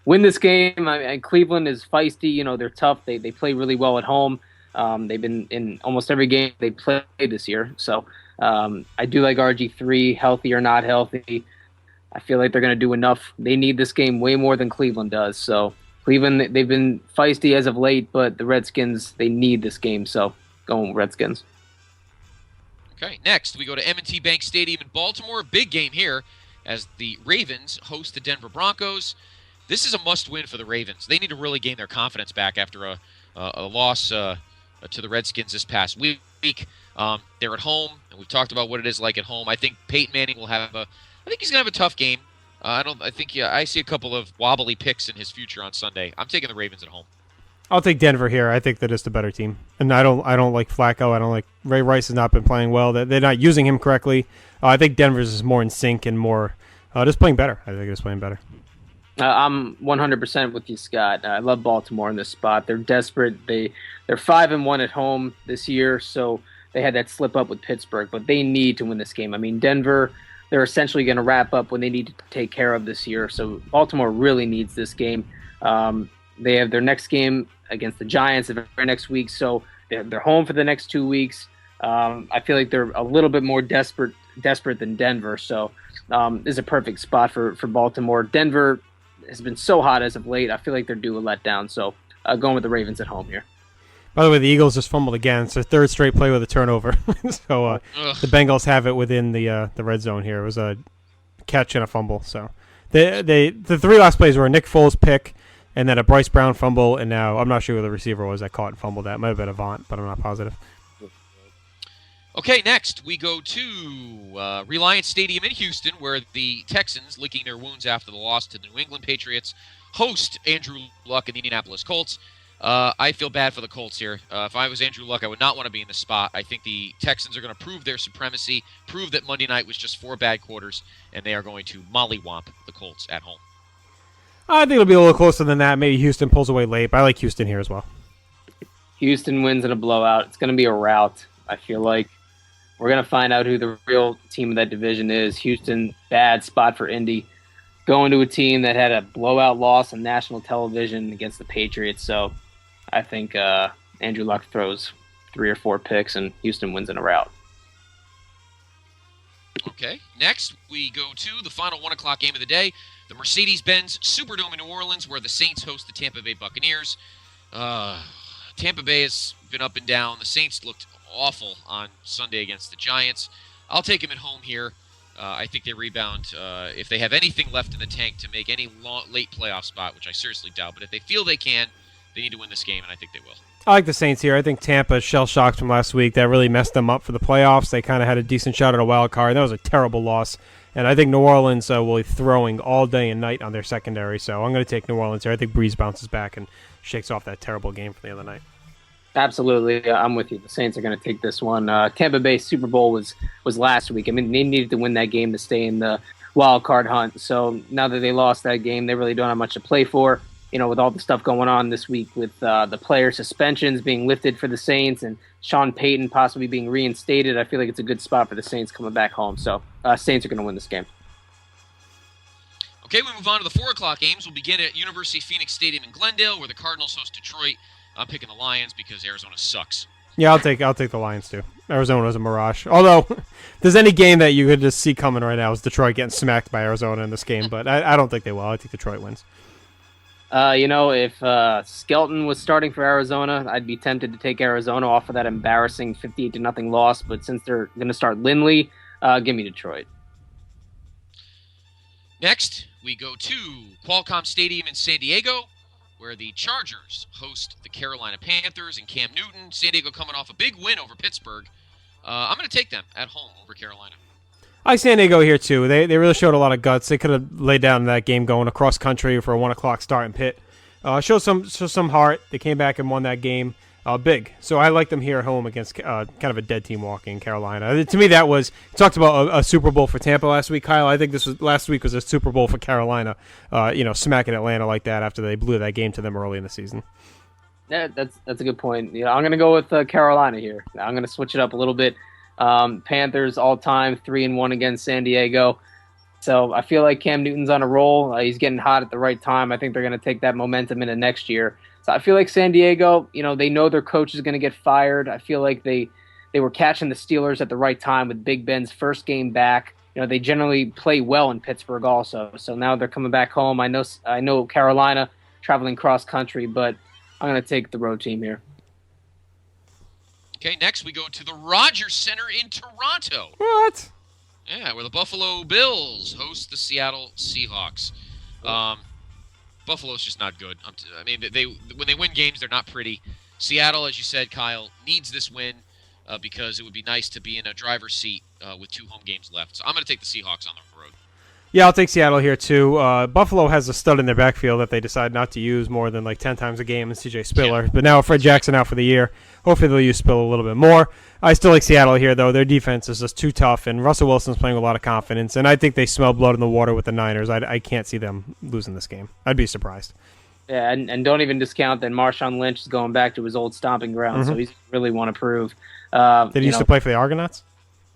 win this game. Cleveland is feisty. They're tough. They play really well at home. They've been in almost every game they played this year. So I do like RG3, healthy or not healthy. I feel like they're going to do enough. They need this game way more than Cleveland does. So Cleveland, they've been feisty as of late, but the Redskins, they need this game. So going with Redskins. Okay, next we go to M&T Bank Stadium in Baltimore. Big game here as the Ravens host the Denver Broncos. This is a must-win for the Ravens. They need to really gain their confidence back after a loss to the Redskins this past week. They're at home, and we've talked about what it is like at home. I think Peyton Manning will have I think he's going to have a tough game. I see a couple of wobbly picks in his future on Sunday. I'm taking the Ravens at home. I'll take Denver here. I think they're just a better team, and I don't like Flacco. I don't like Ray Rice. Has not been playing well. They're not using him correctly. I think Denver's is more in sync and more just playing better. I think they're just playing better. I'm 100% with you, Scott. I love Baltimore in this spot. They're desperate. They're 5-1 at home this year, so they had that slip up with Pittsburgh, but they need to win this game. I mean, Denver, they're essentially going to wrap up when they need to take care of this year. So Baltimore really needs this game. They have their next game against the Giants the very next week, so they're home for the next 2 weeks. I feel like they're a little bit more desperate than Denver, so this is a perfect spot for Baltimore. Denver has been so hot as of late. I feel like they're due a letdown, so going with the Ravens at home here. By the way, the Eagles just fumbled again. It's their third straight play with a turnover. So the Bengals have it within the red zone here. It was a catch and a fumble. So the three last plays were a Nick Foles pick and then a Bryce Brown fumble, and now I'm not sure who the receiver was that caught and fumbled that. It might have been Avant, but I'm not positive. Okay, next we go to Reliance Stadium in Houston, where the Texans, licking their wounds after the loss to the New England Patriots, host Andrew Luck and the Indianapolis Colts. I feel bad for the Colts here. If I was Andrew Luck, I would not want to be in this spot. I think the Texans are going to prove their supremacy, prove that Monday night was just 4 bad quarters, and they are going to mollywomp the Colts at home. I think it'll be a little closer than that. Maybe Houston pulls away late, but I like Houston here as well. Houston wins in a blowout. It's going to be a rout. I feel like we're going to find out who the real team of that division is. Houston, bad spot for Indy. Going to a team that had a blowout loss on national television against the Patriots, so I think Andrew Luck throws 3 or 4 picks and Houston wins in a rout. Okay, next we go to the final 1 o'clock game of the day, the Mercedes-Benz Superdome in New Orleans, where the Saints host the Tampa Bay Buccaneers. Tampa Bay has been up and down. The Saints looked awful on Sunday against the Giants. I'll take them at home here. I think they rebound if they have anything left in the tank to make any late playoff spot, which I seriously doubt. But if they feel they can, they need to win this game, and I think they will. I like the Saints here. I think Tampa shell-shocked from last week. That really messed them up for the playoffs. They kind of had a decent shot at a wild card. That was a terrible loss. And I think New Orleans will be throwing all day and night on their secondary. So I'm going to take New Orleans here. I think Breeze bounces back and shakes off that terrible game from the other night. Absolutely. I'm with you. The Saints are going to take this one. Tampa Bay Super Bowl was last week. I mean, they needed to win that game to stay in the wild card hunt. So now that they lost that game, they really don't have much to play for. You know, with all the stuff going on this week with the player suspensions being lifted for the Saints and Sean Payton possibly being reinstated, I feel like it's a good spot for the Saints coming back home. So Saints are going to win this game. Okay, we move on to the 4 o'clock games. We'll begin at University of Phoenix Stadium in Glendale, where the Cardinals host Detroit. I'm picking the Lions because Arizona sucks. Yeah, I'll take the Lions too. Arizona is a mirage. Although, if there's any game that you could just see coming right now is Detroit getting smacked by Arizona in this game, but I don't think they will. I think Detroit wins. If Skelton was starting for Arizona, I'd be tempted to take Arizona off of that embarrassing 58-0 loss. But since they're going to start Lindley, give me Detroit. Next, we go to Qualcomm Stadium in San Diego, where the Chargers host the Carolina Panthers and Cam Newton. San Diego coming off a big win over Pittsburgh. I'm going to take them at home over Carolina. I like San Diego here, too. They really showed a lot of guts. They could have laid down that game going across country for a 1 o'clock start in Pitt. Showed some heart. They came back and won that game big. So I like them here at home against kind of a dead team walking Carolina. To me, that was – talked about a Super Bowl for Tampa last week, Kyle. I think last week was a Super Bowl for Carolina, smacking Atlanta like that after they blew that game to them early in the season. Yeah, that's a good point. I'm going to go with Carolina here. I'm going to switch it up a little bit. Panthers all-time 3-1 against San Diego. So I feel like Cam Newton's on a roll. He's getting hot at the right time. I think they're going to take that momentum into next year. So I feel like San Diego, they know their coach is going to get fired. I feel like they were catching the Steelers at the right time with Big Ben's first game back. They generally play well in Pittsburgh also. So now they're coming back home. I know Carolina traveling cross country, but I'm going to take the road team here. Okay, next we go to the Rogers Center in Toronto. What? Yeah, where the Buffalo Bills host the Seattle Seahawks. Buffalo's just not good. When they win games, they're not pretty. Seattle, as you said, Kyle, needs this win because it would be nice to be in a driver's seat with 2 home games left. So I'm going to take the Seahawks on the road. Yeah, I'll take Seattle here, too. Buffalo has a stud in their backfield that they decide not to use more than 10 times a game in C.J. Spiller. Yeah. But now Fred Jackson out for the year. Hopefully they'll use Spiller a little bit more. I still like Seattle here, though. Their defense is just too tough, and Russell Wilson's playing with a lot of confidence, and I think they smell blood in the water with the Niners. I can't see them losing this game. I'd be surprised. Yeah, and don't even discount that Marshawn Lynch is going back to his old stomping ground, so he's really want to prove. Did he used to play for the Argonauts?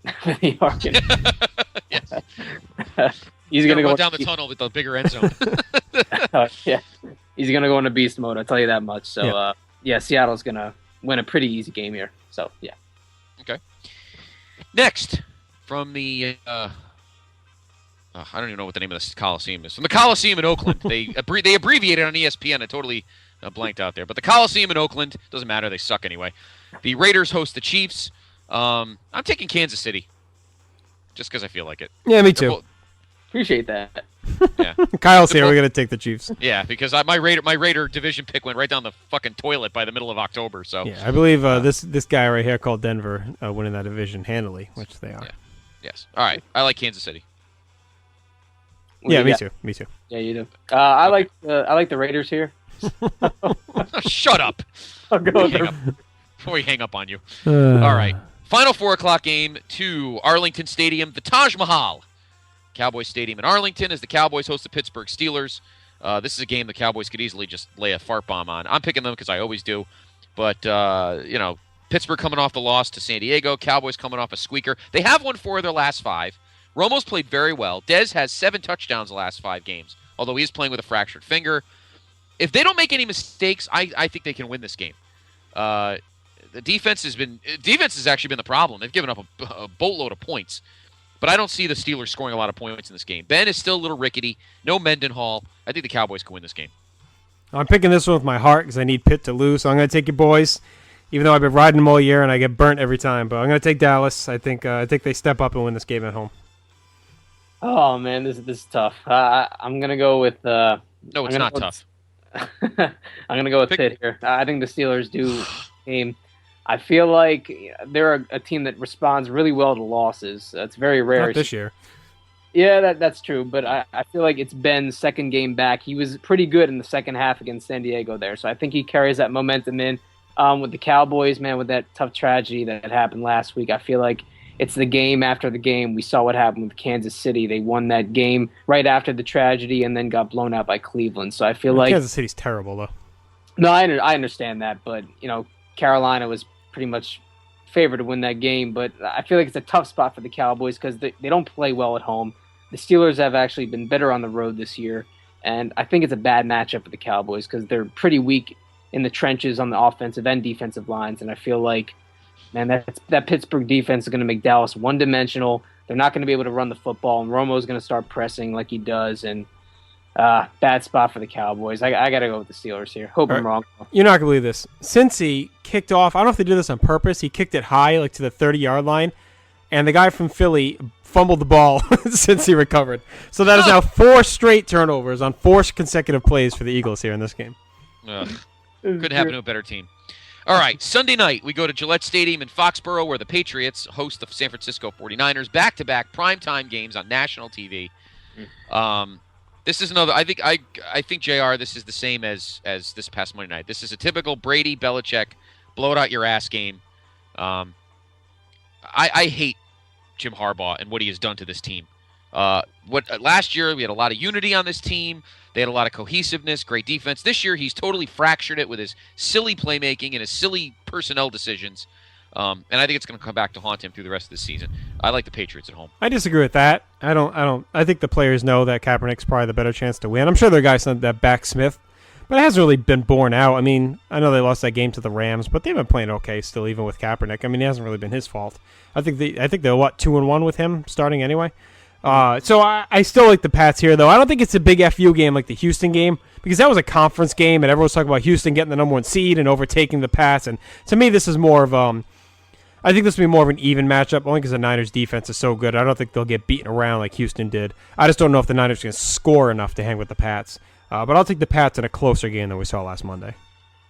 The Argonauts. Yes. He's going to go down the tunnel with the bigger end zone. Yeah, he's going to go into beast mode. I'll tell you that much. So, Seattle's going to win a pretty easy game here. So, yeah. Okay. Next, from the I don't even know what the name of this Coliseum is. From the Coliseum in Oakland. They abbreviated on ESPN. I totally blanked out there. But the Coliseum in Oakland, doesn't matter. They suck anyway. The Raiders host the Chiefs. I'm taking Kansas City just because I feel like it. Yeah, me too. Appreciate that. Yeah. Kyle's here. We're going to take the Chiefs. Yeah, because my Raider division pick went right down the fucking toilet by the middle of October. So yeah, I believe this guy right here called Denver winning that division handily, which they are. Yeah. Yes. All right. I like Kansas City. Yeah, me too. Me too. Yeah, you do. I like the Raiders here. Shut up. I'll go before we hang up on you. All right. Final 4 o'clock game to Arlington Stadium, the Taj Mahal. Cowboys Stadium in Arlington as the Cowboys host the Pittsburgh Steelers. This is a game the Cowboys could easily just lay a fart bomb on. I'm picking them because I always do. But, Pittsburgh coming off the loss to San Diego. Cowboys coming off a squeaker. They have won 4 of their last 5. Romo's played very well. Dez has 7 touchdowns the last 5 games, although he is playing with a fractured finger. If they don't make any mistakes, I think they can win this game. The defense has actually been the problem. They've given up a boatload of points. But I don't see the Steelers scoring a lot of points in this game. Ben is still a little rickety. No Mendenhall. I think the Cowboys can win this game. I'm picking this one with my heart because I need Pitt to lose. So I'm going to take you boys, even though I've been riding them all year and I get burnt every time. But I'm going to take Dallas. I think they step up and win this game at home. Oh man, this is tough. I'm going to go with. No, it's not tough. I'm going to go with Pitt here. I think the Steelers do game. I feel like they're a team that responds really well to losses. That's very rare. Not this year. Yeah, that's true. But I feel like it's Ben's second game back. He was pretty good in the second half against San Diego there. So I think he carries that momentum in. With the Cowboys, man, with that tough tragedy that happened last week, I feel like it's the game after the game. We saw what happened with Kansas City. They won that game right after the tragedy and then got blown out by Cleveland. So I feel like Kansas City's terrible, though. No, I understand that. But, Carolina was pretty much favored to win that game, but I feel like it's a tough spot for the Cowboys because they don't play well at home. The Steelers have actually been better on the road this year, and I think it's a bad matchup for the Cowboys because they're pretty weak in the trenches on the offensive and defensive lines, and I feel like, man, that Pittsburgh defense is going to make Dallas one-dimensional. They're not going to be able to run the football, and Romo's going to start pressing like he does, and bad spot for the Cowboys. I got to go with the Steelers here. Hope I'm wrong. You're not going to believe this. Cincy kicked off, I don't know if they did this on purpose, he kicked it high, like to the 30-yard line, and the guy from Philly fumbled the ball since he recovered. So that is now 4 straight turnovers on 4 consecutive plays for the Eagles here in this game. Couldn't happen to a better team. All right, Sunday night, we go to Gillette Stadium in Foxborough where the Patriots host the San Francisco 49ers. Back-to-back primetime games on national TV. This is another. I think JR. This is the same as this past Monday night. This is a typical Brady Belichick blow it out your ass game. I hate Jim Harbaugh and what he has done to this team. Last year we had a lot of unity on this team. They had a lot of cohesiveness, great defense. This year he's totally fractured it with his silly playmaking and his silly personnel decisions. And I think it's going to come back to haunt him through the rest of the season. I like the Patriots at home. I disagree with that. I think the players know that Kaepernick's probably the better chance to win. I'm sure there are guys that back Smith, but it hasn't really been borne out. I mean, I know they lost that game to the Rams, but they've been playing okay still, even with Kaepernick. I mean, it hasn't really been his fault. I think they're 2-1 with him starting anyway. So I still like the Pats here, though. I don't think it's a big FU game like the Houston game, because that was a conference game, and everyone was talking about Houston getting the number 1 seed and overtaking the Pats. And to me, this is more of I think this will be more of an even matchup, only because the Niners' defense is so good. I don't think they'll get beaten around like Houston did. I just don't know if the Niners can score enough to hang with the Pats. But I'll take the Pats in a closer game than we saw last Monday.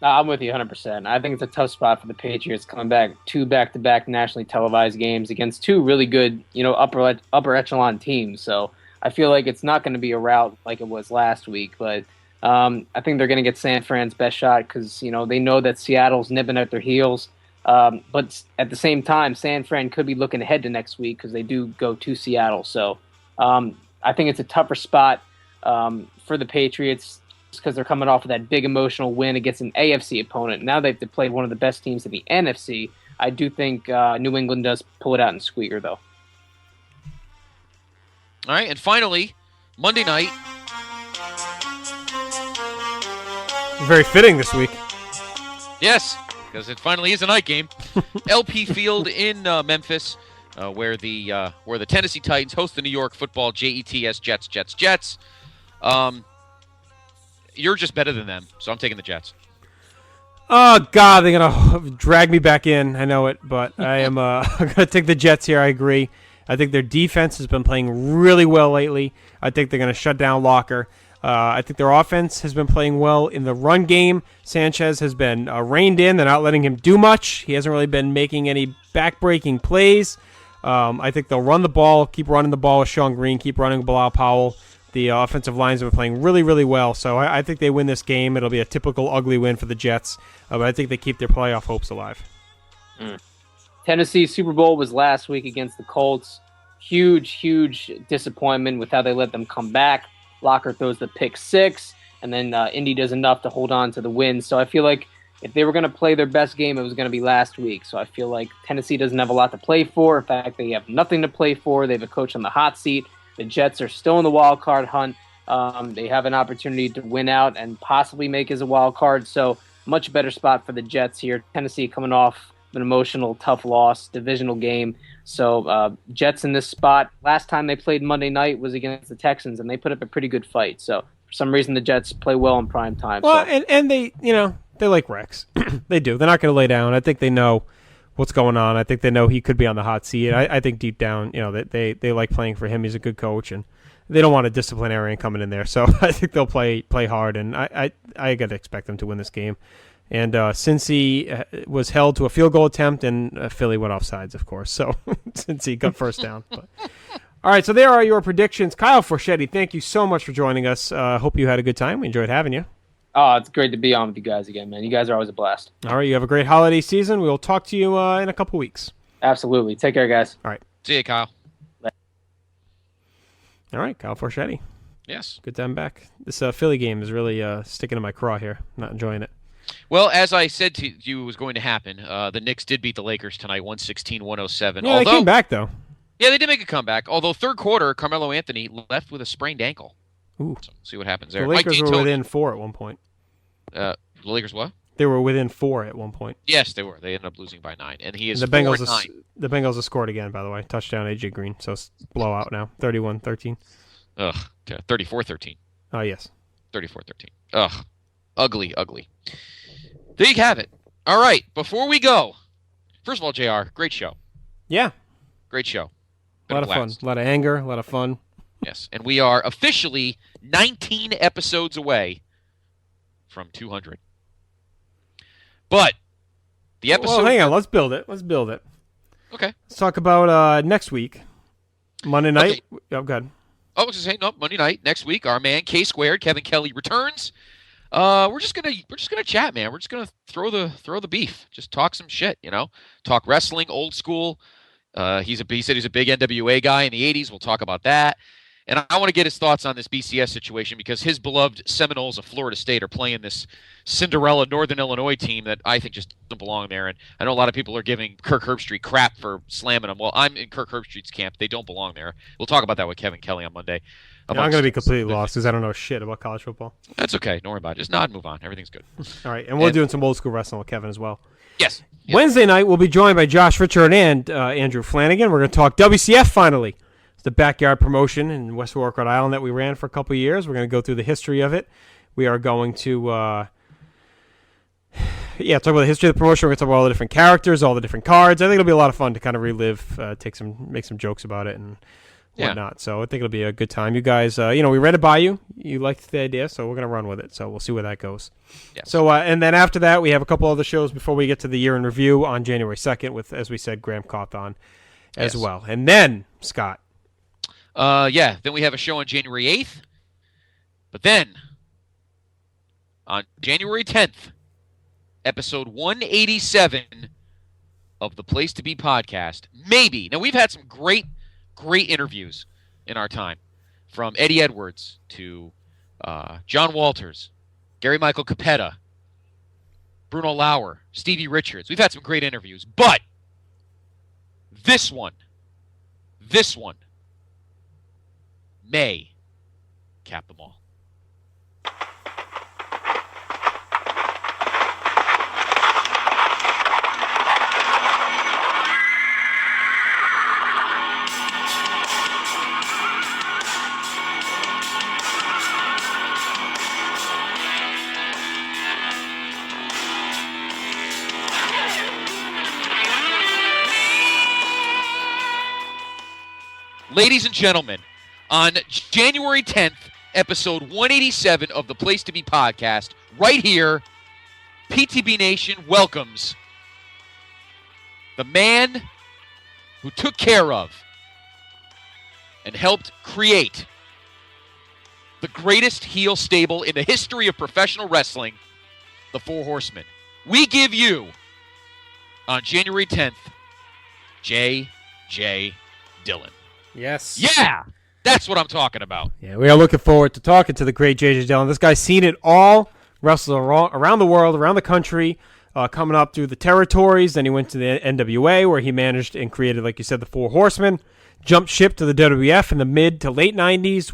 I'm with you 100%. I think it's a tough spot for the Patriots coming back 2 back-to-back nationally televised games against 2 really good, upper echelon teams. So I feel like it's not going to be a rout like it was last week. But I think they're going to get San Fran's best shot because they know that Seattle's nipping at their heels. But at the same time, San Fran could be looking ahead to next week because they do go to Seattle. So I think it's a tougher spot for the Patriots because they're coming off of that big emotional win against an AFC opponent. Now they have to play one of the best teams in the NFC. I do think New England does pull it out in squeaker, though. All right, and finally, Monday night. Very fitting this week. Yes. because it finally is a night game. LP Field in Memphis, where the Tennessee Titans host the New York Football Jets. You're just better than them, so I'm taking the Jets. Oh, God, they're going to drag me back in. I know it, but I am I'm going to take the Jets here. I agree. I think their defense has been playing really well lately. I think they're going to shut down Locker. I think their offense has been playing well in the run game. Sanchez has been reined in. They're not letting him do much. He hasn't really been making any back-breaking plays. I think they'll run the ball, keep running the ball with Sean Green, keep running Bilal Powell. The offensive lines have been playing really, really well. So I think they win this game. It'll be a typical ugly win for the Jets. But I think they keep their playoff hopes alive. Tennessee Super Bowl was last week against the Colts. Huge disappointment with how they let them come back. Locker throws the pick 6, and then Indy does enough to hold on to the win. So I feel like if they were going to play their best game, it was going to be last week. So I feel like Tennessee doesn't have a lot to play for. In fact, they have nothing to play for. They have a coach on the hot seat. The Jets are still in the wild card hunt. They have an opportunity to win out and possibly make as a wild card. So much better spot for the Jets here. Tennessee coming off an emotional, tough loss, divisional game. So Jets in this spot. Last time they played Monday night was against the Texans, and they put up a pretty good fight. So for some reason, the Jets play well in prime time. Well, and they, they like Rex. They do. They're not going to lay down. I think they know what's going on. I think they know he could be on the hot seat. I think deep down, that they like playing for him. He's a good coach, and they don't want a disciplinarian coming in there. So I think they'll play hard, and I got to expect them to win this game. And Cincy was held to a field goal attempt, and Philly went off sides, of course. So Cincy got first down. But. All right, so there are your predictions. Kyle Forchetti, thank you so much for joining us. Hope you had a good time. We enjoyed having you. Oh, it's great to be on with you guys again, man. You guys are always a blast. All right, you have a great holiday season. We'll talk to you in a couple weeks. Absolutely. Take care, guys. All right. See you, Kyle. Bye. All right, Kyle Forchetti. Yes. Good to have him back. This Philly game is really sticking to my craw here. I'm not enjoying it. Well, as I said to you was going to happen, the Knicks did beat the Lakers tonight, 116-107. Yeah, they came back, though. Yeah, they did make a comeback. Although third quarter, Carmelo Anthony left with a sprained ankle. Ooh. So see what happens there. The Lakers were within 4 at one point. The Lakers what? They were within 4 at one point. Yes, they were. They ended up losing by 9. And he is and the Bengals have scored again, by the way. Touchdown, AJ Green. So it's blowout now. 31-13. Ugh. 34-13. Oh, yes. 34-13. Ugh. Ugly. There you have it. All right. Before we go, first of all, JR, great show. Yeah. Great show. A lot of fun. A lot of anger. A lot of fun. Yes. And we are officially 19 episodes away from 200. But the episode... Well, hang on. Let's build it. Okay. Let's talk about next week. Monday night. Okay. Oh, good. Oh, I was going to say, no, Monday night, next week, our man, K-Squared, Kevin Kelly, returns. We're just gonna chat, man. We're just gonna throw the beef. Just talk some shit, Talk wrestling, old school. He said he's a big NWA guy in the 80s. We'll talk about that. And I want to get his thoughts on this BCS situation because his beloved Seminoles of Florida State are playing this Cinderella Northern Illinois team that I think just doesn't belong there. And I know a lot of people are giving Kirk Herbstreit crap for slamming them. Well, I'm in Kirk Herbstreit's camp. They don't belong there. We'll talk about that with Kevin Kelly on Monday. Yeah, I'm going to be completely lost because I don't know shit about college football. That's okay. Don't worry about it. Just nod and move on. Everything's good. All right. And we're doing some old school wrestling with Kevin as well. Yes. Wednesday night, we'll be joined by Josh Richard and Andrew Flanagan. We're going to talk WCF finally. It's the backyard promotion in West Warwick, Rhode Island that we ran for a couple of years. We're going to go through the history of it. We are going to talk about the history of the promotion. We're going to talk about all the different characters, all the different cards. I think it'll be a lot of fun to kind of relive, make some jokes about it and whatnot. Yeah. So I think it'll be a good time. You guys, we ran it by you. You liked the idea, so we're going to run with it. So we'll see where that goes. Yes. So, and then after that, we have a couple other shows before we get to the year in review on January 2nd with, as we said, Graham Cawthon as well. And then, Scott. Then we have a show on January 8th. But then, on January 10th, episode 187 of the Place to Be podcast. Maybe. Now, we've had some great interviews in our time. From Eddie Edwards to John Walters, Gary Michael Capetta, Bruno Lauer, Stevie Richards. We've had some great interviews. But this one may cap them all. ladies and gentlemen, on January 10th, episode 187 of the Place to Be podcast, right here, PTB Nation welcomes the man who took care of and helped create the greatest heel stable in the history of professional wrestling, the Four Horsemen. We give you, on January 10th, J.J. Dillon. Yes. Yeah! That's what I'm talking about. Yeah, we are looking forward to talking to the great J.J. Dillon. This guy's seen it all, wrestled around the world, around the country, coming up through the territories. Then he went to the NWA, where he managed and created, like you said, the Four Horsemen. Jumped ship to the WWF in the mid to late 90s,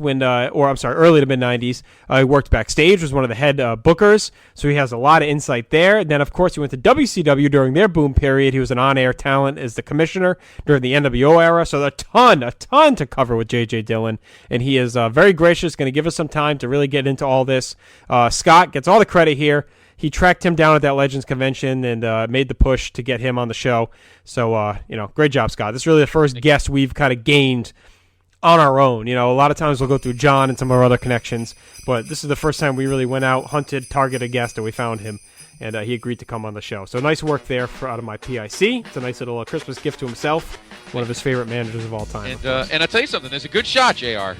early to mid 90s. He worked backstage, was one of the head bookers, so he has a lot of insight there. And then, of course, he went to WCW during their boom period. He was an on-air talent as the commissioner during the NWO era, so a ton to cover with J.J. Dillon. And he is very gracious, going to give us some time to really get into all this. Scott gets all the credit here. He tracked him down at that Legends convention and made the push to get him on the show. So, great job, Scott. This is really the first guest we've kind of gained on our own. A lot of times we'll go through John and some of our other connections, but this is the first time we really went out, hunted, targeted a guest, and we found him, and he agreed to come on the show. So nice work there out of my PIC. It's a nice little Christmas gift to himself, one of his favorite managers of all time. And I'll tell you something. There's a good shot, JR.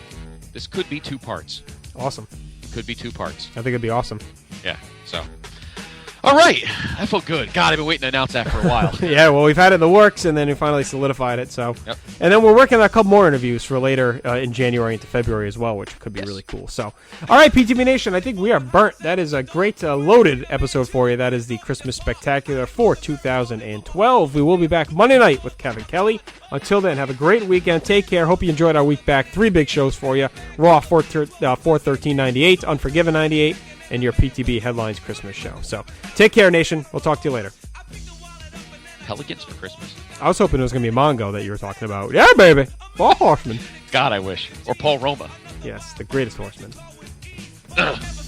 This could be 2 parts. Awesome. Could be 2 parts. I think it'd be awesome. Yeah, so... All right. That felt good. God, I've been waiting to announce that for a while. Yeah, well, we've had it in the works, and then we finally solidified it. So, yep. And then we're working on a couple more interviews for later in January into February as well, which could be really cool. So, all right, PTB Nation, I think we are burnt. That is a great loaded episode for you. That is the Christmas Spectacular for 2012. We will be back Monday night with Kevin Kelly. Until then, have a great weekend. Take care. Hope you enjoyed our week back. 3 big shows for you. Raw 4/13/98, Unforgiven 98, and your PTB Headlines Christmas show. So take care, Nation. We'll talk to you later. Pelicans for Christmas? I was hoping it was going to be Mongo that you were talking about. Yeah, baby. Four Horsemen. God, I wish. Or Paul Roma. Yes, the greatest horseman. Pelicans.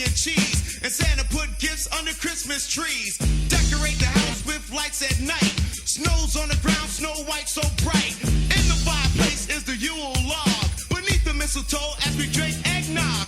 And cheese, and Santa put gifts under Christmas trees. Decorate the house with lights at night. Snow's on the ground, Snow White so bright. In the fireplace is the Yule log. Beneath the mistletoe as we drink eggnog.